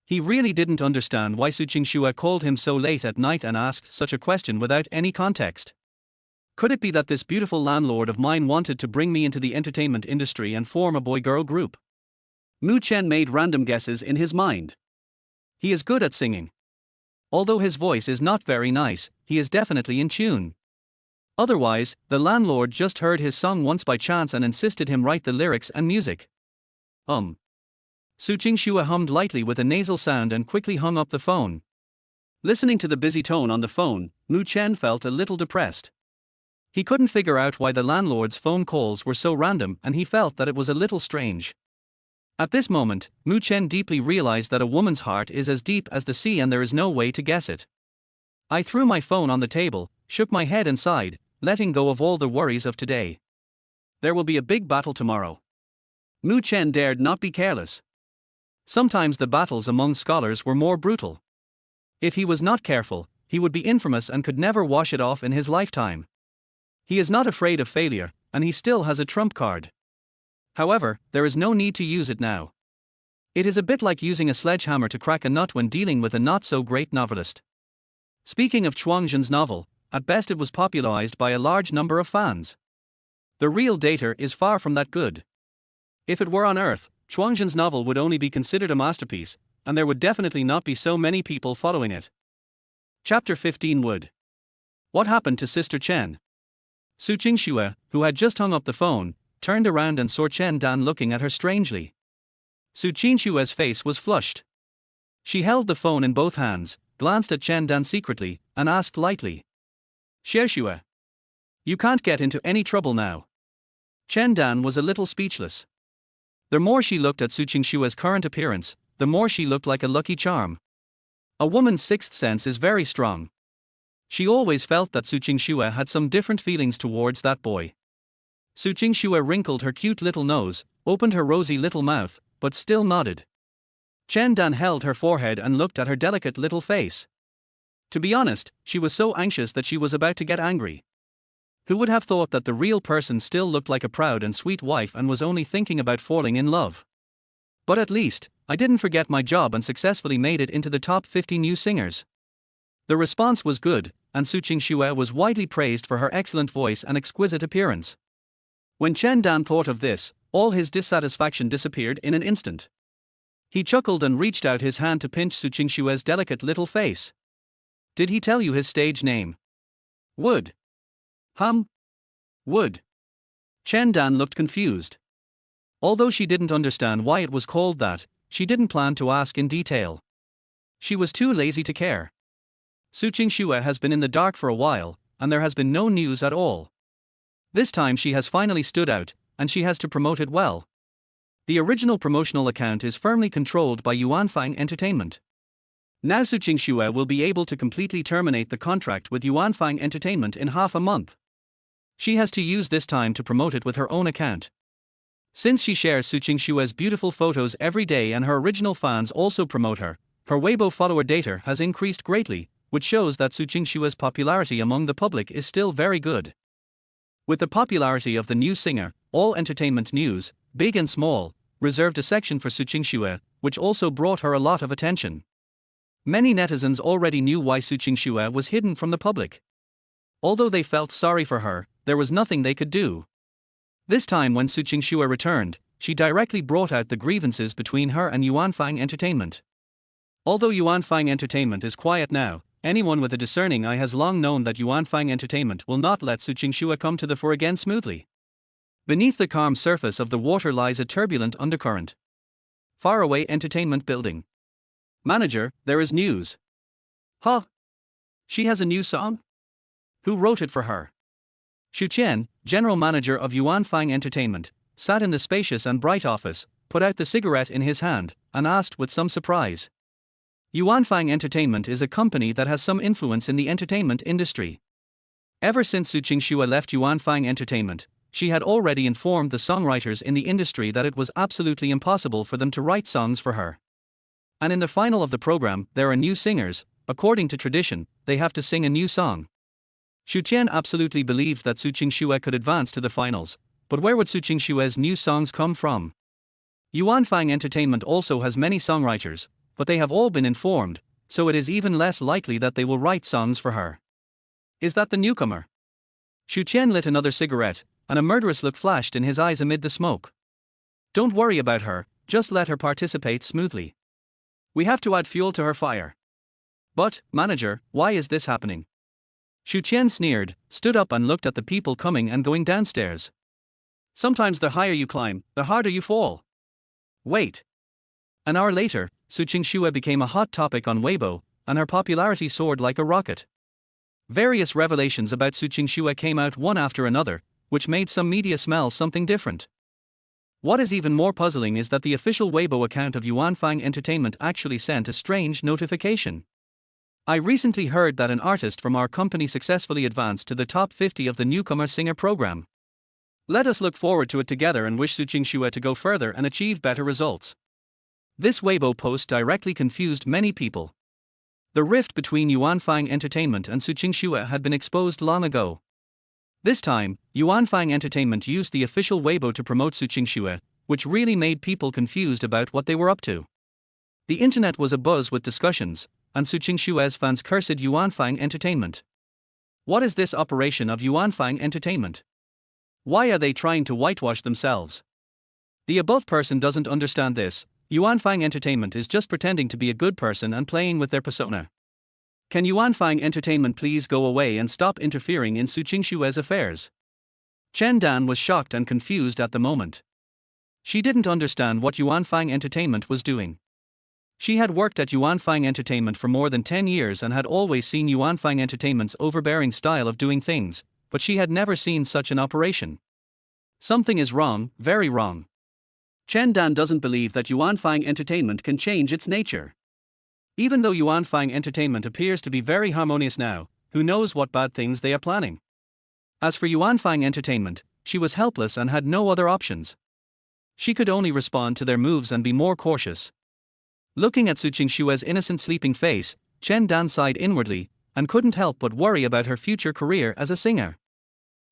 He really didn't understand why Su Qingxue called him so late at night and asked such a question without any context. Could it be that this beautiful landlord of mine wanted to bring me into the entertainment industry and form a boy-girl group? Mu Chen made random guesses in his mind. He is good at singing. Although his voice is not very nice, he is definitely in tune. Otherwise, the landlord just heard his song once by chance and insisted him write the lyrics and music. Su Qingxue hummed lightly with a nasal sound and quickly hung up the phone. Listening to the busy tone on the phone, Mu Chen felt a little depressed. He couldn't figure out why the landlord's phone calls were so random and he felt that it was a little strange. At this moment, Mu Chen deeply realized that a woman's heart is as deep as the sea and there is no way to guess it. I threw my phone on the table, shook my head and sighed, letting go of all the worries of today. There will be a big battle tomorrow. Mu Chen dared not be careless. Sometimes the battles among scholars were more brutal. If he was not careful, he would be infamous and could never wash it off in his lifetime. He is not afraid of failure, and he still has a trump card. However, there is no need to use it now. It is a bit like using a sledgehammer to crack a nut when dealing with a not-so-great novelist. Speaking of Chuangzhen's novel, at best it was popularized by a large number of fans. The real data is far from that good. If it were on Earth, Chuangzhen's novel would only be considered a masterpiece, and there would definitely not be so many people following it. Chapter 15 Wood. What happened to Sister Chen? Su Qingxue, who had just hung up the phone, turned around and saw Chen Dan looking at her strangely. Su Qingxue's face was flushed. She held the phone in both hands, glanced at Chen Dan secretly, and asked lightly. Xiexue. You can't get into any trouble now. Chen Dan was a little speechless. The more she looked at Su Qingshue's current appearance, the more she looked like a lucky charm. A woman's sixth sense is very strong. She always felt that Su Qingxue had some different feelings towards that boy. Su Qingxue wrinkled her cute little nose, opened her rosy little mouth, but still nodded. Chen Dan held her forehead and looked at her delicate little face. To be honest, she was so anxious that she was about to get angry. Who would have thought that the real person still looked like a proud and sweet wife and was only thinking about falling in love? But at least, I didn't forget my job and successfully made it into the top 50 new singers. The response was good, and Su Qingxue was widely praised for her excellent voice and exquisite appearance. When Chen Dan thought of this, all his dissatisfaction disappeared in an instant. He chuckled and reached out his hand to pinch Su Qingxue's delicate little face. Did he tell you his stage name? Wood. Wood. Chen Dan looked confused. Although she didn't understand why it was called that, she didn't plan to ask in detail. She was too lazy to care. Su Qingxue has been in the dark for a while, and there has been no news at all. This time she has finally stood out, and she has to promote it well. The original promotional account is firmly controlled by Yuanfang Entertainment. Now Su Qingxue will be able to completely terminate the contract with Yuanfang Entertainment in half a month. She has to use this time to promote it with her own account. Since she shares Su Qingxue's beautiful photos every day and her original fans also promote her, her Weibo follower data has increased greatly, which shows that Su Qingxue's popularity among the public is still very good. With the popularity of the new singer, all entertainment news, big and small, reserved a section for Su Qingxue, which also brought her a lot of attention. Many netizens already knew why Su Qingxue was hidden from the public. Although they felt sorry for her, there was nothing they could do. This time when Su Qingxue returned, she directly brought out the grievances between her and Yuanfang Entertainment. Although Yuanfang Entertainment is quiet now, anyone with a discerning eye has long known that Yuanfang Entertainment will not let Su Qingxue come to the fore again smoothly. Beneath the calm surface of the water lies a turbulent undercurrent. Faraway entertainment building. Manager, there is news. Huh? She has a new song? Who wrote it for her? Xu Qian, general manager of Yuanfang Entertainment, sat in the spacious and bright office, put out the cigarette in his hand, and asked with some surprise. Yuanfang Entertainment is a company that has some influence in the entertainment industry. Ever since Su Qingxue left Yuanfang Entertainment, she had already informed the songwriters in the industry that it was absolutely impossible for them to write songs for her. And in the final of the program, there are new singers. According to tradition, they have to sing a new song. Xu Qian absolutely believed that Su Qingxue could advance to the finals, but where would Su Qingxue's new songs come from? Yuanfang Entertainment also has many songwriters, but they have all been informed, so it is even less likely that they will write songs for her. Is that the newcomer? Xu Qian lit another cigarette, and a murderous look flashed in his eyes amid the smoke. Don't worry about her, just let her participate smoothly. We have to add fuel to her fire. But, manager, why is this happening? Xu Qian sneered, stood up and looked at the people coming and going downstairs. Sometimes the higher you climb, the harder you fall. Wait. An hour later, Su Qingxue became a hot topic on Weibo, and her popularity soared like a rocket. Various revelations about Su Qingxue came out one after another, which made some media smell something different. What is even more puzzling is that the official Weibo account of Yuanfang Entertainment actually sent a strange notification. I recently heard that an artist from our company successfully advanced to the top 50 of the newcomer singer program. Let us look forward to it together and wish Su Qingxue to go further and achieve better results. This Weibo post directly confused many people. The rift between Yuanfang Entertainment and Su Qingxue had been exposed long ago. This time, Yuanfang Entertainment used the official Weibo to promote Su Qingxue, which really made people confused about what they were up to. The internet was abuzz with discussions, and Su Qingxue's fans cursed Yuanfang Entertainment. What is this operation of Yuanfang Entertainment? Why are they trying to whitewash themselves? The above person doesn't understand this. Yuanfang Entertainment is just pretending to be a good person and playing with their persona. Can Yuanfang Entertainment please go away and stop interfering in Su Qingxue's affairs? Chen Dan was shocked and confused at the moment. She didn't understand what Yuanfang Entertainment was doing. She had worked at Yuanfang Entertainment for more than 10 years and had always seen Yuanfang Entertainment's overbearing style of doing things, but she had never seen such an operation. Something is wrong, very wrong. Chen Dan doesn't believe that Yuanfang Entertainment can change its nature. Even though Yuanfang Entertainment appears to be very harmonious now, who knows what bad things they are planning. As for Yuanfang Entertainment, she was helpless and had no other options. She could only respond to their moves and be more cautious. Looking at Su Qingshue's innocent sleeping face, Chen Dan sighed inwardly, and couldn't help but worry about her future career as a singer.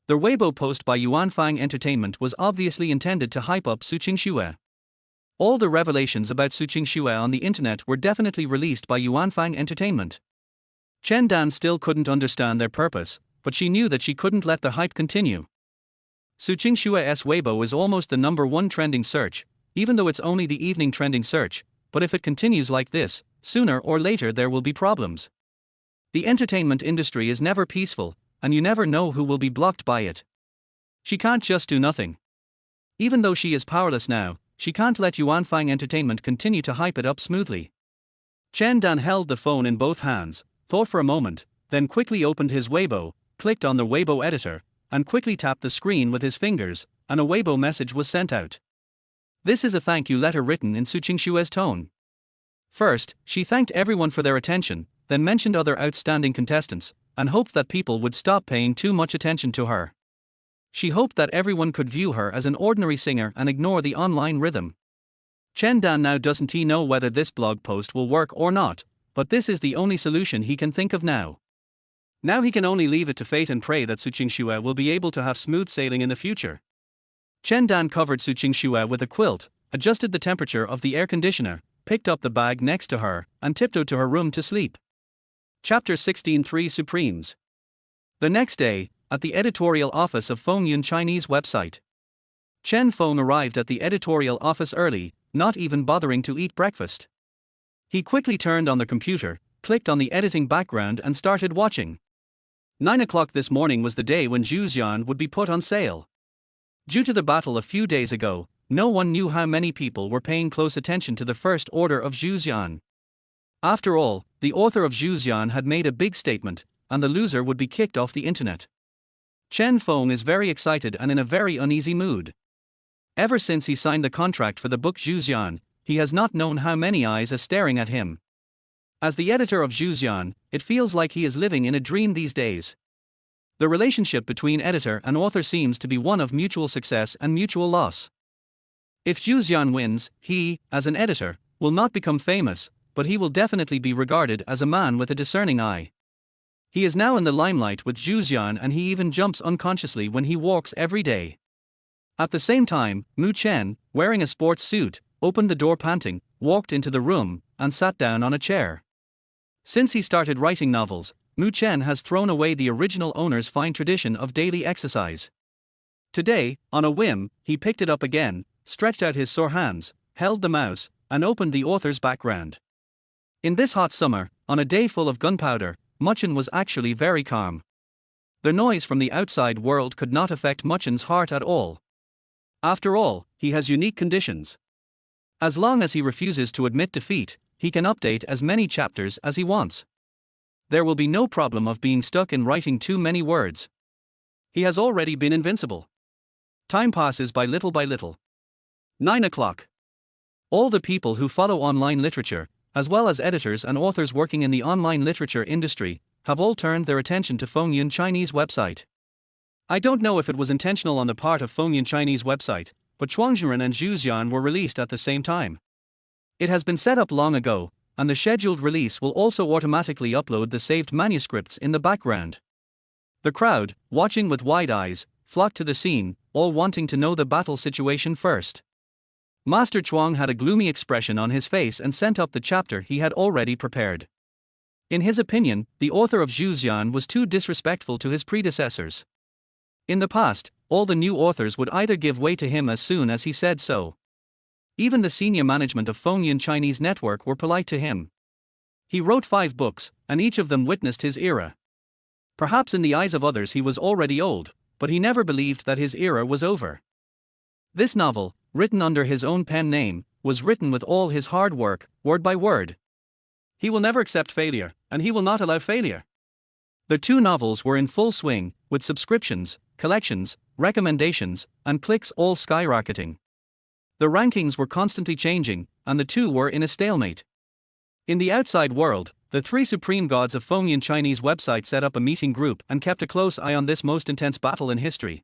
The Weibo post by Yuanfang Entertainment was obviously intended to hype up Su Qingxue. All the revelations about Su Qingxue on the internet were definitely released by Yuanfang Entertainment. Chen Dan still couldn't understand their purpose, but she knew that she couldn't let the hype continue. Su Qingshue's Weibo is almost the #1 trending search, even though it's only the evening trending search, but if it continues like this, sooner or later there will be problems. The entertainment industry is never peaceful, and you never know who will be blocked by it. She can't just do nothing. Even though she is powerless now, she can't let Yuanfang Entertainment continue to hype it up smoothly. Chen Dan held the phone in both hands, thought for a moment, then quickly opened his Weibo, clicked on the Weibo editor, and quickly tapped the screen with his fingers, and a Weibo message was sent out. This is a thank you letter written in Su Qingshue's tone. First, she thanked everyone for their attention, then mentioned other outstanding contestants, and hoped that people would stop paying too much attention to her. She hoped that everyone could view her as an ordinary singer and ignore the online rhythm. Chen Dan now doesn't know whether this blog post will work or not, but this is the only solution he can think of now. Now he can only leave it to fate and pray that Su Qingshuo will be able to have smooth sailing in the future. Chen Dan covered Su Qingshuo with a quilt, adjusted the temperature of the air conditioner, picked up the bag next to her, and tiptoed to her room to sleep. Chapter 16 Supremes. The next day, at the editorial office of Fengyun Chinese website. Chen Feng arrived at the editorial office early, not even bothering to eat breakfast. He quickly turned on the computer, clicked on the editing background and started watching. 9 o'clock this morning was the day when Zhuxian would be put on sale. Due to the battle a few days ago, no one knew how many people were paying close attention to the first order of Zhuxian. After all, the author of Zhuxian had made a big statement, and the loser would be kicked off the internet. Chen Feng is very excited and in a very uneasy mood. Ever since he signed the contract for the book Zhuxian, he has not known how many eyes are staring at him. As the editor of Zhuxian, it feels like he is living in a dream these days. The relationship between editor and author seems to be one of mutual success and mutual loss. If Zhuxian wins, he, as an editor, will not become famous, but he will definitely be regarded as a man with a discerning eye. He is now in the limelight with Zhuxian and he even jumps unconsciously when he walks every day. At the same time, Mu Chen, wearing a sports suit, opened the door panting, walked into the room, and sat down on a chair. Since he started writing novels, Mu Chen has thrown away the original owner's fine tradition of daily exercise. Today, on a whim, he picked it up again, stretched out his sore hands, held the mouse, and opened the author's background. In this hot summer, on a day full of gunpowder, Mu Chen was actually very calm. The noise from the outside world could not affect Mu Chen's heart at all. After all, he has unique conditions. As long as he refuses to admit defeat, he can update as many chapters as he wants. There will be no problem of being stuck in writing too many words. He has already been invincible. Time passes by little. 9 o'clock. All the people who follow online literature, as well as editors and authors working in the online literature industry, have all turned their attention to Fengyun Chinese website. I don't know if it was intentional on the part of Fengyun Chinese website, but Chuangzhiren and Zhuxian were released at the same time. It has been set up long ago, and the scheduled release will also automatically upload the saved manuscripts in the background. The crowd, watching with wide eyes, flocked to the scene, all wanting to know the battle situation first. Master Chuang had a gloomy expression on his face and sent up the chapter he had already prepared. In his opinion, the author of Zhuxian was too disrespectful to his predecessors. In the past, all the new authors would either give way to him as soon as he said so. Even the senior management of Fengyun Chinese Network were polite to him. He wrote 5 books, and each of them witnessed his era. Perhaps in the eyes of others he was already old, but he never believed that his era was over. This novel, written under his own pen name, was written with all his hard work, word by word. He will never accept failure, and he will not allow failure. The two novels were in full swing, with subscriptions, collections, recommendations, and clicks all skyrocketing. The rankings were constantly changing, and the two were in a stalemate. In the outside world, the three supreme gods of Fengyan Chinese website set up a meeting group and kept a close eye on this most intense battle in history.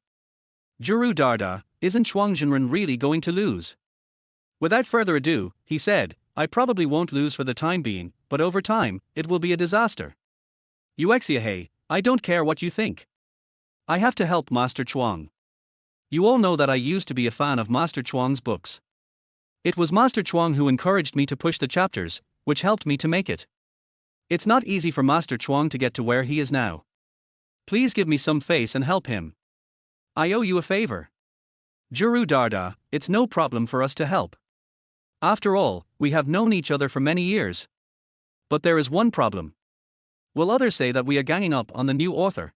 Juru Darda, isn't Chuang Zhenren really going to lose? Without further ado, he said, I probably won't lose for the time being, but over time, it will be a disaster. Yuexiahe, I don't care what you think. I have to help Master Chuang. You all know that I used to be a fan of Master Chuang's books. It was Master Chuang who encouraged me to push the chapters, which helped me to make it. It's not easy for Master Chuang to get to where he is now. Please give me some face and help him. I owe you a favor. Juru Darda, it's no problem for us to help. After all, we have known each other for many years. But there is one problem. Will others say that we are ganging up on the new author?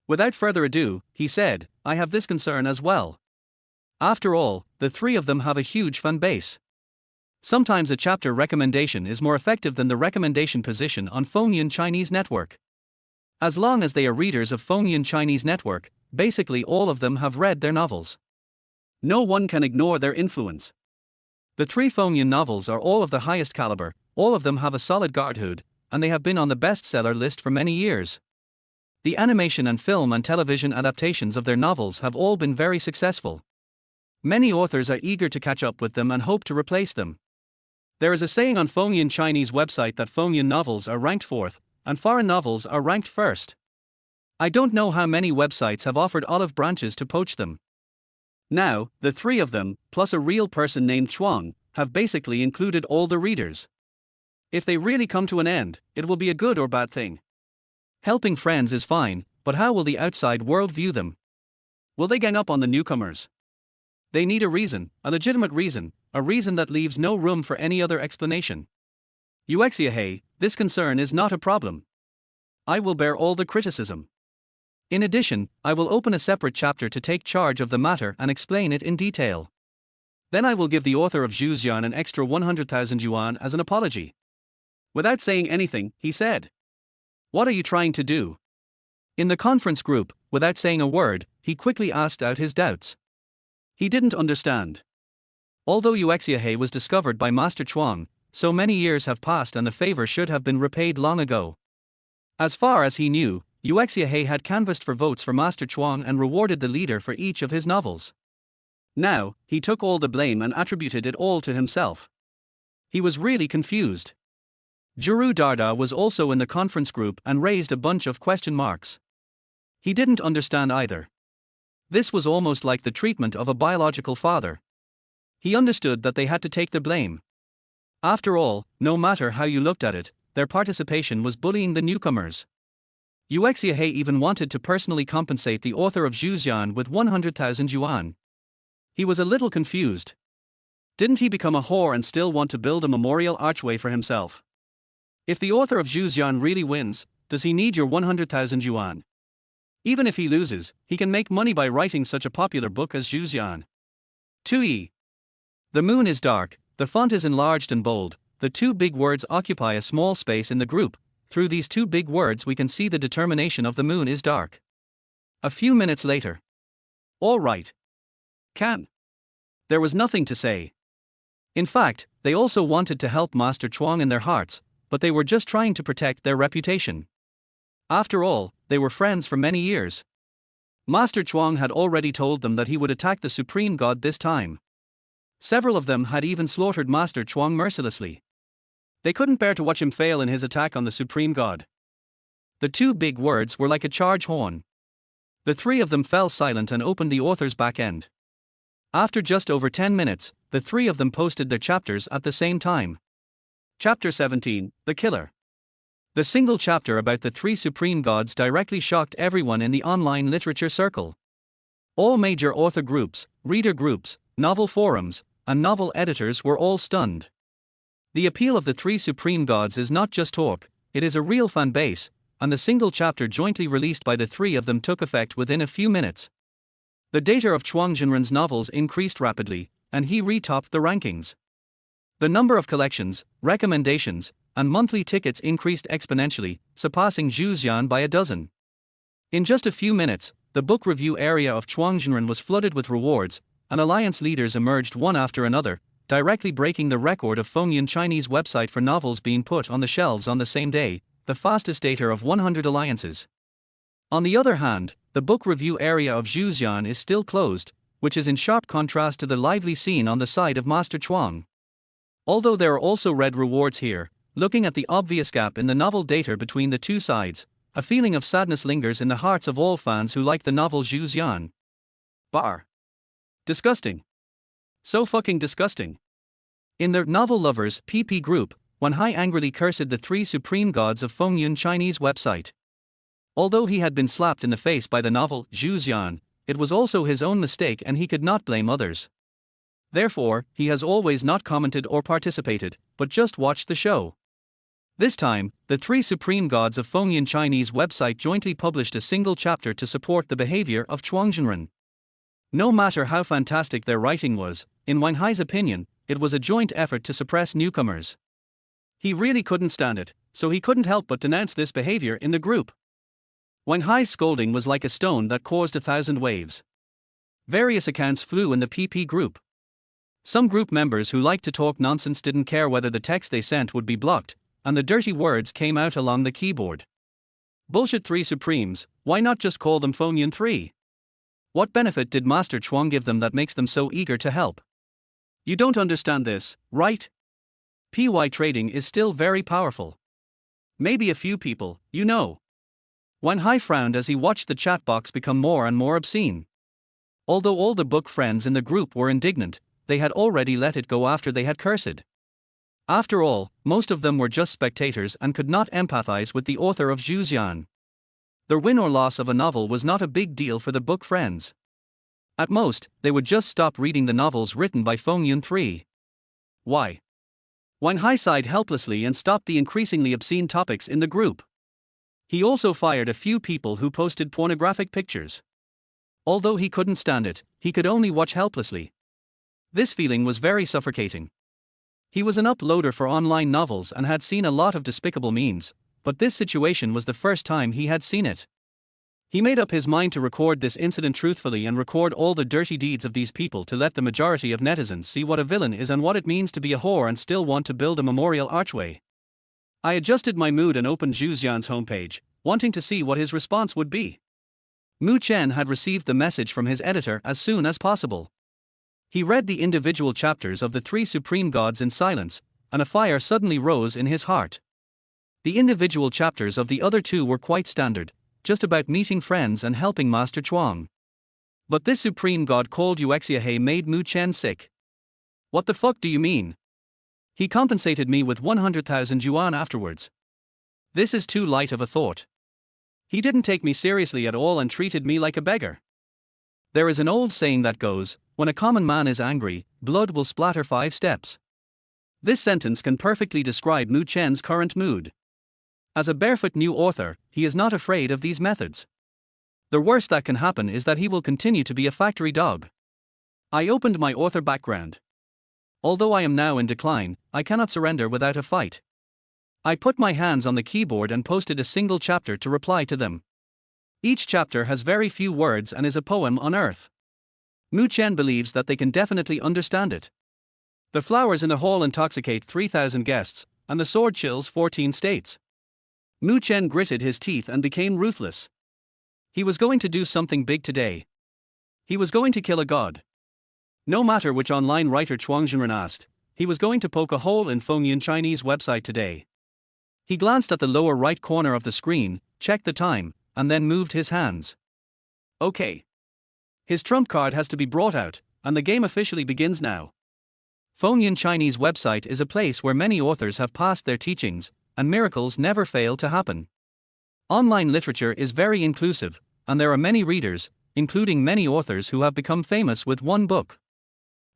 Without further ado, he said, I have this concern as well. After all, the three of them have a huge fan base. Sometimes a chapter recommendation is more effective than the recommendation position on Fengyan Chinese Network. As long as they are readers of Fengyan Chinese Network, basically all of them have read their novels. No one can ignore their influence. The three Fengyan novels are all of the highest caliber, all of them have a solid guardhood, and they have been on the bestseller list for many years. The animation and film and television adaptations of their novels have all been very successful. Many authors are eager to catch up with them and hope to replace them. There is a saying on Fengyan Chinese website that Fengyan novels are ranked fourth, and foreign novels are ranked first. I don't know how many websites have offered olive branches to poach them. Now, the three of them, plus a real person named Chuang, have basically included all the readers. If they really come to an end, it will be a good or bad thing. Helping friends is fine, but how will the outside world view them? Will they gang up on the newcomers? They need a reason, a legitimate reason, a reason that leaves no room for any other explanation. Yuexiahe, this concern is not a problem. I will bear all the criticism. In addition, I will open a separate chapter to take charge of the matter and explain it in detail. Then I will give the author of Zhuxian an extra 100,000 yuan as an apology. Without saying anything, he said, What are you trying to do? In the conference group, without saying a word, he quickly asked out his doubts. He didn't understand. Although Yuexiahe was discovered by Master Chuang, so many years have passed and the favor should have been repaid long ago. As far as he knew, Yuexiahe had canvassed for votes for Master Chuang and rewarded the leader for each of his novels. Now, he took all the blame and attributed it all to himself. He was really confused. Juru Darda was also in the conference group and raised a bunch of question marks. He didn't understand either. This was almost like the treatment of a biological father. He understood that they had to take the blame. After all, no matter how you looked at it, their participation was bullying the newcomers. Yuexiahe even wanted to personally compensate the author of Zhuxian with 100,000 yuan. He was a little confused. Didn't he become a whore and still want to build a memorial archway for himself? If the author of Zhuxian really wins, does he need your 100,000 yuan? Even if he loses, he can make money by writing such a popular book as Zhuxian. 2e. The moon is dark, the font is enlarged and bold, the two big words occupy a small space in the group. Through these two big words we can see the determination of the moon is dark. A few minutes later. All right. Can. There was nothing to say. In fact, they also wanted to help Master Chuang in their hearts, but they were just trying to protect their reputation. After all, they were friends for many years. Master Chuang had already told them that he would attack the Supreme God this time. Several of them had even slaughtered Master Chuang mercilessly. They couldn't bear to watch him fail in his attack on the Supreme God. The two big words were like a charge horn. The three of them fell silent and opened the author's back end. After just over 10 minutes, the three of them posted their chapters at the same time. Chapter 17, The Killer. The single chapter about the three supreme gods directly shocked everyone in the online literature circle. All major author groups, reader groups, novel forums, and novel editors were all stunned. The appeal of the three supreme gods is not just talk, it is a real fan base, and the single chapter jointly released by the three of them took effect within a few minutes. The data of Chuang Zhenren's novels increased rapidly, and he re-topped the rankings. The number of collections, recommendations, and monthly tickets increased exponentially, surpassing Zhu Xian by a dozen. In just a few minutes, the book review area of Chuangzhenren was flooded with rewards, and alliance leaders emerged one after another, directly breaking the record of Fengyun Chinese website for novels being put on the shelves on the same day, the fastest data of 100 alliances. On the other hand, the book review area of Zhuxian is still closed, which is in sharp contrast to the lively scene on the side of Master Chuang. Although there are also red rewards here, looking at the obvious gap in the novel data between the two sides, a feeling of sadness lingers in the hearts of all fans who like the novel Zhuxian. Bar. Disgusting. So fucking disgusting. In their novel lovers PP group, Wan Hai angrily cursed the three supreme gods of Fengyun Chinese website. Although he had been slapped in the face by the novel Zhuxian, it was also his own mistake and he could not blame others. Therefore, he has always not commented or participated, but just watched the show. This time, the three supreme gods of Fengyun Chinese website jointly published a single chapter to support the behavior of Chuangzhenren. No matter how fantastic their writing was, in Wan Hai's opinion, it was a joint effort to suppress newcomers. He really couldn't stand it, so he couldn't help but denounce this behavior in the group. Wan Hai's scolding was like a stone that caused 1,000 waves. Various accounts flew in the PP group. Some group members who liked to talk nonsense didn't care whether the text they sent would be blocked, and the dirty words came out along the keyboard. Bullshit 3 Supremes, why not just call them Fengyun 3? What benefit did Master Chuang give them that makes them so eager to help? You don't understand this, right? PY trading is still very powerful. Maybe a few people, you know. Wan Hai frowned as he watched the chat box become more and more obscene. Although all the book friends in the group were indignant, they had already let it go after they had cursed. After all, most of them were just spectators and could not empathize with the author of Zhuxian. The win or loss of a novel was not a big deal for the book friends. At most, they would just stop reading the novels written by Fengyun 3. Why? Wan Hai sighed helplessly and stopped the increasingly obscene topics in the group. He also fired a few people who posted pornographic pictures. Although he couldn't stand it, he could only watch helplessly. This feeling was very suffocating. He was an uploader for online novels and had seen a lot of despicable memes, but this situation was the first time he had seen it. He made up his mind to record this incident truthfully and record all the dirty deeds of these people to let the majority of netizens see what a villain is and what it means to be a whore and still want to build a memorial archway. I adjusted my mood and opened Zhuxian's homepage, wanting to see what his response would be. Mu Chen had received the message from his editor as soon as possible. He read the individual chapters of the three supreme gods in silence, and a fire suddenly rose in his heart. The individual chapters of the other two were quite standard, just about meeting friends and helping Master Chuang. But this supreme god called Uxiahe made Mu Chen sick. What the fuck do you mean? He compensated me with 100,000 yuan afterwards. This is too light of a thought. He didn't take me seriously at all and treated me like a beggar. There is an old saying that goes, when a common man is angry, blood will splatter 5 steps. This sentence can perfectly describe Mu Chen's current mood. As a barefoot new author, he is not afraid of these methods. The worst that can happen is that he will continue to be a factory dog. I opened my author background. Although I am now in decline, I cannot surrender without a fight. I put my hands on the keyboard and posted a single chapter to reply to them. Each chapter has very few words and is a poem on earth. Mu Chen believes that they can definitely understand it. The flowers in the hall intoxicate 3,000 guests, and the sword chills 14 states. Mu Chen gritted his teeth and became ruthless. He was going to do something big today. He was going to kill a god. No matter which online writer Chuangzhenren asked, he was going to poke a hole in Fengyun Chinese website today. He glanced at the lower right corner of the screen, checked the time, and then moved his hands. Okay. His trump card has to be brought out, and the game officially begins now. Fengyun Chinese website is a place where many authors have passed their teachings, and miracles never fail to happen. Online literature is very inclusive, and there are many readers, including many authors who have become famous with one book.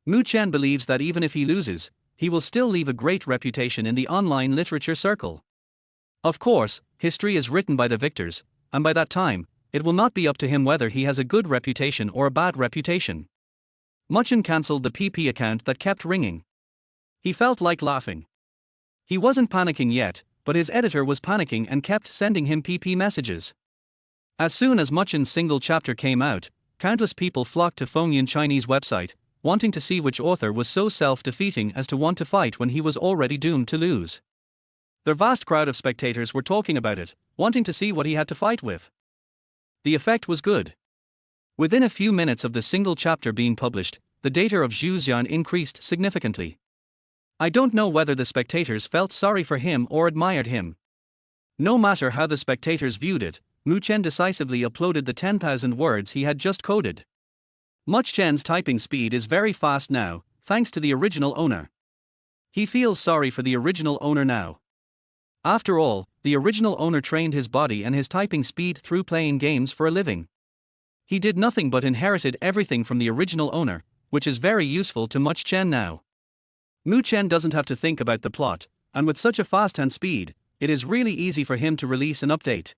Mu Chen believes that even if he loses, he will still leave a great reputation in the online literature circle. Of course, history is written by the victors, and by that time, it will not be up to him whether he has a good reputation or a bad reputation. Mu Chen cancelled the PP account that kept ringing. He felt like laughing. He wasn't panicking yet, but his editor was panicking and kept sending him PP messages. As soon as Mu Chen's single chapter came out, countless people flocked to Fengyun Chinese website, wanting to see which author was so self-defeating as to want to fight when he was already doomed to lose. The vast crowd of spectators were talking about it, wanting to see what he had to fight with. The effect was good. Within a few minutes of the single chapter being published, the data of Zhu Xian increased significantly. I don't know whether the spectators felt sorry for him or admired him. No matter how the spectators viewed it, Mu Chen decisively uploaded the 10,000 words he had just coded. Mu Chen's typing speed is very fast now, thanks to the original owner. He feels sorry for the original owner now. After all, the original owner trained his body and his typing speed through playing games for a living. He did nothing but inherited everything from the original owner, which is very useful to Mu Chen now. Mu Chen doesn't have to think about the plot, and with such a fast hand speed, it is really easy for him to release an update.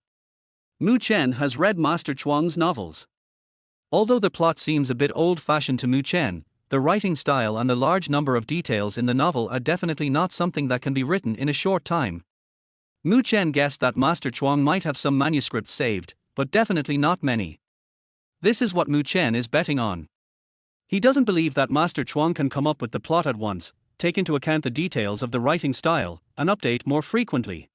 Mu Chen has read Master Chuang's novels. Although the plot seems a bit old-fashioned to Mu Chen, the writing style and the large number of details in the novel are definitely not something that can be written in a short time. Mu Chen guessed that Master Chuang might have some manuscripts saved, but definitely not many. This is what Mu Chen is betting on. He doesn't believe that Master Chuang can come up with the plot at once, take into account the details of the writing style, and update more frequently.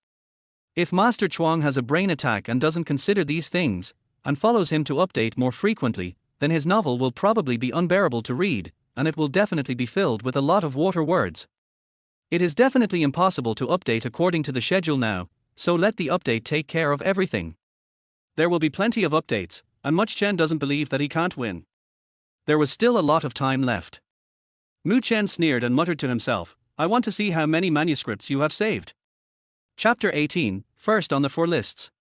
If Master Chuang has a brain attack and doesn't consider these things, and follows him to update more frequently, then his novel will probably be unbearable to read, and it will definitely be filled with a lot of water words. It is definitely impossible to update according to the schedule now, so let the update take care of everything. There will be plenty of updates, and Mu Chen doesn't believe that he can't win. There was still a lot of time left. Mu Chen sneered and muttered to himself, I want to see how many manuscripts you have saved. Chapter 18, first on the 4 lists.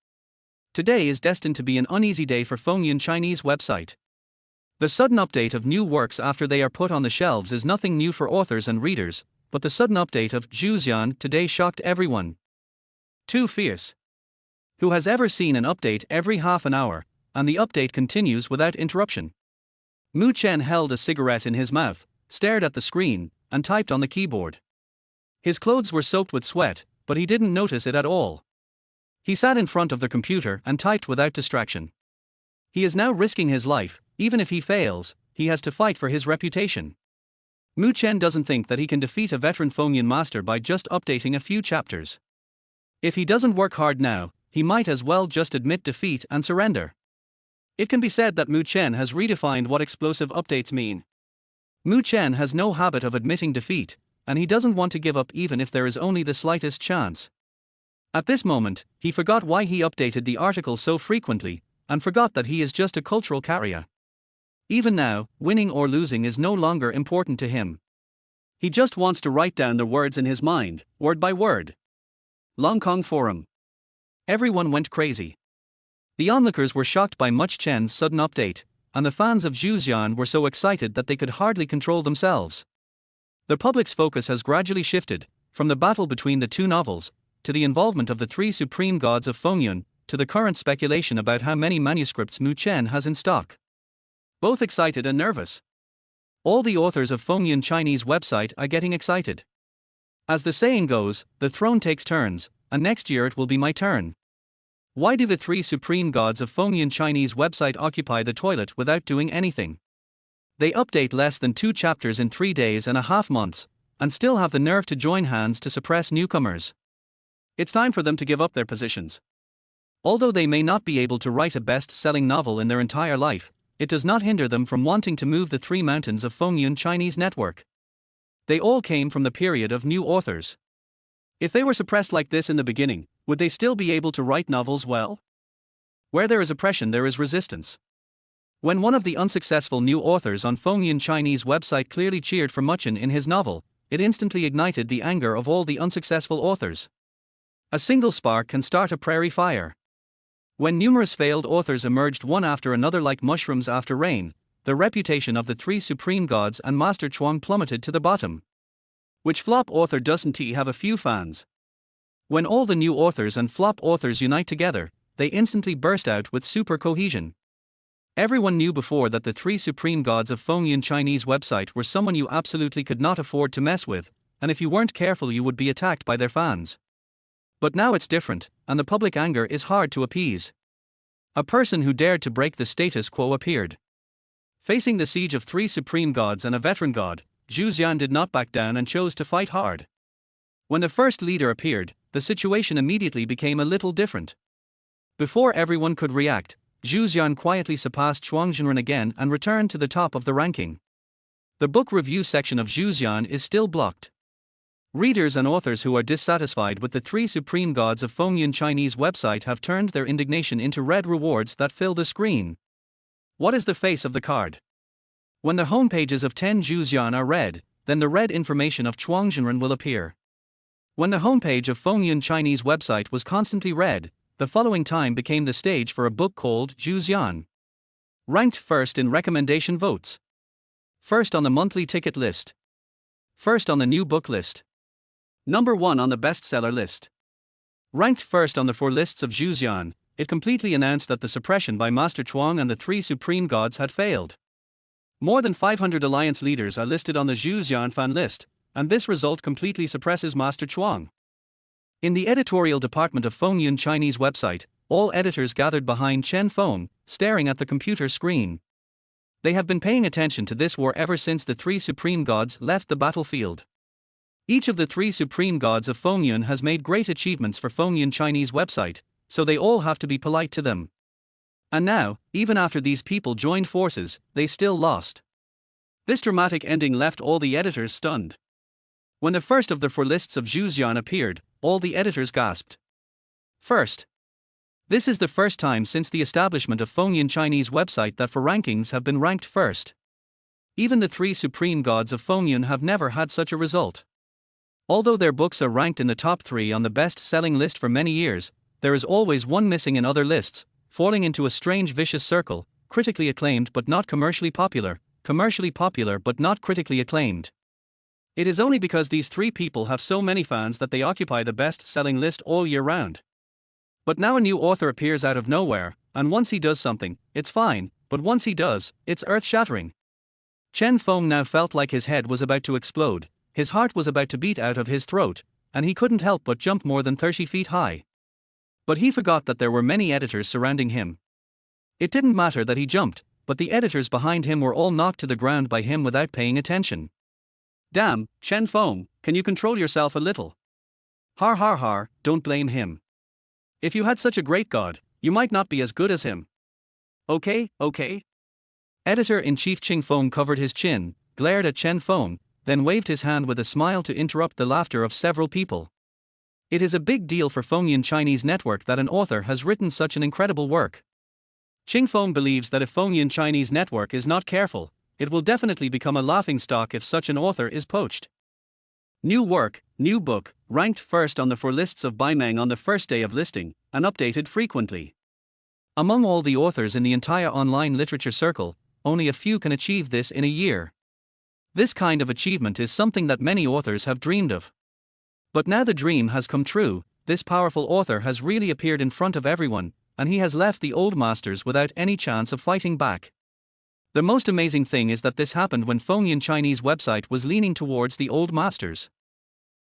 Today is destined to be an uneasy day for Fengyun Chinese website. The sudden update of new works after they are put on the shelves is nothing new for authors and readers, but the sudden update of Zhu Xian today shocked everyone. Too fierce. Who has ever seen an update every half an hour, and the update continues without interruption? Mu Chen held a cigarette in his mouth, stared at the screen, and typed on the keyboard. His clothes were soaked with sweat, but he didn't notice it at all. He sat in front of the computer and typed without distraction. He is now risking his life. Even if he fails, he has to fight for his reputation. Mu Chen doesn't think that he can defeat a veteran Fengyun master by just updating a few chapters. If he doesn't work hard now, he might as well just admit defeat and surrender. It can be said that Mu Chen has redefined what explosive updates mean. Mu Chen has no habit of admitting defeat, and he doesn't want to give up even if there is only the slightest chance. At this moment, he forgot why he updated the article so frequently, and forgot that he is just a cultural carrier. Even now, winning or losing is no longer important to him. He just wants to write down the words in his mind, word by word. Long Kong Forum. Everyone went crazy. The onlookers were shocked by Mu Chen's sudden update, and the fans of Zhu Xian were so excited that they could hardly control themselves. The public's focus has gradually shifted, from the battle between the 2 novels, to the involvement of the 3 supreme gods of Fengyun, to the current speculation about how many manuscripts Mu Chen has in stock. Both excited and nervous. All the authors of Fengyun Chinese website are getting excited. As the saying goes, the throne takes turns, and next year it will be my turn. Why do the 3 supreme gods of Fengyun Chinese website occupy the toilet without doing anything? They update less than 2 chapters in 3.5 months, and still have the nerve to join hands to suppress newcomers. It's time for them to give up their positions. Although they may not be able to write a best-selling novel in their entire life, it does not hinder them from wanting to move the 3 mountains of Fengyun Chinese network. They all came from the period of new authors. If they were suppressed like this in the beginning, would they still be able to write novels well? Where there is oppression, there is resistance. When one of the unsuccessful new authors on Fengyun Chinese website clearly cheered for Mu Chen in his novel, it instantly ignited the anger of all the unsuccessful authors. A single spark can start a prairie fire. When numerous failed authors emerged one after another like mushrooms after rain, the reputation of the 3 supreme gods and Master Chuang plummeted to the bottom. Which flop author doesn't he have a few fans? When all the new authors and flop authors unite together, they instantly burst out with super cohesion. Everyone knew before that the 3 supreme gods of Fengyun Chinese website were someone you absolutely could not afford to mess with, and if you weren't careful you would be attacked by their fans. But now it's different, and the public anger is hard to appease. A person who dared to break the status quo appeared. Facing the siege of 3 supreme gods and a veteran god, Zhu Xian did not back down and chose to fight hard. When the first leader appeared, the situation immediately became a little different. Before everyone could react, Zhu Xian quietly surpassed Zhuangzhenren again and returned to the top of the ranking. The book review section of Zhu Xian is still blocked. Readers and authors who are dissatisfied with the 3 supreme gods of Fengyun Chinese website have turned their indignation into red rewards that fill the screen. What is the face of the card? When the homepages of 10 Zhu Xian are red, then the red information of Zhuangzhenren will appear. When the homepage of Fengyun Chinese website was constantly red, the following time became the stage for a book called Zhu Xian. Ranked first in recommendation votes. First on the monthly ticket list. First on the new book list. Number 1 on the bestseller list. Ranked first on the 4 lists of Zhu Xian, it completely announced that the suppression by Master Chuang and the 3 supreme gods had failed. More than 500 alliance leaders are listed on the Zhu Xian fan list, and this result completely suppresses Master Chuang. In the editorial department of Fengyun Chinese website, all editors gathered behind Chen Feng, staring at the computer screen. They have been paying attention to this war ever since the 3 supreme gods left the battlefield. Each of the 3 supreme gods of Fengyun has made great achievements for Fengyun Chinese website, so they all have to be polite to them. And now, even after these people joined forces, they still lost. This dramatic ending left all the editors stunned. When the first of the 4 lists of Zhu Xian appeared, all the editors gasped. First. This is the first time since the establishment of Fengyun Chinese website that 4 rankings have been ranked first. Even the 3 supreme gods of Fengyun have never had such a result. Although their books are ranked in the top 3 on the best-selling list for many years, there is always one missing in other lists, falling into a strange vicious circle, critically acclaimed but not commercially popular but not critically acclaimed. It is only because these 3 people have so many fans that they occupy the best-selling list all year round. But now a new author appears out of nowhere, and once he does something, it's fine, but once he does, it's earth-shattering. Chen Feng now felt like his head was about to explode, his heart was about to beat out of his throat, and he couldn't help but jump more than 30 feet high. But he forgot that there were many editors surrounding him. It didn't matter that he jumped, but the editors behind him were all knocked to the ground by him without paying attention. Damn, Chen Feng, can you control yourself a little? Har har har, don't blame him. If you had such a great god, you might not be as good as him. Okay. Editor-in-chief Qing Feng covered his chin, glared at Chen Feng, then waved his hand with a smile to interrupt the laughter of several people. It is a big deal for Fengyun Chinese Network that an author has written such an incredible work. Qing Feng believes that if Fengyun Chinese Network is not careful, it will definitely become a laughingstock if such an author is poached. New work, new book, ranked first on the 4 lists of Baimeng on the first day of listing, and updated frequently. Among all the authors in the entire online literature circle, only a few can achieve this in a year. This kind of achievement is something that many authors have dreamed of. But now the dream has come true, this powerful author has really appeared in front of everyone, and he has left the old masters without any chance of fighting back. The most amazing thing is that this happened when Fengyun Chinese website was leaning towards the old masters.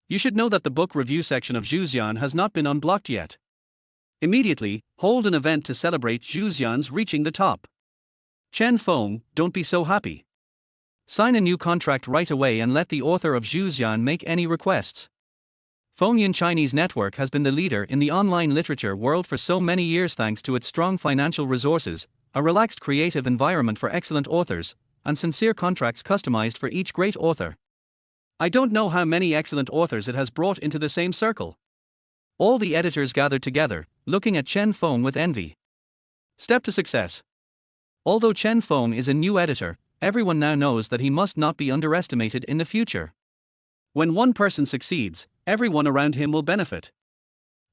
You should know that the book review section of Zhu Xian has not been unblocked yet. Immediately, hold an event to celebrate Zhu Xian's reaching the top. Chen Feng, don't be so happy. Sign a new contract right away and let the author of Zhu Xian make any requests. Fengyun Chinese Network has been the leader in the online literature world for so many years thanks to its strong financial resources, a relaxed creative environment for excellent authors, and sincere contracts customized for each great author. I don't know how many excellent authors it has brought into the same circle. All the editors gathered together, looking at Chen Feng with envy. Step to success. Although Chen Feng is a new editor, everyone now knows that he must not be underestimated in the future. When one person succeeds, everyone around him will benefit.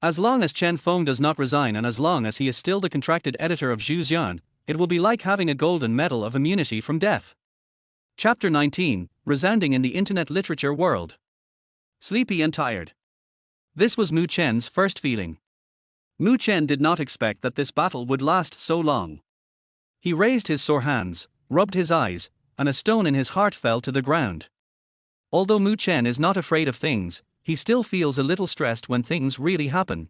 As long as Chen Feng does not resign and as long as he is still the contracted editor of Zhu Xian, it will be like having a golden medal of immunity from death. Chapter 19, Resounding in the Internet Literature World. Sleepy and tired. This was Mu Chen's first feeling. Mu Chen did not expect that this battle would last so long. He raised his sore hands, rubbed his eyes, and a stone in his heart fell to the ground. Although Mu Chen is not afraid of things, he still feels a little stressed when things really happen.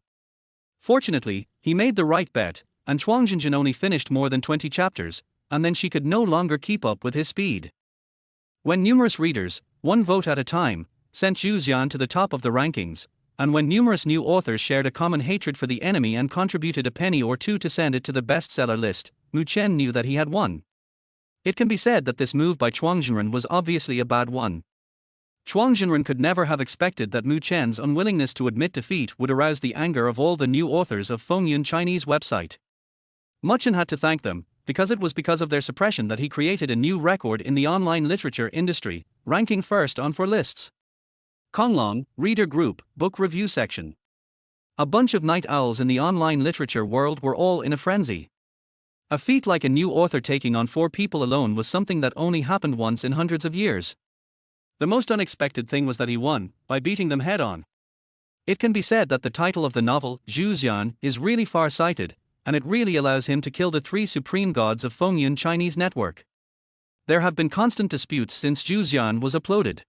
Fortunately, he made the right bet, and Chuang Jinjin only finished more than 20 chapters, and then she could no longer keep up with his speed. When numerous readers, one vote at a time, sent Zhu Xian to the top of the rankings, and when numerous new authors shared a common hatred for the enemy and contributed a penny or two to send it to the bestseller list, Mu Chen knew that he had won. It can be said that this move by Chuang Jinren was obviously a bad one. Chuang Jinren could never have expected that Mu Chen's unwillingness to admit defeat would arouse the anger of all the new authors of Fengyun Chinese website. Mu Chen had to thank them, because it was because of their suppression that he created a new record in the online literature industry, ranking first on 4 lists. Konglong, Reader Group, Book Review Section. A bunch of night owls in the online literature world were all in a frenzy. A feat like a new author taking on 4 people alone was something that only happened once in hundreds of years. The most unexpected thing was that he won, by beating them head-on. It can be said that the title of the novel, Zhu Xian, is really far-sighted, and it really allows him to kill the 3 supreme gods of Fengyun Chinese network. There have been constant disputes since Zhu Xian was uploaded.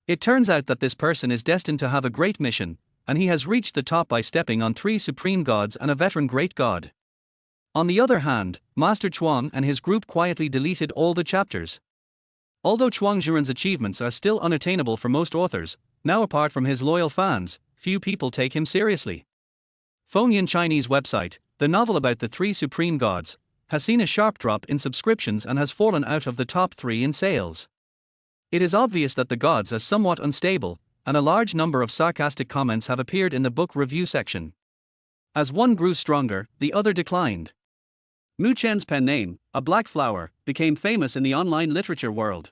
It turns out that this person is destined to have a great mission, and he has reached the top by stepping on 3 supreme gods and a veteran great god. On the other hand, Master Chuang and his group quietly deleted all the chapters. Although Chuang Jinren's achievements are still unattainable for most authors, now apart from his loyal fans, few people take him seriously. Fengyun Chinese website, the novel about the 3 supreme gods, has seen a sharp drop in subscriptions and has fallen out of the top 3 in sales. It is obvious that the gods are somewhat unstable, and a large number of sarcastic comments have appeared in the book review section. As one grew stronger, the other declined. Mu Chen's pen name, a black flower, became famous in the online literature world.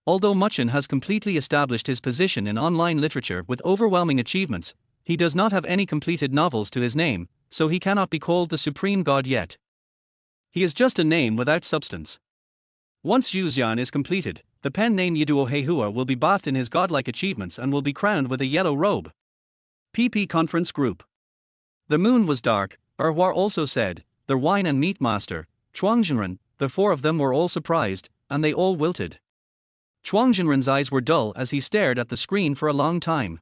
Although Mu Chen has completely established his position in online literature with overwhelming achievements, he does not have any completed novels to his name, so he cannot be called the supreme god yet. He is just a name without substance. Once Zhu Xian is completed, the pen name Yiduo Heihua will be bathed in his godlike achievements and will be crowned with a yellow robe. PP Conference Group. The moon was dark, Erhua also said. The wine and meat master, Chuang Jinren, the 4 of them were all surprised, and they all wilted. Chuang Jinren's eyes were dull as he stared at the screen for a long time.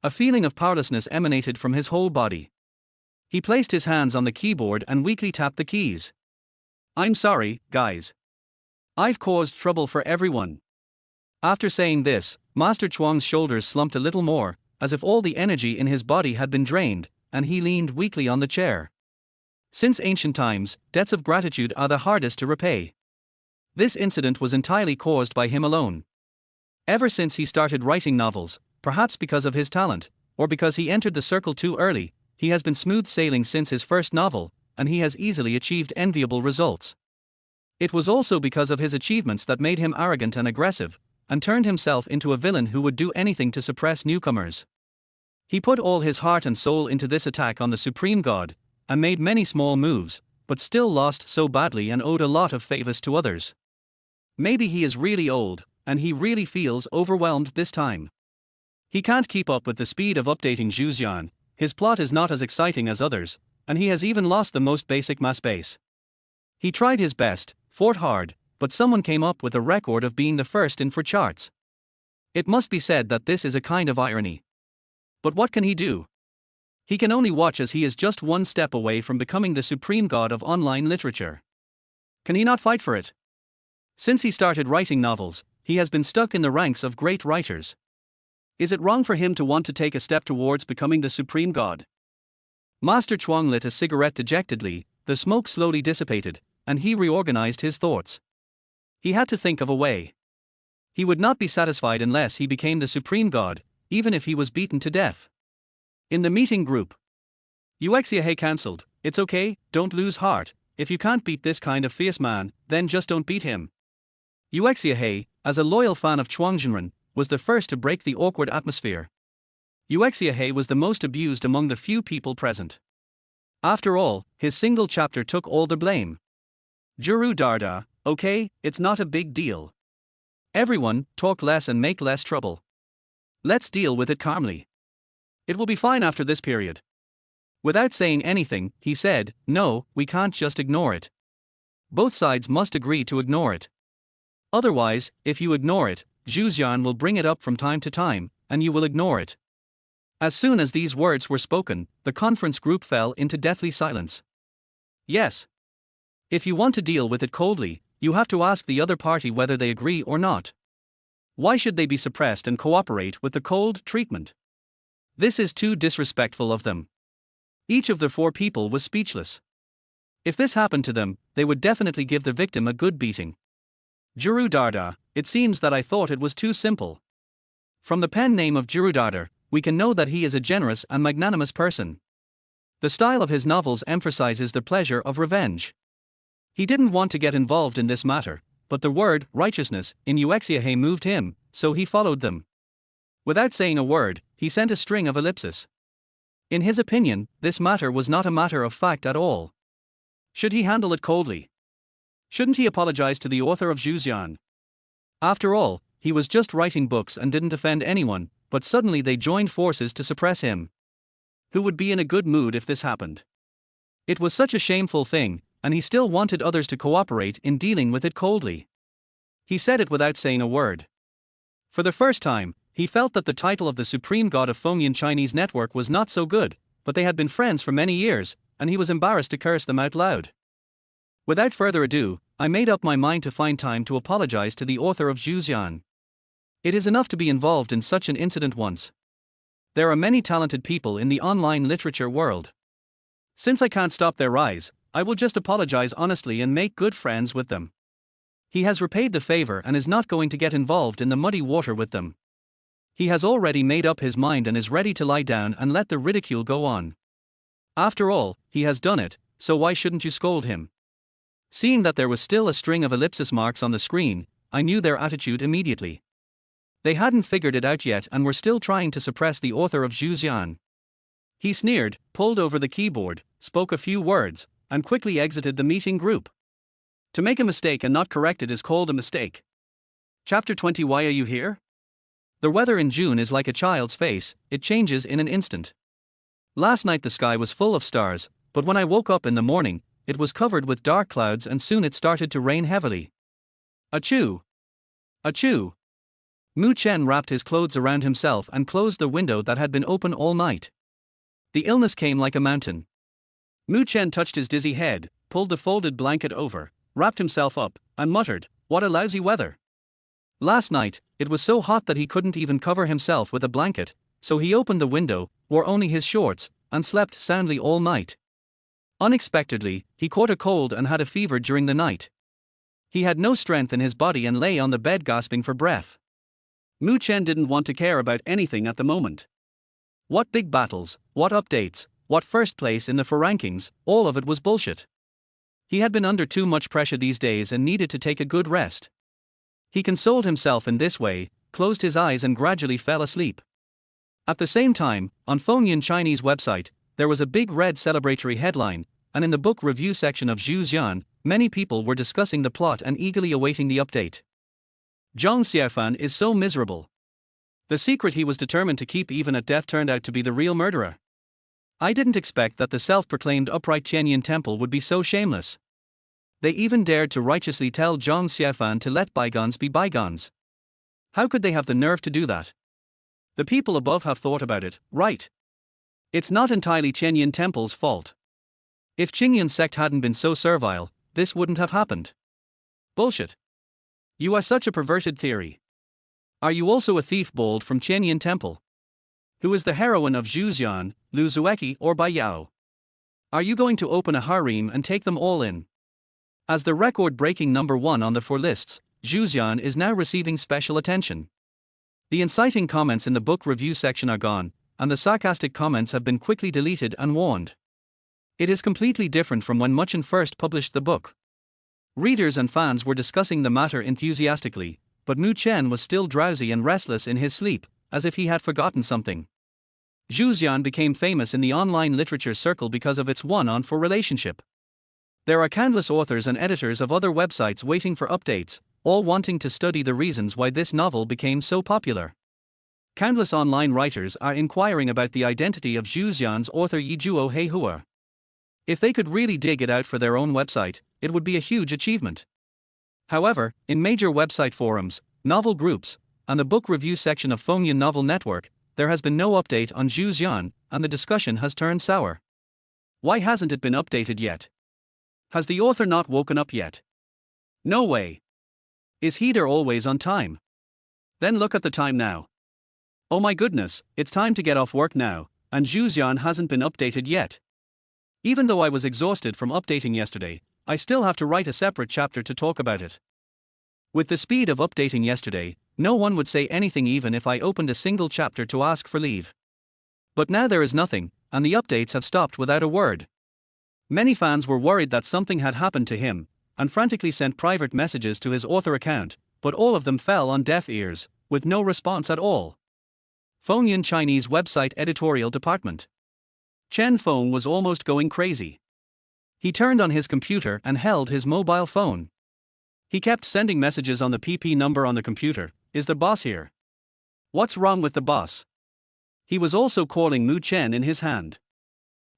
A feeling of powerlessness emanated from his whole body. He placed his hands on the keyboard and weakly tapped the keys. I'm sorry, guys. I've caused trouble for everyone. After saying this, Master Chuang's shoulders slumped a little more, as if all the energy in his body had been drained, and he leaned weakly on the chair. Since ancient times, debts of gratitude are the hardest to repay. This incident was entirely caused by him alone. Ever since he started writing novels, perhaps because of his talent, or because he entered the circle too early, he has been smooth sailing since his first novel, and he has easily achieved enviable results. It was also because of his achievements that made him arrogant and aggressive, and turned himself into a villain who would do anything to suppress newcomers. He put all his heart and soul into this attack on the supreme god, and made many small moves, but still lost so badly and owed a lot of favors to others. Maybe he is really old, and he really feels overwhelmed this time. He can't keep up with the speed of updating Zhu Xian, his plot is not as exciting as others, and he has even lost the most basic mass base. He tried his best, fought hard, but someone came up with a record of being the first in for charts. It must be said that this is a kind of irony. But what can he do? He can only watch as he is just one step away from becoming the supreme god of online literature. Can he not fight for it? Since he started writing novels, he has been stuck in the ranks of great writers. Is it wrong for him to want to take a step towards becoming the supreme god? Master Chuang lit a cigarette dejectedly, the smoke slowly dissipated, and he reorganized his thoughts. He had to think of a way. He would not be satisfied unless he became the supreme god, even if he was beaten to death. In the meeting group, Yuexiahe cancelled. It's okay, don't lose heart. If you can't beat this kind of fierce man, then just don't beat him. Yuexiahe, as a loyal fan of Chuang Jinren, was the first to break the awkward atmosphere. Yuexiahe was the most abused among the few people present. After all, his single chapter took all the blame. Juru Darda, okay, it's not a big deal. Everyone, talk less and make less trouble. Let's deal with it calmly. It will be fine after this period. Without saying anything, he said, no, we can't just ignore it. Both sides must agree to ignore it. Otherwise, if you ignore it, Zhuxian will bring it up from time to time, and you will ignore it. As soon as these words were spoken, the conference group fell into deathly silence. Yes. If you want to deal with it coldly, you have to ask the other party whether they agree or not. Why should they be suppressed and cooperate with the cold treatment? This is too disrespectful of them. Each of the 4 people was speechless. If this happened to them, they would definitely give the victim a good beating. Jirudada, it seems that I thought it was too simple. From the pen name of Jirudada, we can know that he is a generous and magnanimous person. The style of his novels emphasizes the pleasure of revenge. He didn't want to get involved in this matter, but the word righteousness in Uxiahe moved him, so he followed them. Without saying a word, he sent a string of ellipses. In his opinion, this matter was not a matter of fact at all. Should he handle it coldly? Shouldn't he apologize to the author of Zhuxian? After all, he was just writing books and didn't offend anyone, but suddenly they joined forces to suppress him. Who would be in a good mood if this happened? It was such a shameful thing, and he still wanted others to cooperate in dealing with it coldly. He said it without saying a word. For the first time, he felt that the title of the supreme god of Fengyan Chinese network was not so good, but they had been friends for many years, and he was embarrassed to curse them out loud. Without further ado, I made up my mind to find time to apologize to the author of Zhuxian. It is enough to be involved in such an incident once. There are many talented people in the online literature world. Since I can't stop their rise, I will just apologize honestly and make good friends with them. He has repaid the favor and is not going to get involved in the muddy water with them. He has already made up his mind and is ready to lie down and let the ridicule go on. After all, he has done it, so why shouldn't you scold him? Seeing that there was still a string of ellipsis marks on the screen, I knew their attitude immediately. They hadn't figured it out yet and were still trying to suppress the author of Zhuxian. He sneered, pulled over the keyboard, spoke a few words, and quickly exited the meeting group. To make a mistake and not correct it is called a mistake. Chapter 20. Why are you here? The weather in June is like a child's face, it changes in an instant. Last night the sky was full of stars, but when I woke up in the morning, it was covered with dark clouds and soon it started to rain heavily. Achoo! Achoo! Mu Chen wrapped his clothes around himself and closed the window that had been open all night. The illness came like a mountain. Mu Chen touched his dizzy head, pulled the folded blanket over, wrapped himself up, and muttered, "What a lousy weather." Last night, it was so hot that he couldn't even cover himself with a blanket, so he opened the window, wore only his shorts, and slept soundly all night. Unexpectedly, he caught a cold and had a fever during the night. He had no strength in his body and lay on the bed gasping for breath. Mu Chen didn't want to care about anything at the moment. What big battles, what updates, what first place in the for rankings, all of it was bullshit. He had been under too much pressure these days and needed to take a good rest. He consoled himself in this way, closed his eyes and gradually fell asleep. At the same time, on Fengyan Chinese website, there was a big red celebratory headline, and in the book review section of Zhuxian, many people were discussing the plot and eagerly awaiting the update. Zhang Xiaofan is so miserable. The secret he was determined to keep even at death turned out to be the real murderer. I didn't expect that the self-proclaimed upright Tianyin temple would be so shameless. They even dared to righteously tell Zhang Xiaofan to let bygones be bygones. How could they have the nerve to do that? The people above have thought about it, right? It's not entirely Tianyin temple's fault. If Qingyun sect hadn't been so servile, this wouldn't have happened. Bullshit. You are such a perverted theory. Are you also a thief bold from Tianyin temple? Who is the heroine of Zhuxian, Lu Zueki or Bai Yao? Are you going to open a harem and take them all in? As the record-breaking #1 on the 4 lists, Zhuxian is now receiving special attention. The inciting comments in the book review section are gone, and the sarcastic comments have been quickly deleted and warned. It is completely different from when Mu Chen first published the book. Readers and fans were discussing the matter enthusiastically, but Mu Chen was still drowsy and restless in his sleep, as if he had forgotten something. Zhuxian became famous in the online literature circle because of its one-on-4 relationship. There are countless authors and editors of other websites waiting for updates, all wanting to study the reasons why this novel became so popular. Countless online writers are inquiring about the identity of Zhuxian's author Yijuo Heihua. If they could really dig it out for their own website, it would be a huge achievement. However, in major website forums, novel groups, and the book review section of Fengyun Novel Network, there has been no update on Zhu Xian, and the discussion has turned sour. Why hasn't it been updated yet? Has the author not woken up yet? No way. Is Heater always on time? Then look at the time now. Oh my goodness, it's time to get off work now, and Zhu Xian hasn't been updated yet. Even though I was exhausted from updating yesterday, I still have to write a separate chapter to talk about it. With the speed of updating yesterday, no one would say anything even if I opened a single chapter to ask for leave. But now there is nothing, and the updates have stopped without a word. Many fans were worried that something had happened to him, and frantically sent private messages to his author account, but all of them fell on deaf ears, with no response at all. Fengyun Chinese website editorial department. Chen Feng was almost going crazy. He turned on his computer and held his mobile phone. He kept sending messages on the PP number on the computer. Is the boss here? What's wrong with the boss? He was also calling Mu Chen in his hand.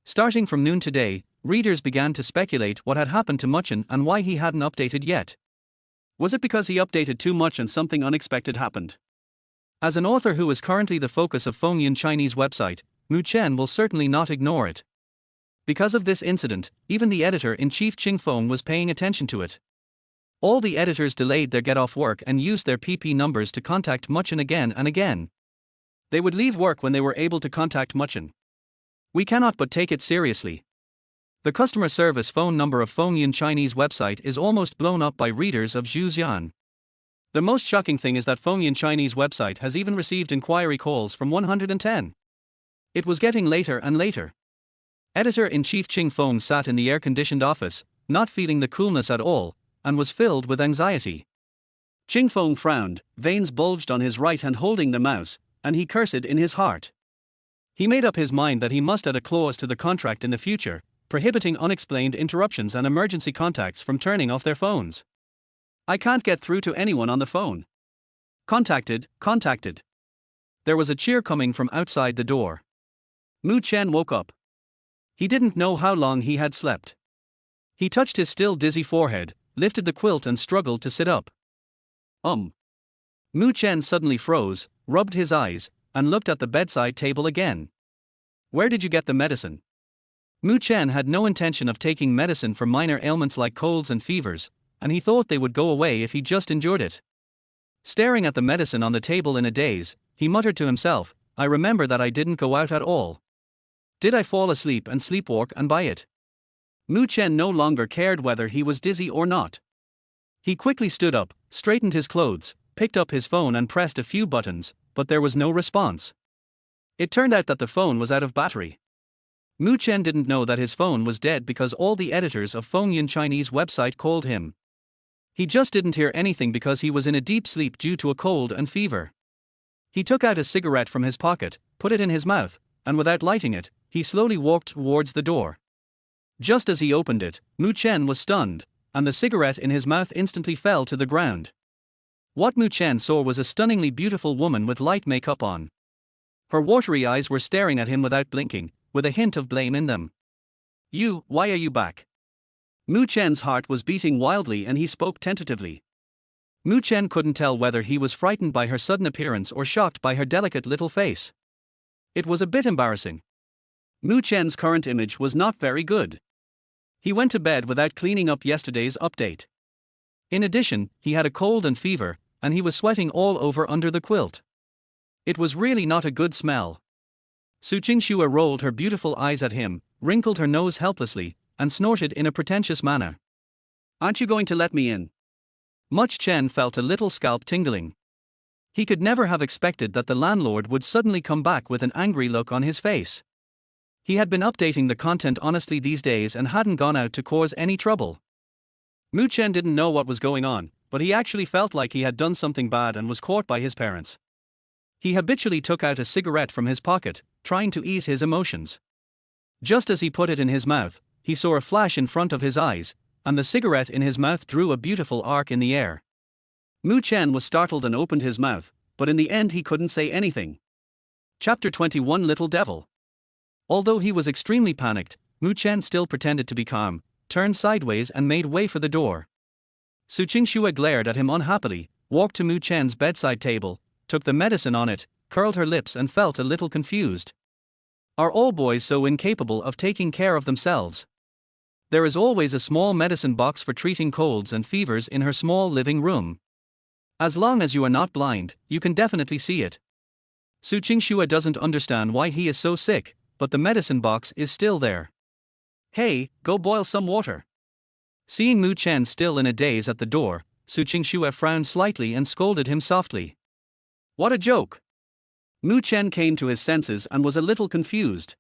Starting from noon today, readers began to speculate what had happened to Mu Chen and why he hadn't updated yet. Was it because he updated too much and something unexpected happened? As an author who is currently the focus of Fengyun Chinese website, Mu Chen will certainly not ignore it. Because of this incident, even the editor-in-chief Ching Feng was paying attention to it. All the editors delayed their get-off work and used their PP numbers to contact Mu Chen again and again. They would leave work when they were able to contact Mu Chen. We cannot but take it seriously. The customer service phone number of Fengyun Chinese website is almost blown up by readers of Zhu Xian. The most shocking thing is that Fengyun Chinese website has even received inquiry calls from 110. It was getting later and later. Editor-in-chief Ching Feng sat in the air-conditioned office, not feeling the coolness at all, and was filled with anxiety. Ching Feng frowned, veins bulged on his right hand holding the mouse, and he cursed in his heart. He made up his mind that he must add a clause to the contract in the future, prohibiting unexplained interruptions and emergency contacts from turning off their phones. I can't get through to anyone on the phone. Contacted. There was a cheer coming from outside the door. Mu Chen woke up. He didn't know how long he had slept. He touched his still dizzy forehead, lifted the quilt and struggled to sit up. Mu Chen suddenly froze, rubbed his eyes, and looked at the bedside table again. Where did you get the medicine? Mu Chen had no intention of taking medicine for minor ailments like colds and fevers, and he thought they would go away if he just endured it. Staring at the medicine on the table in a daze, he muttered to himself, I remember that I didn't go out at all. Did I fall asleep and sleepwalk and buy it? Mu Chen no longer cared whether he was dizzy or not. He quickly stood up, straightened his clothes, picked up his phone and pressed a few buttons, but there was no response. It turned out that the phone was out of battery. Mu Chen didn't know that his phone was dead because all the editors of Fengyun Chinese website called him. He just didn't hear anything because he was in a deep sleep due to a cold and fever. He took out a cigarette from his pocket, put it in his mouth, and without lighting it, he slowly walked towards the door. Just as he opened it, Mu Chen was stunned, and the cigarette in his mouth instantly fell to the ground. What Mu Chen saw was a stunningly beautiful woman with light makeup on. Her watery eyes were staring at him without blinking, with a hint of blame in them. Why are you back? Mu Chen's heart was beating wildly and he spoke tentatively. Mu Chen couldn't tell whether he was frightened by her sudden appearance or shocked by her delicate little face. It was a bit embarrassing. Mu Chen's current image was not very good. He went to bed without cleaning up yesterday's update. In addition, he had a cold and fever, and he was sweating all over under the quilt. It was really not a good smell. Su Qingxue rolled her beautiful eyes at him, wrinkled her nose helplessly, and snorted in a pretentious manner. Aren't you going to let me in? Mu Chen felt a little scalp tingling. He could never have expected that the landlord would suddenly come back with an angry look on his face. He had been updating the content honestly these days and hadn't gone out to cause any trouble. Mu Chen didn't know what was going on, but he actually felt like he had done something bad and was caught by his parents. He habitually took out a cigarette from his pocket, trying to ease his emotions. Just as he put it in his mouth, he saw a flash in front of his eyes, and the cigarette in his mouth drew a beautiful arc in the air. Mu Chen was startled and opened his mouth, but in the end he couldn't say anything. Chapter 21 Little Devil. Although he was extremely panicked, Mu Chen still pretended to be calm, turned sideways and made way for the door. Su Qingxue glared at him unhappily, walked to Mu Chen's bedside table, took the medicine on it, curled her lips and felt a little confused. Are all boys so incapable of taking care of themselves? There is always a small medicine box for treating colds and fevers in her small living room. As long as you are not blind, you can definitely see it. Su Qingxue doesn't understand why he is so sick, but the medicine box is still there. Hey, go boil some water. Seeing Mu Chen still in a daze at the door, Su Qingxue frowned slightly and scolded him softly. What a joke! Mu Chen came to his senses and was a little confused.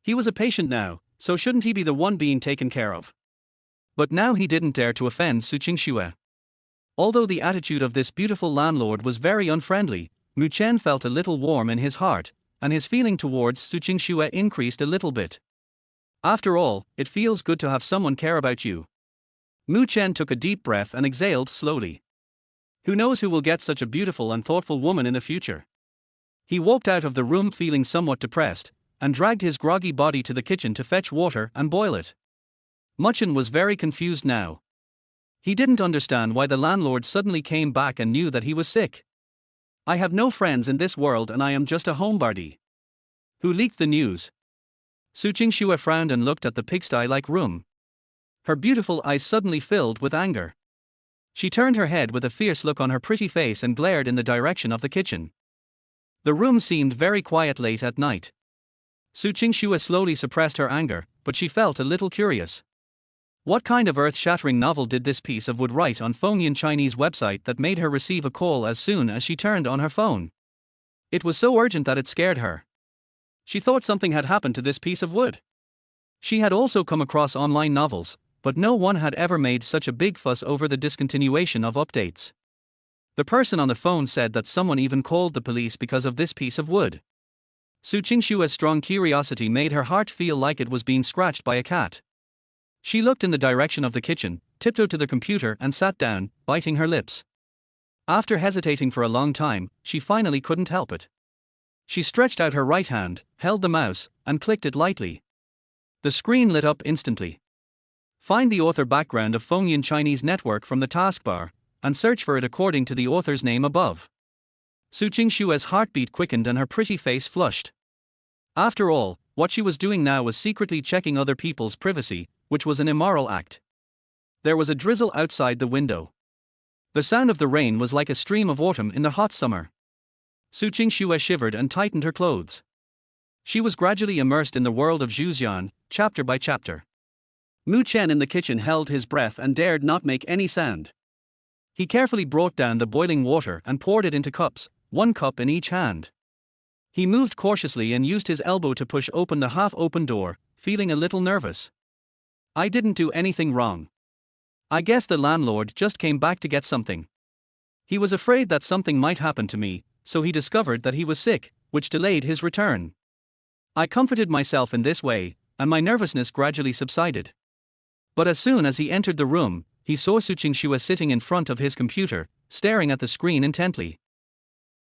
He was a patient now, so shouldn't he be the one being taken care of? But now he didn't dare to offend Su Qingxue. Although the attitude of this beautiful landlord was very unfriendly, Mu Chen felt a little warm in his heart, and his feeling towards Su Qingxue increased a little bit. After all, it feels good to have someone care about you. Mu Chen took a deep breath and exhaled slowly. Who knows who will get such a beautiful and thoughtful woman in the future? He walked out of the room feeling somewhat depressed, and dragged his groggy body to the kitchen to fetch water and boil it. Mu Chen was very confused now. He didn't understand why the landlord suddenly came back and knew that he was sick. I have no friends in this world and I am just a homebody. Who leaked the news? Su Qingxue frowned and looked at the pigsty-like room. Her beautiful eyes suddenly filled with anger. She turned her head with a fierce look on her pretty face and glared in the direction of the kitchen. The room seemed very quiet late at night. Su Qingxue slowly suppressed her anger, but she felt a little curious. What kind of earth-shattering novel did this piece of wood write on Fengyan Chinese website that made her receive a call as soon as she turned on her phone? It was so urgent that it scared her. She thought something had happened to this piece of wood. She had also come across online novels, but no one had ever made such a big fuss over the discontinuation of updates. The person on the phone said that someone even called the police because of this piece of wood. Su Qingxue's strong curiosity made her heart feel like it was being scratched by a cat. She looked in the direction of the kitchen, tiptoed to the computer and sat down, biting her lips. After hesitating for a long time, she finally couldn't help it. She stretched out her right hand, held the mouse, and clicked it lightly. The screen lit up instantly. Find the author background of Fengyan Chinese Network from the taskbar, and search for it according to the author's name above. Su Qingxue's heartbeat quickened and her pretty face flushed. After all, what she was doing now was secretly checking other people's privacy, which was an immoral act. There was a drizzle outside the window. The sound of the rain was like a stream of autumn in the hot summer. Su Qingxue shivered and tightened her clothes. She was gradually immersed in the world of Zhuxian, chapter by chapter. Mu Chen in the kitchen held his breath and dared not make any sound. He carefully brought down the boiling water and poured it into cups, 1 cup in each hand. He moved cautiously and used his elbow to push open the half-open door, feeling a little nervous. I didn't do anything wrong. I guess the landlord just came back to get something. He was afraid that something might happen to me, so he discovered that he was sick, which delayed his return. I comforted myself in this way, and my nervousness gradually subsided. But as soon as he entered the room, he saw Su Qingxue sitting in front of his computer, staring at the screen intently.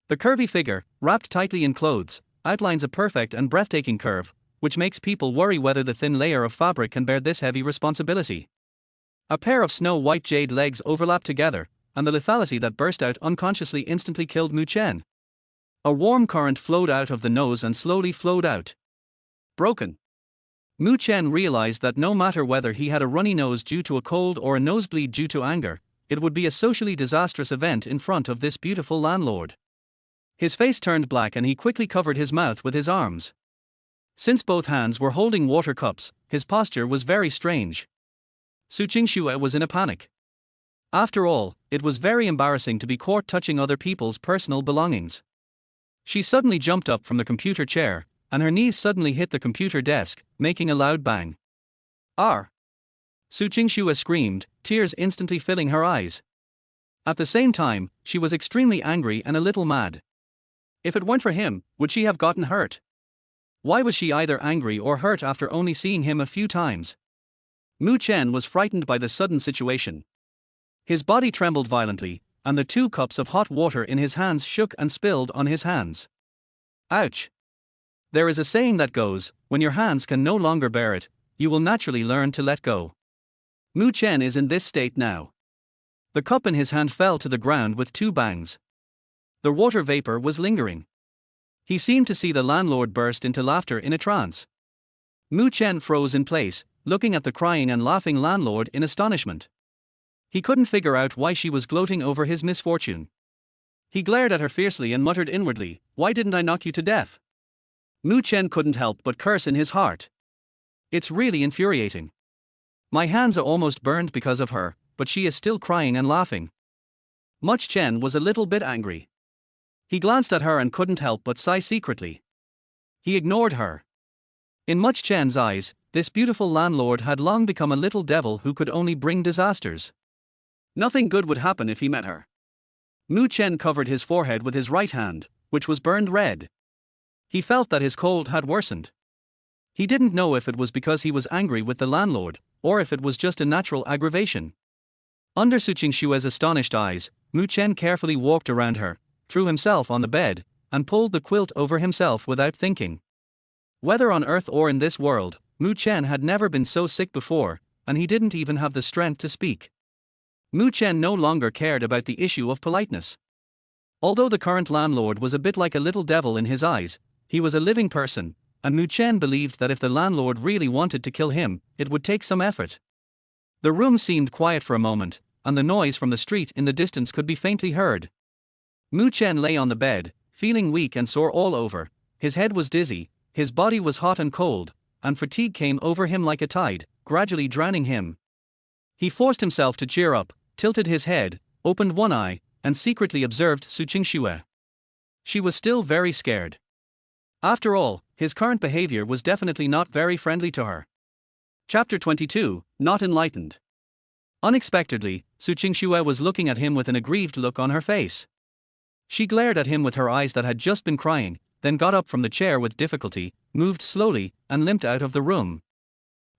The curvy figure, wrapped tightly in clothes, outlines a perfect and breathtaking curve, which makes people worry whether the thin layer of fabric can bear this heavy responsibility. A pair of snow-white jade legs overlapped together, and the lethality that burst out unconsciously instantly killed Mu Chen. A warm current flowed out of the nose and slowly flowed out. Broken. Mu Chen realized that no matter whether he had a runny nose due to a cold or a nosebleed due to anger, it would be a socially disastrous event in front of this beautiful landlord. His face turned black and he quickly covered his mouth with his arms. Since both hands were holding water cups, his posture was very strange. Su Qingxue was in a panic. After all, it was very embarrassing to be caught touching other people's personal belongings. She suddenly jumped up from the computer chair, and her knees suddenly hit the computer desk, making a loud bang. "R!" Su Qingxue screamed, tears instantly filling her eyes. At the same time, she was extremely angry and a little mad. If it weren't for him, would she have gotten hurt? Why was she either angry or hurt after only seeing him a few times? Mu Chen was frightened by the sudden situation. His body trembled violently, and the 2 cups of hot water in his hands shook and spilled on his hands. Ouch! There is a saying that goes, when your hands can no longer bear it, you will naturally learn to let go. Mu Chen is in this state now. The cup in his hand fell to the ground with 2 bangs. The water vapor was lingering. He seemed to see the landlord burst into laughter in a trance. Mu Chen froze in place, looking at the crying and laughing landlord in astonishment. He couldn't figure out why she was gloating over his misfortune. He glared at her fiercely and muttered inwardly, "Why didn't I knock you to death?" Mu Chen couldn't help but curse in his heart. It's really infuriating. My hands are almost burned because of her, but she is still crying and laughing. Mu Chen was a little bit angry. He glanced at her and couldn't help but sigh secretly. He ignored her. In Mu Chen's eyes, this beautiful landlord had long become a little devil who could only bring disasters. Nothing good would happen if he met her. Mu Chen covered his forehead with his right hand, which was burned red. He felt that his cold had worsened. He didn't know if it was because he was angry with the landlord, or if it was just a natural aggravation. Under Su Qingshue's astonished eyes, Mu Chen carefully walked around her, threw himself on the bed, and pulled the quilt over himself without thinking. Whether on Earth or in this world, Mu Chen had never been so sick before, and he didn't even have the strength to speak. Mu Chen no longer cared about the issue of politeness. Although the current landlord was a bit like a little devil in his eyes, he was a living person, and Mu Chen believed that if the landlord really wanted to kill him, it would take some effort. The room seemed quiet for a moment, and the noise from the street in the distance could be faintly heard. Mu Chen lay on the bed, feeling weak and sore all over. His head was dizzy, his body was hot and cold, and fatigue came over him like a tide, gradually drowning him. He forced himself to cheer up, tilted his head, opened one eye, and secretly observed Su Qingxue. She was still very scared. After all, his current behavior was definitely not very friendly to her. Chapter 22, Not Enlightened. Unexpectedly, Su Qingxue was looking at him with an aggrieved look on her face. She glared at him with her eyes that had just been crying, then got up from the chair with difficulty, moved slowly, and limped out of the room.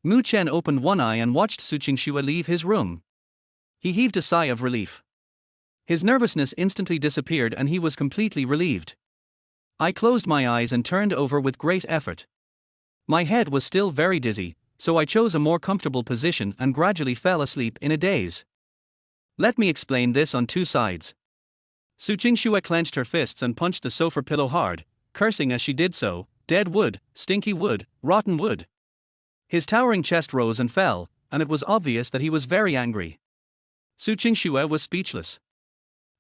Mu Chen opened one eye and watched Su Qingxue leave his room. He heaved a sigh of relief. His nervousness instantly disappeared and he was completely relieved. I closed my eyes and turned over with great effort. My head was still very dizzy, so I chose a more comfortable position and gradually fell asleep in a daze. Let me explain this on two sides. Su Qingxue clenched her fists and punched the sofa pillow hard, cursing as she did so, "Dead wood, stinky wood, rotten wood." His towering chest rose and fell, and it was obvious that he was very angry. Su Qingxue was speechless.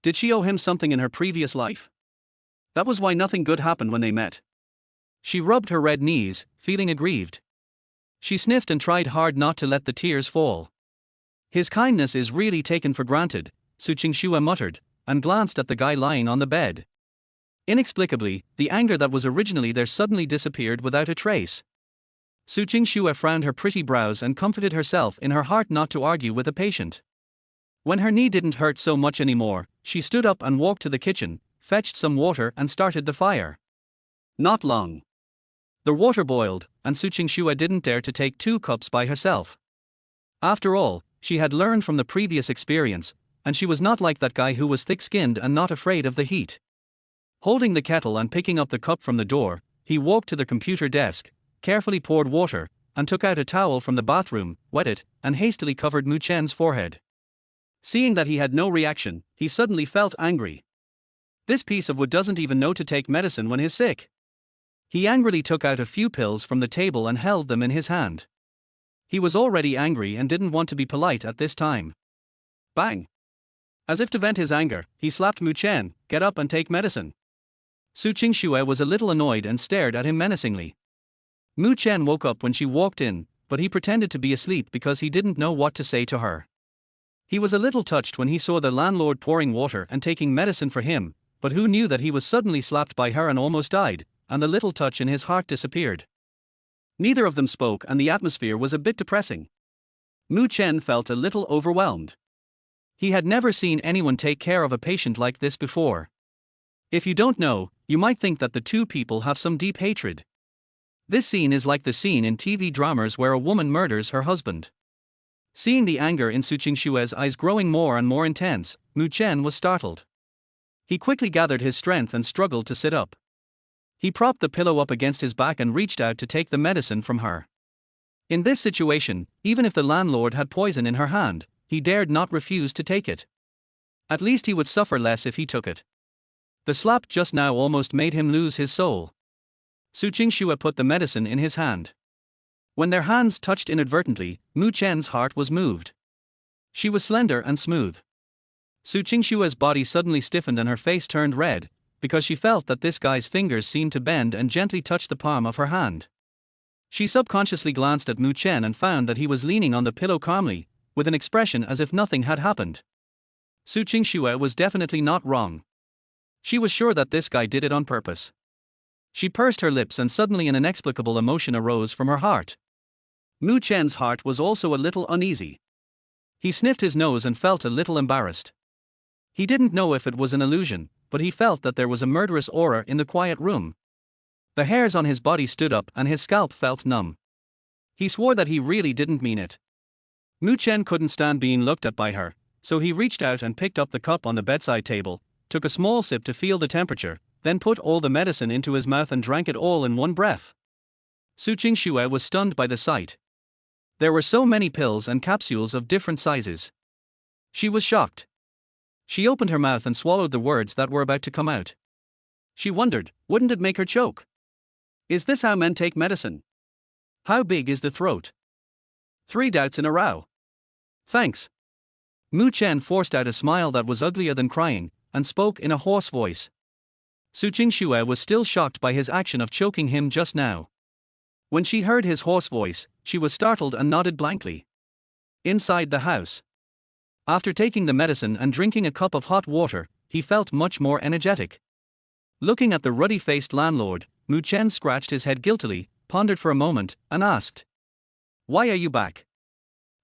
Did she owe him something in her previous life? That was why nothing good happened when they met. She rubbed her red knees, feeling aggrieved. She sniffed and tried hard not to let the tears fall. His kindness is really taken for granted, Su Qingxue muttered, and glanced at the guy lying on the bed. Inexplicably, the anger that was originally there suddenly disappeared without a trace. Su Qingxue frowned her pretty brows and comforted herself in her heart not to argue with a patient. When her knee didn't hurt so much anymore, she stood up and walked to the kitchen, fetched some water and started the fire. Not long. The water boiled, and Su Qingxue didn't dare to take 2 cups by herself. After all, she had learned from the previous experience, and she was not like that guy who was thick-skinned and not afraid of the heat. Holding the kettle and picking up the cup from the door, he walked to the computer desk, carefully poured water, and took out a towel from the bathroom, wet it, and hastily covered Mu Chen's forehead. Seeing that he had no reaction, he suddenly felt angry. This piece of wood doesn't even know to take medicine when he's sick. He angrily took out a few pills from the table and held them in his hand. He was already angry and didn't want to be polite at this time. Bang! As if to vent his anger, he slapped Mu Chen, "Get up and take medicine." Su Qingxue was a little annoyed and stared at him menacingly. Mu Chen woke up when she walked in, but he pretended to be asleep because he didn't know what to say to her. He was a little touched when he saw the landlord pouring water and taking medicine for him, but who knew that he was suddenly slapped by her and almost died, and the little touch in his heart disappeared. Neither of them spoke and the atmosphere was a bit depressing. Mu Chen felt a little overwhelmed. He had never seen anyone take care of a patient like this before. If you don't know, you might think that the two people have some deep hatred. This scene is like the scene in TV dramas where a woman murders her husband. Seeing the anger in Su Qingxue's eyes growing more and more intense, Mu Chen was startled. He quickly gathered his strength and struggled to sit up. He propped the pillow up against his back and reached out to take the medicine from her. In this situation, even if the landlord had poison in her hand, he dared not refuse to take it. At least he would suffer less if he took it. The slap just now almost made him lose his soul. Su Qingxue put the medicine in his hand. When their hands touched inadvertently, Mu Chen's heart was moved. She was slender and smooth. Su Qingxue's body suddenly stiffened and her face turned red, because she felt that this guy's fingers seemed to bend and gently touch the palm of her hand. She subconsciously glanced at Mu Chen and found that he was leaning on the pillow calmly, with an expression as if nothing had happened. Su Qingxue was definitely not wrong. She was sure that this guy did it on purpose. She pursed her lips and suddenly an inexplicable emotion arose from her heart. Mu Chen's heart was also a little uneasy. He sniffed his nose and felt a little embarrassed. He didn't know if it was an illusion, but he felt that there was a murderous aura in the quiet room. The hairs on his body stood up and his scalp felt numb. He swore that he really didn't mean it. Mu Chen couldn't stand being looked at by her, so he reached out and picked up the cup on the bedside table, took a small sip to feel the temperature, then put all the medicine into his mouth and drank it all in one breath. Su Qingxue was stunned by the sight. There were so many pills and capsules of different sizes. She was shocked. She opened her mouth and swallowed the words that were about to come out. She wondered, wouldn't it make her choke? Is this how men take medicine? How big is the throat? 3 doubts in a row. Thanks. Mu Chen forced out a smile that was uglier than crying, and spoke in a hoarse voice. Su Qingxue was still shocked by his action of choking him just now. When she heard his hoarse voice, she was startled and nodded blankly. Inside the house. After taking the medicine and drinking a cup of hot water, he felt much more energetic. Looking at the ruddy-faced landlord, Mu Chen scratched his head guiltily, pondered for a moment, and asked, "Why are you back?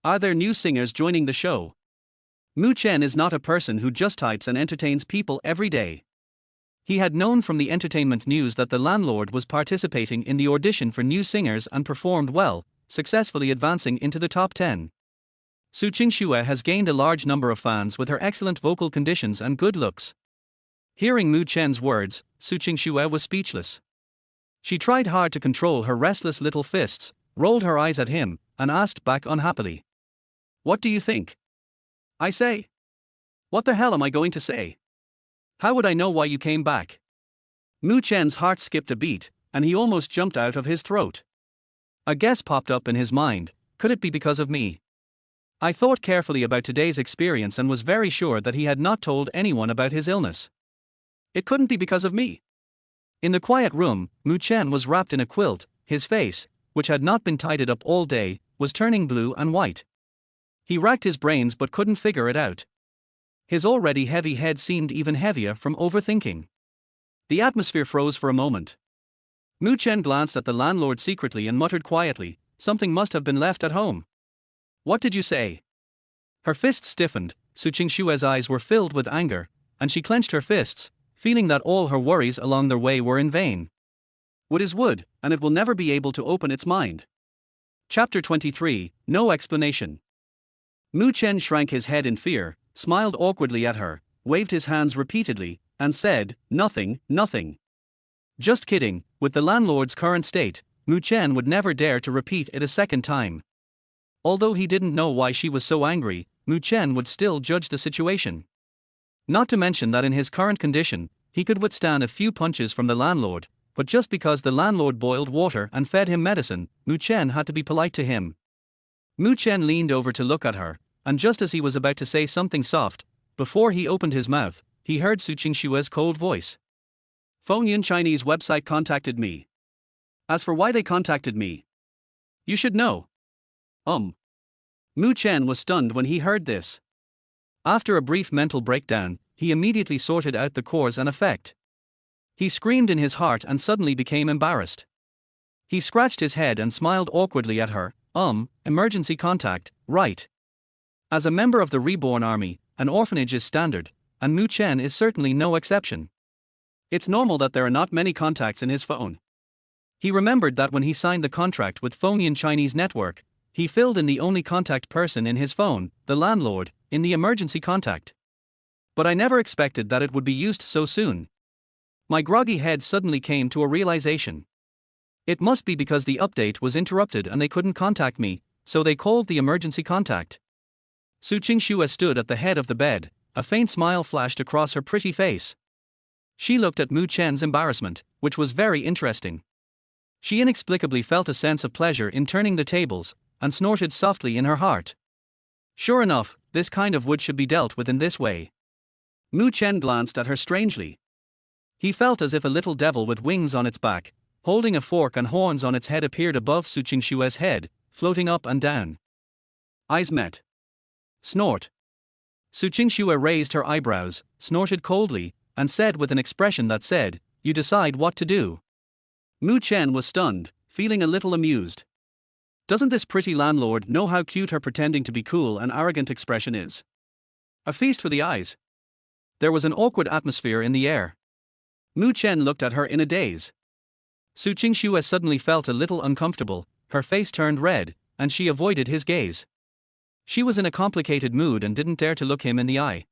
Are there new singers joining the show?" Mu Chen is not a person who just types and entertains people every day. He had known from the entertainment news that the landlord was participating in the audition for new singers and performed well, successfully advancing into the top 10. Su Qingxue has gained a large number of fans with her excellent vocal conditions and good looks. Hearing Mu Chen's words, Su Qingxue was speechless. She tried hard to control her restless little fists, rolled her eyes at him, and asked back unhappily, "What do you think?" "I say? What the hell am I going to say? How would I know why you came back?" Mu Chen's heart skipped a beat, and he almost jumped out of his throat. A guess popped up in his mind. Could it be because of me? I thought carefully about today's experience and was very sure that he had not told anyone about his illness. It couldn't be because of me. In the quiet room, Mu Chen was wrapped in a quilt. His face, which had not been tidied up all day, was turning blue and white. He racked his brains but couldn't figure it out. His already heavy head seemed even heavier from overthinking. The atmosphere froze for a moment. Mu Chen glanced at the landlord secretly and muttered quietly, "Something must have been left at home." "What did you say?" Her fists stiffened, Su Qingxue's eyes were filled with anger, and she clenched her fists, feeling that all her worries along their way were in vain. Wood is wood, and it will never be able to open its mind. Chapter 23, No Explanation. Mu Chen shrank his head in fear, smiled awkwardly at her, waved his hands repeatedly, and said, "Nothing, nothing." Just kidding. With the landlord's current state, Mu Chen would never dare to repeat it a second time. Although he didn't know why she was so angry, Mu Chen would still judge the situation. Not to mention that in his current condition, he could withstand a few punches from the landlord, but just because the landlord boiled water and fed him medicine, Mu Chen had to be polite to him. Mu Chen leaned over to look at her, and just as he was about to say something soft, before he opened his mouth, he heard Su Qingxue's cold voice. "Fengyun Chinese website contacted me. As for why they contacted me, you should know." Mu Chen was stunned when he heard this. After a brief mental breakdown, he immediately sorted out the cause and effect. He screamed in his heart and suddenly became embarrassed. He scratched his head and smiled awkwardly at her. Emergency contact, right. As a member of the Reborn army, an orphanage is standard, and Mu Chen is certainly no exception. It's normal that there are not many contacts in his phone. He remembered that when he signed the contract with Fengyun Chinese network, he filled in the only contact person in his phone, the landlord, in the emergency contact. But I never expected that it would be used so soon. My groggy head suddenly came to a realization. It must be because the update was interrupted and they couldn't contact me, so they called the emergency contact. Su Qingxue stood at the head of the bed, a faint smile flashed across her pretty face. She looked at Mu Chen's embarrassment, which was very interesting. She inexplicably felt a sense of pleasure in turning the tables, and snorted softly in her heart. Sure enough, this kind of wood should be dealt with in this way. Mu Chen glanced at her strangely. He felt as if a little devil with wings on its back, holding a fork and horns on its head, appeared above Su Qingshue's head, floating up and down. Eyes met. Snort. Su Qingxue raised her eyebrows, snorted coldly, and said with an expression that said, "You decide what to do." Mu Chen was stunned, feeling a little amused. Doesn't this pretty landlord know how cute her pretending to be cool and arrogant expression is? A feast for the eyes. There was an awkward atmosphere in the air. Mu Chen looked at her in a daze. Su Qingxue suddenly felt a little uncomfortable, her face turned red, and she avoided his gaze. She was in a complicated mood and didn't dare to look him in the eye.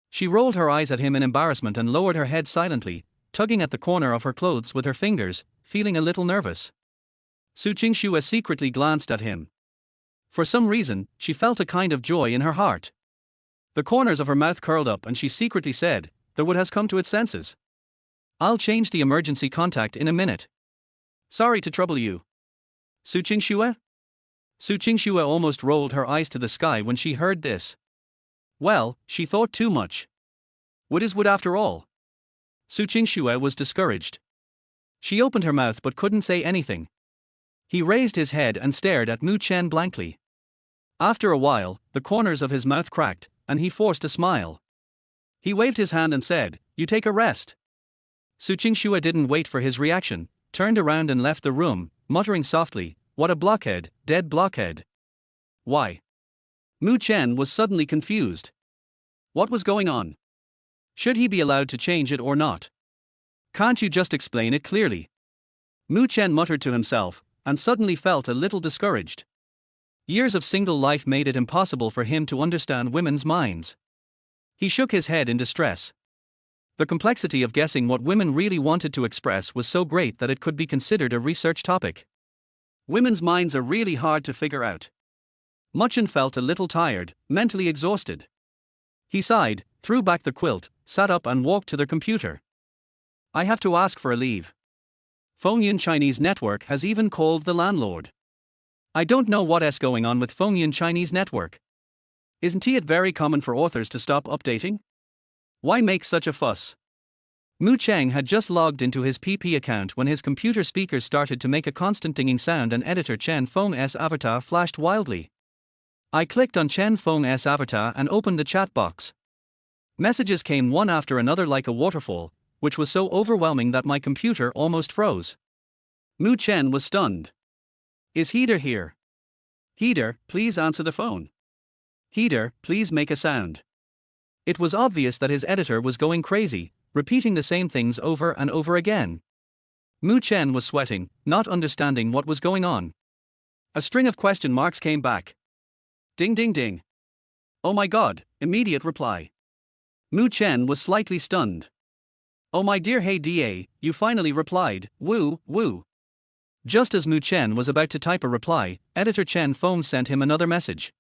She rolled her eyes at him in embarrassment and lowered her head silently, tugging at the corner of her clothes with her fingers, feeling a little nervous. Su Qingxue secretly glanced at him. For some reason, she felt a kind of joy in her heart. The corners of her mouth curled up and she secretly said, "The wood has come to its senses. I'll change the emergency contact in a minute. Sorry to trouble you." Su Qingxue? Su Qingxue almost rolled her eyes to the sky when she heard this. Well, she thought too much. Wood is wood after all. Su Qingxue was discouraged. She opened her mouth but couldn't say anything. He raised his head and stared at Mu Chen blankly. After a while, the corners of his mouth cracked, and he forced a smile. He waved his hand and said, "You take a rest." Su Qingxue didn't wait for his reaction, turned around and left the room, muttering softly, "What a blockhead, dead blockhead." Why? Mu Chen was suddenly confused. What was going on? Should he be allowed to change it or not? Can't you just explain it clearly? Mu Chen muttered to himself, and suddenly felt a little discouraged. Years of single life made it impossible for him to understand women's minds. He shook his head in distress. The complexity of guessing what women really wanted to express was so great that it could be considered a research topic. Women's minds are really hard to figure out. Mu Chen felt a little tired, mentally exhausted. He sighed, threw back the quilt, sat up and walked to their computer. I have to ask for a leave. Fengyun Chinese Network has even called the landlord. I don't know what's going on with Fengyun Chinese Network. Isn't it very common for authors to stop updating? Why make such a fuss? Mu Cheng had just logged into his PP account when his computer speakers started to make a constant dinging sound and editor Chen Feng's avatar flashed wildly. I clicked on Chen Feng's avatar and opened the chat box. Messages came one after another like a waterfall, which was so overwhelming that my computer almost froze. Mu Chen was stunned. Is Heater here? Heater, please answer the phone. Heater, please make a sound. It was obvious that his editor was going crazy, repeating the same things over and over again. Mu Chen was sweating, not understanding what was going on. A string of question marks came back. Ding ding ding. Oh my god, immediate reply. Mu Chen was slightly stunned. Oh my dear hey DA, you finally replied, woo, woo. Just as Mu Chen was about to type a reply, editor Chen Feng sent him another message.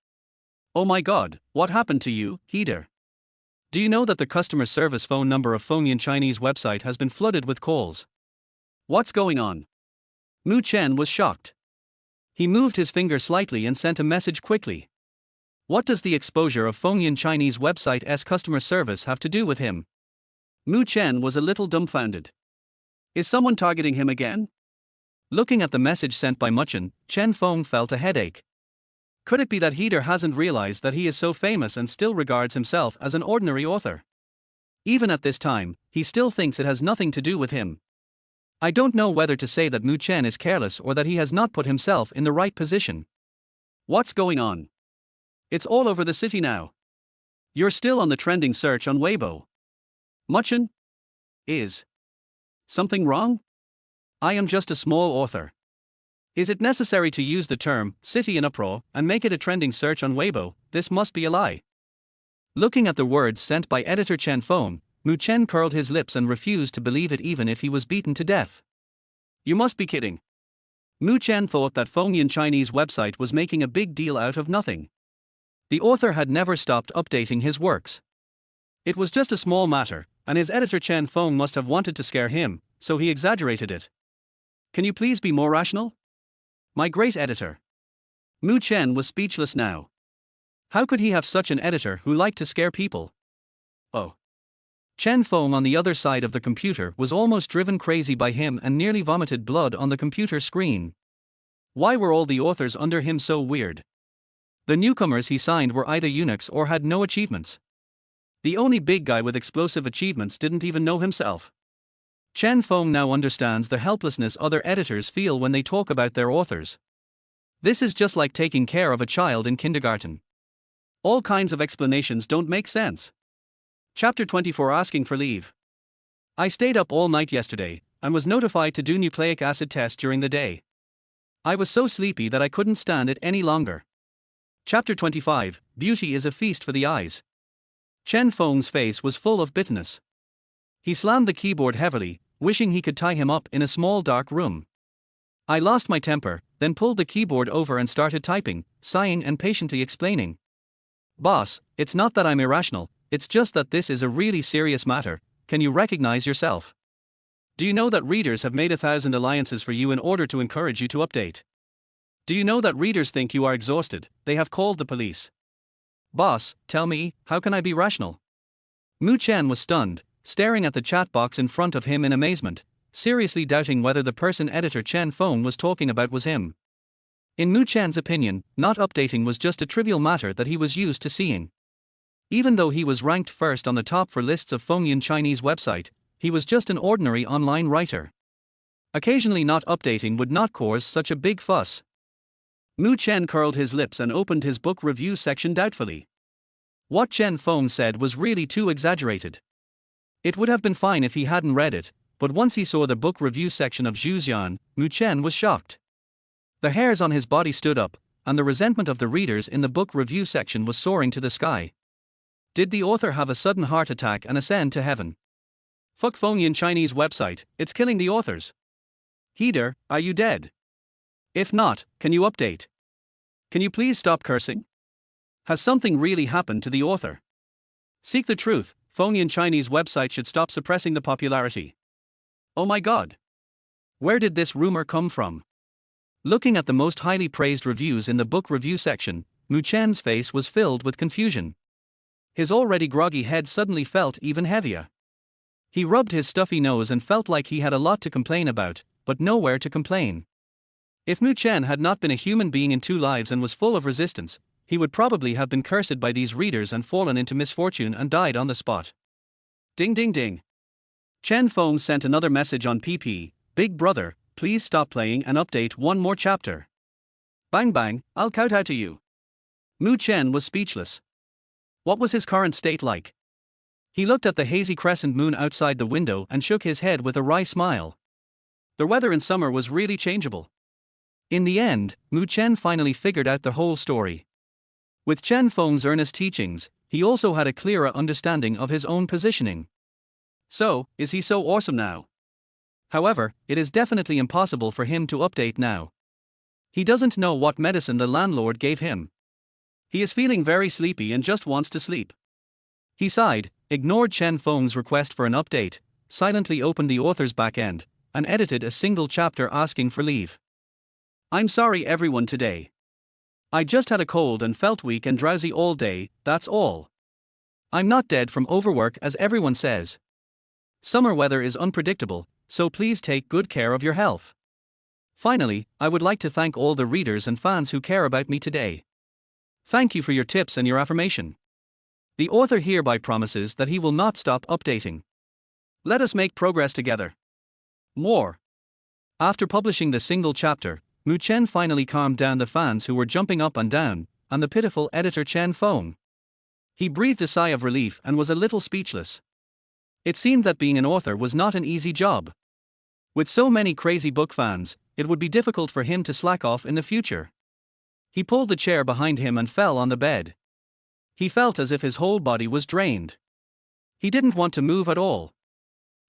Oh my god, what happened to you, Heater? Do you know that the customer service phone number of Fengyun Chinese website has been flooded with calls? What's going on? Mu Chen was shocked. He moved his finger slightly and sent a message quickly. What does the exposure of Fengyun Chinese website's customer service have to do with him? Mu Chen was a little dumbfounded. Is someone targeting him again? Looking at the message sent by Mu Chen, Chen Feng felt a headache. Could it be that Heater hasn't realized that he is so famous and still regards himself as an ordinary author? Even at this time, he still thinks it has nothing to do with him. I don't know whether to say that Mu Chen is careless or that he has not put himself in the right position. What's going on? It's all over the city now. You're still on the trending search on Weibo. Mu Chen? Is something wrong? I am just a small author. Is it necessary to use the term city in uproar and make it a trending search on Weibo? This must be a lie. Looking at the words sent by editor Chen Feng, Mu Chen curled his lips and refused to believe it even if he was beaten to death. You must be kidding. Mu Chen thought that Fengyun Chinese website was making a big deal out of nothing. The author had never stopped updating his works. It was just a small matter, and his editor Chen Feng must have wanted to scare him, so he exaggerated it. Can you please be more rational? My great editor. Mu Chen was speechless now. How could he have such an editor who liked to scare people? Oh. Chen Feng on the other side of the computer was almost driven crazy by him and nearly vomited blood on the computer screen. Why were all the authors under him so weird? The newcomers he signed were either eunuchs or had no achievements. The only big guy with explosive achievements didn't even know himself. Chen Feng now understands the helplessness other editors feel when they talk about their authors. This is just like taking care of a child in kindergarten. All kinds of explanations don't make sense. Chapter 24 Asking for leave. I stayed up all night yesterday, and was notified to do nucleic acid test during the day. I was so sleepy that I couldn't stand it any longer. Chapter 25 Beauty is a feast for the eyes. Chen Feng's face was full of bitterness. He slammed the keyboard heavily, wishing he could tie him up in a small dark room. I lost my temper, then pulled the keyboard over and started typing, sighing and patiently explaining. Boss, it's not that I'm irrational, it's just that this is a really serious matter. Can you recognize yourself? Do you know that readers have made 1,000 alliances for you in order to encourage you to update? Do you know that readers think you are exhausted? They have called the police. Boss, tell me, how can I be rational? Mu Chen was stunned, staring at the chat box in front of him in amazement, seriously doubting whether the person editor Chen Feng was talking about was him. In Mu Chen's opinion, not updating was just a trivial matter that he was used to seeing. Even though he was ranked first on the top for lists of Fengyun Chinese website, he was just an ordinary online writer. Occasionally not updating would not cause such a big fuss. Mu Chen curled his lips and opened his book review section doubtfully. What Chen Feng said was really too exaggerated. It would have been fine if he hadn't read it, but once he saw the book review section of Zhuxian, Mu Chen was shocked. The hairs on his body stood up, and the resentment of the readers in the book review section was soaring to the sky. Did the author have a sudden heart attack and ascend to heaven? Fuck Fengyun Chinese website, it's killing the authors. Heater, are you dead? If not, can you update? Can you please stop cursing? Has something really happened to the author? Seek the truth, Fengyun Chinese website should stop suppressing the popularity. Oh my god. Where did this rumor come from? Looking at the most highly praised reviews in the book review section, Mu Chen's face was filled with confusion. His already groggy head suddenly felt even heavier. He rubbed his stuffy nose and felt like he had a lot to complain about, but nowhere to complain. If Mu Chen had not been a human being in 2 lives and was full of resistance, he would probably have been cursed by these readers and fallen into misfortune and died on the spot. Ding ding ding. Chen Feng sent another message on PP, Big brother, please stop playing and update one more chapter. Bang bang, I'll kowtow to you. Mu Chen was speechless. What was his current state like? He looked at the hazy crescent moon outside the window and shook his head with a wry smile. The weather in summer was really changeable. In the end, Mu Chen finally figured out the whole story. With Chen Feng's earnest teachings, he also had a clearer understanding of his own positioning. So, is he so awesome now? However, it is definitely impossible for him to update now. He doesn't know what medicine the landlord gave him. He is feeling very sleepy and just wants to sleep. He sighed, ignored Chen Feng's request for an update, silently opened the author's backend, and edited a single chapter asking for leave. I'm sorry everyone today. I just had a cold and felt weak and drowsy all day, that's all. I'm not dead from overwork as everyone says. Summer weather is unpredictable, so please take good care of your health. Finally, I would like to thank all the readers and fans who care about me today. Thank you for your tips and your affirmation. The author hereby promises that he will not stop updating. Let us make progress together. More. After publishing the single chapter, Mu Chen finally calmed down the fans who were jumping up and down, and the pitiful editor Chen Feng. He breathed a sigh of relief and was a little speechless. It seemed that being an author was not an easy job. With so many crazy book fans, it would be difficult for him to slack off in the future. He pulled the chair behind him and fell on the bed. He felt as if his whole body was drained. He didn't want to move at all.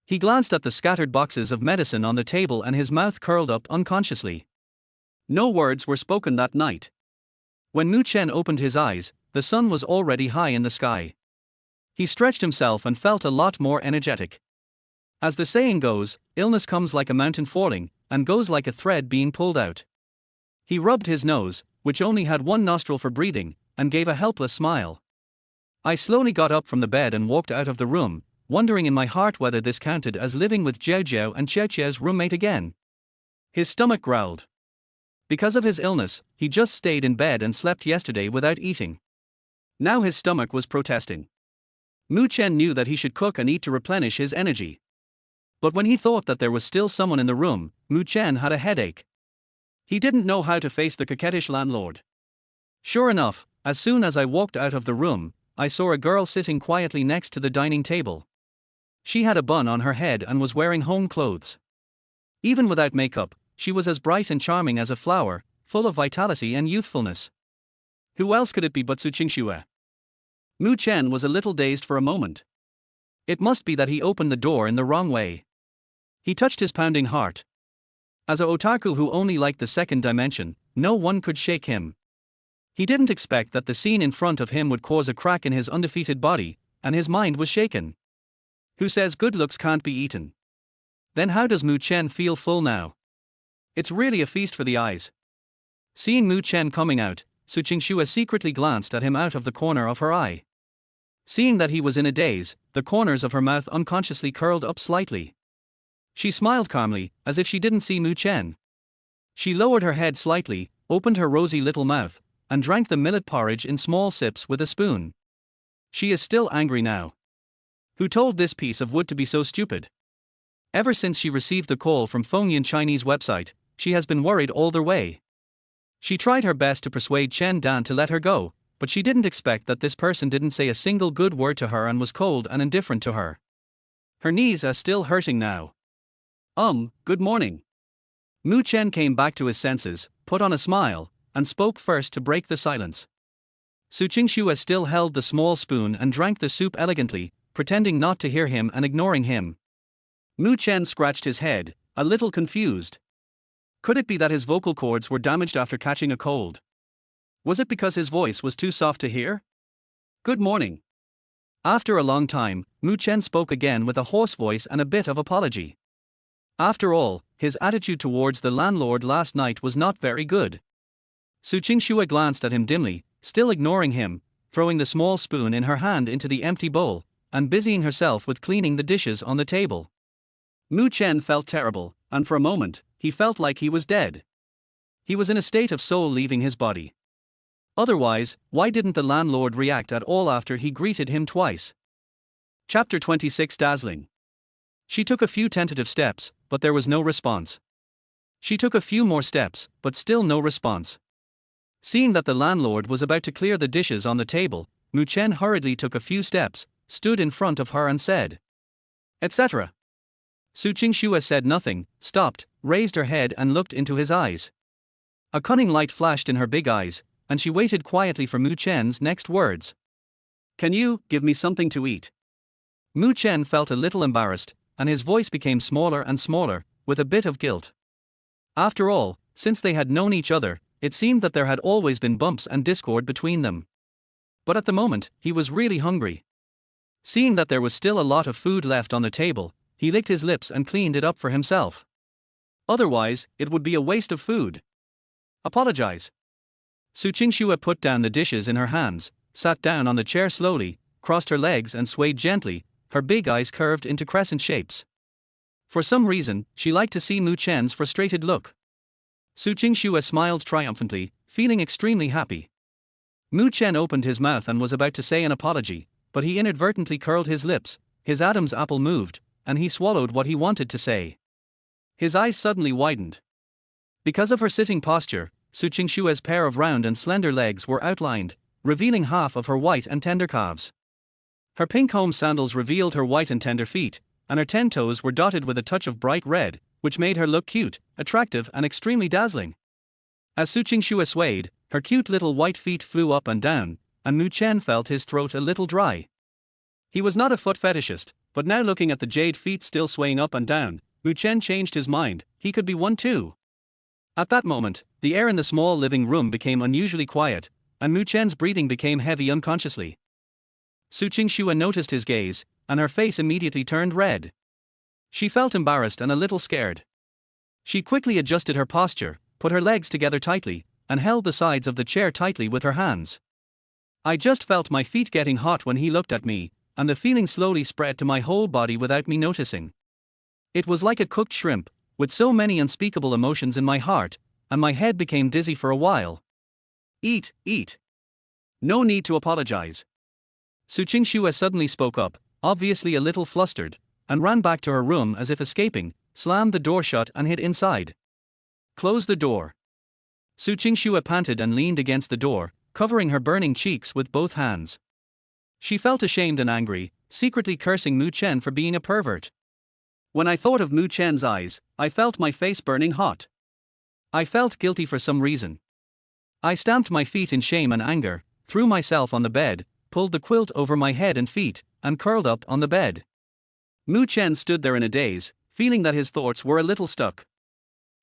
He glanced at the scattered boxes of medicine on the table and his mouth curled up unconsciously. No words were spoken that night. When Mu Chen opened his eyes, the sun was already high in the sky. He stretched himself and felt a lot more energetic. As the saying goes, illness comes like a mountain falling, and goes like a thread being pulled out. He rubbed his nose, which only had one nostril for breathing, and gave a helpless smile. I slowly got up from the bed and walked out of the room, wondering in my heart whether this counted as living with Jiao Jiao and Xiao Xiao's roommate again. His stomach growled. Because of his illness, he just stayed in bed and slept yesterday without eating. Now his stomach was protesting. Mu Chen knew that he should cook and eat to replenish his energy. But when he thought that there was still someone in the room, Mu Chen had a headache. He didn't know how to face the coquettish landlord. Sure enough, as soon as I walked out of the room, I saw a girl sitting quietly next to the dining table. She had a bun on her head and was wearing home clothes. Even without makeup, she was as bright and charming as a flower, full of vitality and youthfulness. Who else could it be but Su Qingxue? Mu Chen was a little dazed for a moment. It must be that he opened the door in the wrong way. He touched his pounding heart. As a otaku who only liked the second dimension, no one could shake him. He didn't expect that the scene in front of him would cause a crack in his undefeated body, and his mind was shaken. Who says good looks can't be eaten? Then how does Mu Chen feel full now? It's really a feast for the eyes. Seeing Mu Chen coming out, Su Qingxue secretly glanced at him out of the corner of her eye. Seeing that he was in a daze, the corners of her mouth unconsciously curled up slightly. She smiled calmly, as if she didn't see Mu Chen. She lowered her head slightly, opened her rosy little mouth, and drank the millet porridge in small sips with a spoon. She is still angry now. Who told this piece of wood to be so stupid? Ever since she received the call from Fengyan Chinese website, she has been worried all the way. She tried her best to persuade Chen Dan to let her go, but she didn't expect that this person didn't say a single good word to her and was cold and indifferent to her. Her knees are still hurting now. Good morning. Mu Chen came back to his senses, put on a smile, and spoke first to break the silence. Su Qingxue still held the small spoon and drank the soup elegantly, pretending not to hear him and ignoring him. Mu Chen scratched his head, a little confused. Could it be that his vocal cords were damaged after catching a cold? Was it because his voice was too soft to hear? Good morning. After a long time, Mu Chen spoke again with a hoarse voice and a bit of apology. After all, his attitude towards the landlord last night was not very good. Su Qingxue glanced at him dimly, still ignoring him, throwing the small spoon in her hand into the empty bowl, and busying herself with cleaning the dishes on the table. Mu Chen felt terrible, and for a moment, he felt like he was dead. He was in a state of soul leaving his body. Otherwise, why didn't the landlord react at all after he greeted him twice? Chapter 26 Dazzling. She took a few tentative steps, but there was no response. She took a few more steps, but still no response. Seeing that the landlord was about to clear the dishes on the table, Mu Chen hurriedly took a few steps, stood in front of her and said, etc. Su Qingxue said nothing, stopped, raised her head and looked into his eyes. A cunning light flashed in her big eyes, and she waited quietly for Mu Chen's next words. Can you give me something to eat? Mu Chen felt a little embarrassed, and his voice became smaller and smaller, with a bit of guilt. After all, since they had known each other, it seemed that there had always been bumps and discord between them. But at the moment, he was really hungry. Seeing that there was still a lot of food left on the table, he licked his lips and cleaned it up for himself. Otherwise, it would be a waste of food. Apologize. Su Qingxue put down the dishes in her hands, sat down on the chair slowly, crossed her legs and swayed gently, her big eyes curved into crescent shapes. For some reason, she liked to see Mu Chen's frustrated look. Su Qingxue smiled triumphantly, feeling extremely happy. Mu Chen opened his mouth and was about to say an apology, but he inadvertently curled his lips, his Adam's apple moved, and he swallowed what he wanted to say. His eyes suddenly widened. Because of her sitting posture, Su Qingxue's pair of round and slender legs were outlined, revealing half of her white and tender calves. Her pink home sandals revealed her white and tender feet, and her 10 toes were dotted with a touch of bright red, which made her look cute, attractive and extremely dazzling. As Su Qingxue swayed, her cute little white feet flew up and down, and Mu Chen felt his throat a little dry. He was not a foot fetishist, but now looking at the jade feet still swaying up and down, Mu Chen changed his mind, he could be one too. At that moment, the air in the small living room became unusually quiet, and Mu Chen's breathing became heavy unconsciously. Su Qingxue noticed his gaze, and her face immediately turned red. She felt embarrassed and a little scared. She quickly adjusted her posture, put her legs together tightly, and held the sides of the chair tightly with her hands. I just felt my feet getting hot when he looked at me, and the feeling slowly spread to my whole body without me noticing. It was like a cooked shrimp, with so many unspeakable emotions in my heart, and my head became dizzy for a while. Eat, eat. No need to apologize. Su Qingxue suddenly spoke up, obviously a little flustered, and ran back to her room as if escaping, slammed the door shut and hid inside. Close the door. Su Qingxue panted and leaned against the door, covering her burning cheeks with both hands. She felt ashamed and angry, secretly cursing Mu Chen for being a pervert. When I thought of Mu Chen's eyes, I felt my face burning hot. I felt guilty for some reason. I stamped my feet in shame and anger, threw myself on the bed, pulled the quilt over my head and feet, and curled up on the bed. Mu Chen stood there in a daze, feeling that his thoughts were a little stuck.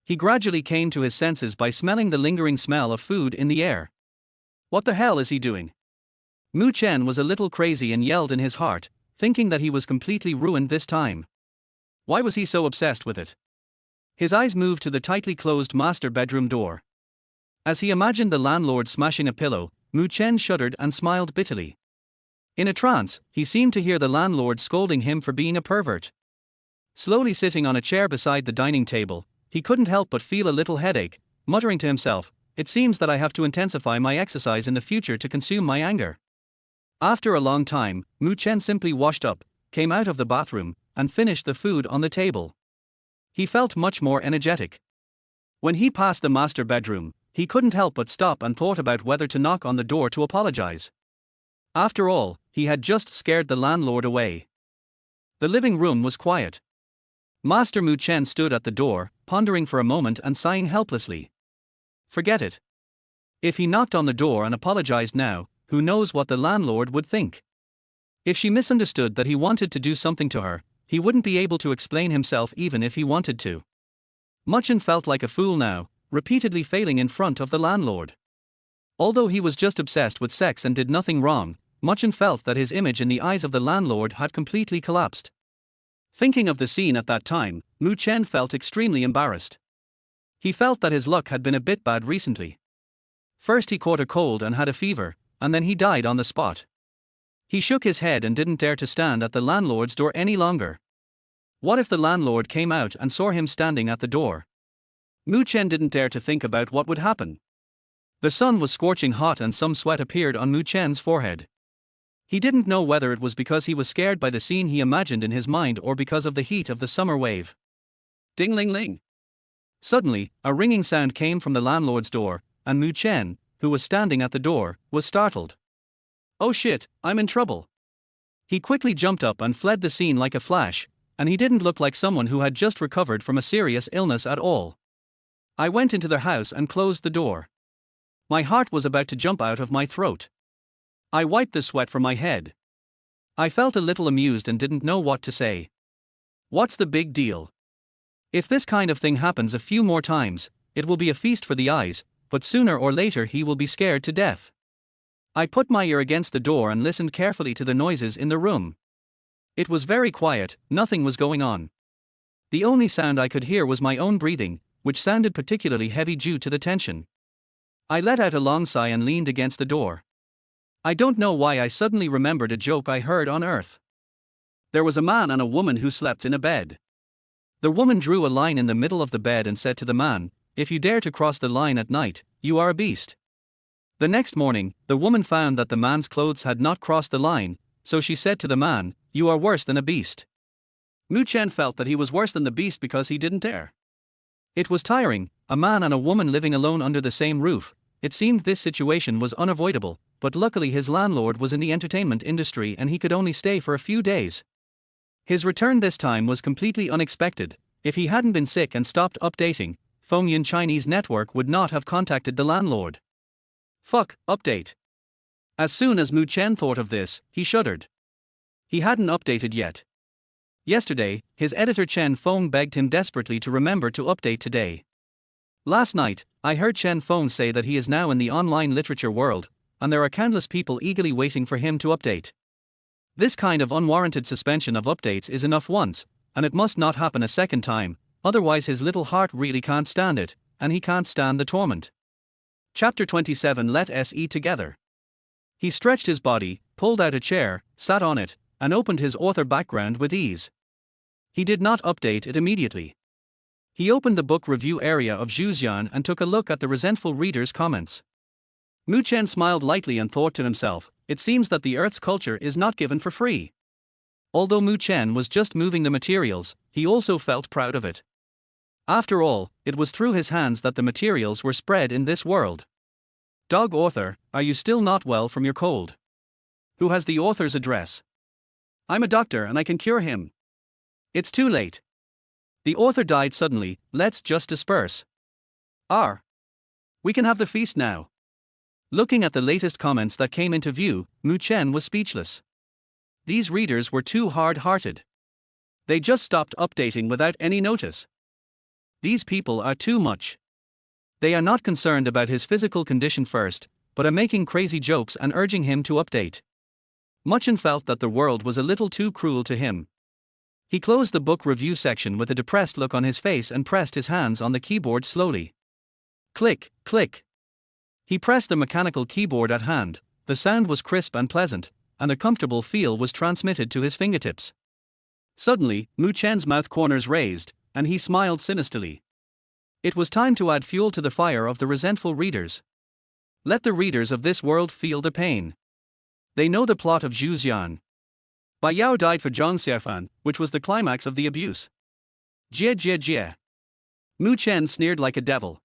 He gradually came to his senses by smelling the lingering smell of food in the air. What the hell is he doing? Mu Chen was a little crazy and yelled in his heart, thinking that he was completely ruined this time. Why was he so obsessed with it? His eyes moved to the tightly closed master bedroom door. As he imagined the landlord smashing a pillow, Mu Chen shuddered and smiled bitterly. In a trance, he seemed to hear the landlord scolding him for being a pervert. Slowly sitting on a chair beside the dining table, he couldn't help but feel a little headache, muttering to himself, "It seems that I have to intensify my exercise in the future to consume my anger." After a long time, Mu Chen simply washed up, came out of the bathroom, and finished the food on the table. He felt much more energetic. When he passed the master bedroom, he couldn't help but stop and thought about whether to knock on the door to apologize. After all, he had just scared the landlord away. The living room was quiet. Master Mu Chen stood at the door, pondering for a moment and sighing helplessly. Forget it. If he knocked on the door and apologized now, who knows what the landlord would think? If she misunderstood that he wanted to do something to her, he wouldn't be able to explain himself even if he wanted to. Mu Chen felt like a fool now, repeatedly failing in front of the landlord. Although he was just obsessed with sex and did nothing wrong, Mu Chen felt that his image in the eyes of the landlord had completely collapsed. Thinking of the scene at that time, Mu Chen felt extremely embarrassed. He felt that his luck had been a bit bad recently. First he caught a cold and had a fever, and then he died on the spot. He shook his head and didn't dare to stand at the landlord's door any longer. What if the landlord came out and saw him standing at the door? Mu Chen didn't dare to think about what would happen. The sun was scorching hot and some sweat appeared on Mu Chen's forehead. He didn't know whether it was because he was scared by the scene he imagined in his mind or because of the heat of the summer wave. Ding-ling-ling. Suddenly, a ringing sound came from the landlord's door, and Mu Chen, who was standing at the door, was startled. Oh shit, I'm in trouble. He quickly jumped up and fled the scene like a flash, and he didn't look like someone who had just recovered from a serious illness at all. I went into their house and closed the door. My heart was about to jump out of my throat. I wiped the sweat from my head. I felt a little amused and didn't know what to say. What's the big deal? If this kind of thing happens a few more times, it will be a feast for the eyes, but sooner or later he will be scared to death. I put my ear against the door and listened carefully to the noises in the room. It was very quiet, nothing was going on. The only sound I could hear was my own breathing, which sounded particularly heavy due to the tension. I let out a long sigh and leaned against the door. I don't know why I suddenly remembered a joke I heard on Earth. There was a man and a woman who slept in a bed. The woman drew a line in the middle of the bed and said to the man, "If you dare to cross the line at night, you are a beast." The next morning, the woman found that the man's clothes had not crossed the line, so she said to the man, "You are worse than a beast." Mu Chen felt that he was worse than the beast because he didn't dare. It was tiring, a man and a woman living alone under the same roof. It seemed this situation was unavoidable, but luckily his landlord was in the entertainment industry and he could only stay for a few days. His return this time was completely unexpected. If he hadn't been sick and stopped updating, Fengyan Chinese network would not have contacted the landlord. Fuck, update. As soon as Mu Chen thought of this, he shuddered. He hadn't updated yet. Yesterday, his editor Chen Feng begged him desperately to remember to update today. Last night, I heard Chen Feng say that he is now in the online literature world, and there are countless people eagerly waiting for him to update. This kind of unwarranted suspension of updates is enough once, and it must not happen a second time, otherwise his little heart really can't stand it, and he can't stand the torment. Chapter 27. Let us eat together. He stretched his body, pulled out a chair, sat on it, and opened his author background with ease. He did not update it immediately. He opened the book review area of Zhuxian and took a look at the resentful reader's comments. Mu Chen smiled lightly and thought to himself, it seems that the Earth's culture is not given for free. Although Mu Chen was just moving the materials, he also felt proud of it. After all, it was through his hands that the materials were spread in this world. Dog author, are you still not well from your cold? Who has the author's address? I'm a doctor and I can cure him. It's too late. The author died suddenly, let's just disperse. We can have the feast now. Looking at the latest comments that came into view, Mu Chen was speechless. These readers were too hard-hearted. They just stopped updating without any notice. These people are too much. They are not concerned about his physical condition first, but are making crazy jokes and urging him to update. Mu Chen felt that the world was a little too cruel to him. He closed the book review section with a depressed look on his face and pressed his hands on the keyboard slowly. Click, click. He pressed the mechanical keyboard at hand, the sound was crisp and pleasant, and a comfortable feel was transmitted to his fingertips. Suddenly, Mu Chen's mouth corners raised, and he smiled sinisterly. It was time to add fuel to the fire of the resentful readers. Let the readers of this world feel the pain. They know the plot of Zhuxian. Bai Yao died for Zhang Xiaofan, which was the climax of the abuse. Jie jie jie. Mu Chen sneered like a devil.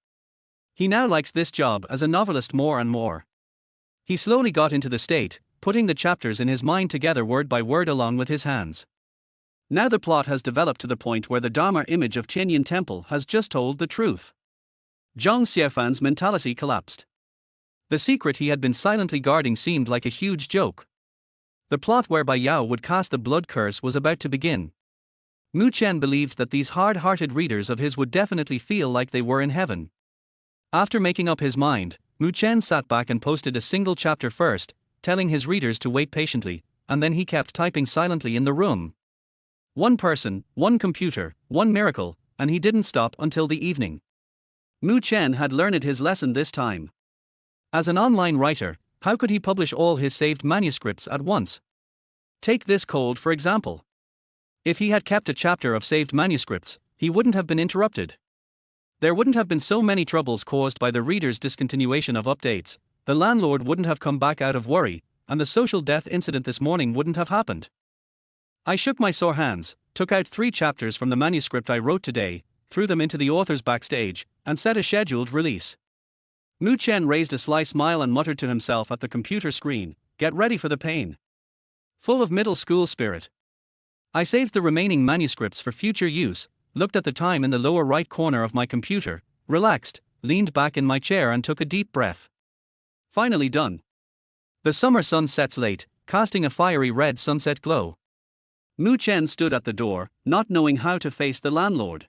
He now likes this job as a novelist more and more. He slowly got into the state, putting the chapters in his mind together word by word along with his hands. Now the plot has developed to the point where the Dharma image of Tianyin Temple has just told the truth. Zhang Xiaofan's mentality collapsed. The secret he had been silently guarding seemed like a huge joke. The plot whereby Yao would cast the blood curse was about to begin. Mu Chen believed that these hard-hearted readers of his would definitely feel like they were in heaven. After making up his mind, Mu Chen sat back and posted a single chapter first, telling his readers to wait patiently, and then he kept typing silently in the room. One person, one computer, one miracle, and he didn't stop until the evening. Mu Chen had learned his lesson this time. As an online writer, how could he publish all his saved manuscripts at once? Take this cold for example. If he had kept a chapter of saved manuscripts, he wouldn't have been interrupted. There wouldn't have been so many troubles caused by the reader's discontinuation of updates, the landlord wouldn't have come back out of worry, and the social death incident this morning wouldn't have happened. I shook my sore hands, took out 3 chapters from the manuscript I wrote today, threw them into the author's backstage, and set a scheduled release. Mu Chen raised a sly smile and muttered to himself at the computer screen, get ready for the pain. Full of middle school spirit. I saved the remaining manuscripts for future use, looked at the time in the lower right corner of my computer, relaxed, leaned back in my chair and took a deep breath. Finally done. The summer sun sets late, casting a fiery red sunset glow. Mu Chen stood at the door, not knowing how to face the landlord.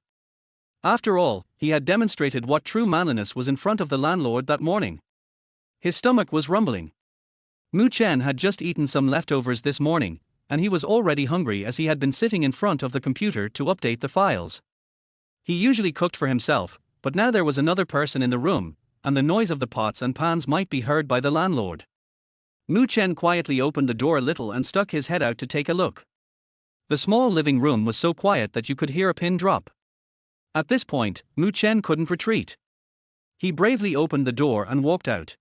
After all, he had demonstrated what true manliness was in front of the landlord that morning. His stomach was rumbling. Mu Chen had just eaten some leftovers this morning, and he was already hungry as he had been sitting in front of the computer to update the files. He usually cooked for himself, but now there was another person in the room, and the noise of the pots and pans might be heard by the landlord. Mu Chen quietly opened the door a little and stuck his head out to take a look. The small living room was so quiet that you could hear a pin drop. At this point, Mu Chen couldn't retreat. He bravely opened the door and walked out.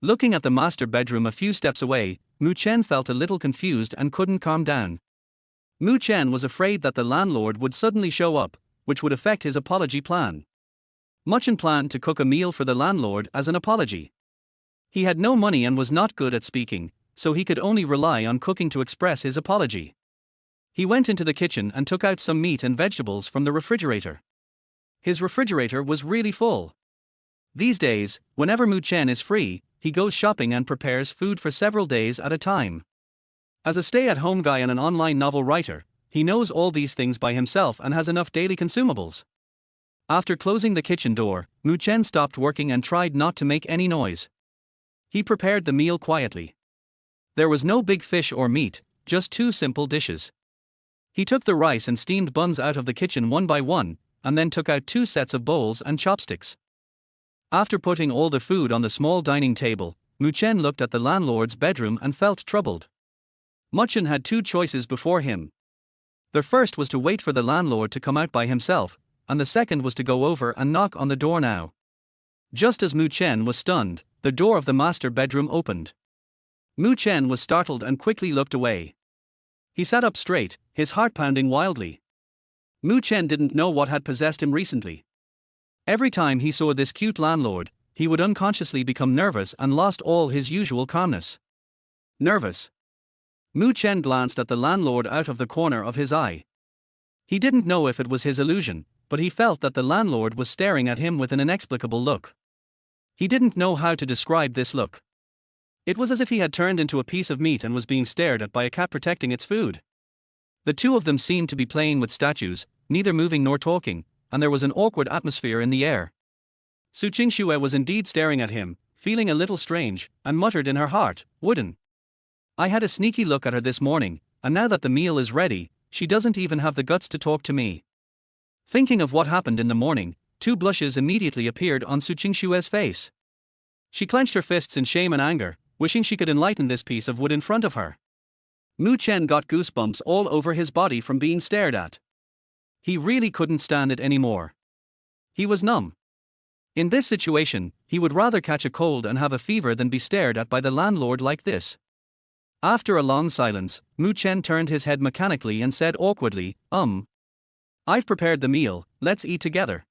Looking at the master bedroom a few steps away, Mu Chen felt a little confused and couldn't calm down. Mu Chen was afraid that the landlord would suddenly show up, which would affect his apology plan. Mu Chen planned to cook a meal for the landlord as an apology. He had no money and was not good at speaking, so he could only rely on cooking to express his apology. He went into the kitchen and took out some meat and vegetables from the refrigerator. His refrigerator was really full. These days, whenever Mu Chen is free, he goes shopping and prepares food for several days at a time. As a stay-at-home guy and an online novel writer, he knows all these things by himself and has enough daily consumables. After closing the kitchen door, Mu Chen stopped working and tried not to make any noise. He prepared the meal quietly. There was no big fish or meat, just two simple dishes. He took the rice and steamed buns out of the kitchen one by one, and then took out two sets of bowls and chopsticks. After putting all the food on the small dining table, Mu Chen looked at the landlord's bedroom and felt troubled. Mu Chen had two choices before him. The first was to wait for the landlord to come out by himself, and the second was to go over and knock on the door now. Just as Mu Chen was stunned, the door of the master bedroom opened. Mu Chen was startled and quickly looked away. He sat up straight, his heart pounding wildly. Mu Chen didn't know what had possessed him recently. Every time he saw this cute landlord, he would unconsciously become nervous and lost all his usual calmness. Nervous. Mu Chen glanced at the landlord out of the corner of his eye. He didn't know if it was his illusion, but he felt that the landlord was staring at him with an inexplicable look. He didn't know how to describe this look. It was as if he had turned into a piece of meat and was being stared at by a cat protecting its food. The two of them seemed to be playing with statues, neither moving nor talking, and there was an awkward atmosphere in the air. Su Qingxue was indeed staring at him, feeling a little strange, and muttered in her heart, "Wooden. I had a sneaky look at her this morning, and now that the meal is ready, she doesn't even have the guts to talk to me." Thinking of what happened in the morning, two blushes immediately appeared on Su Qingxue's face. She clenched her fists in shame and anger, wishing she could enlighten this piece of wood in front of her. Mu Chen got goosebumps all over his body from being stared at. He really couldn't stand it anymore. He was numb. In this situation, he would rather catch a cold and have a fever than be stared at by the landlord like this. After a long silence, Mu Chen turned his head mechanically and said awkwardly, I've prepared the meal, let's eat together."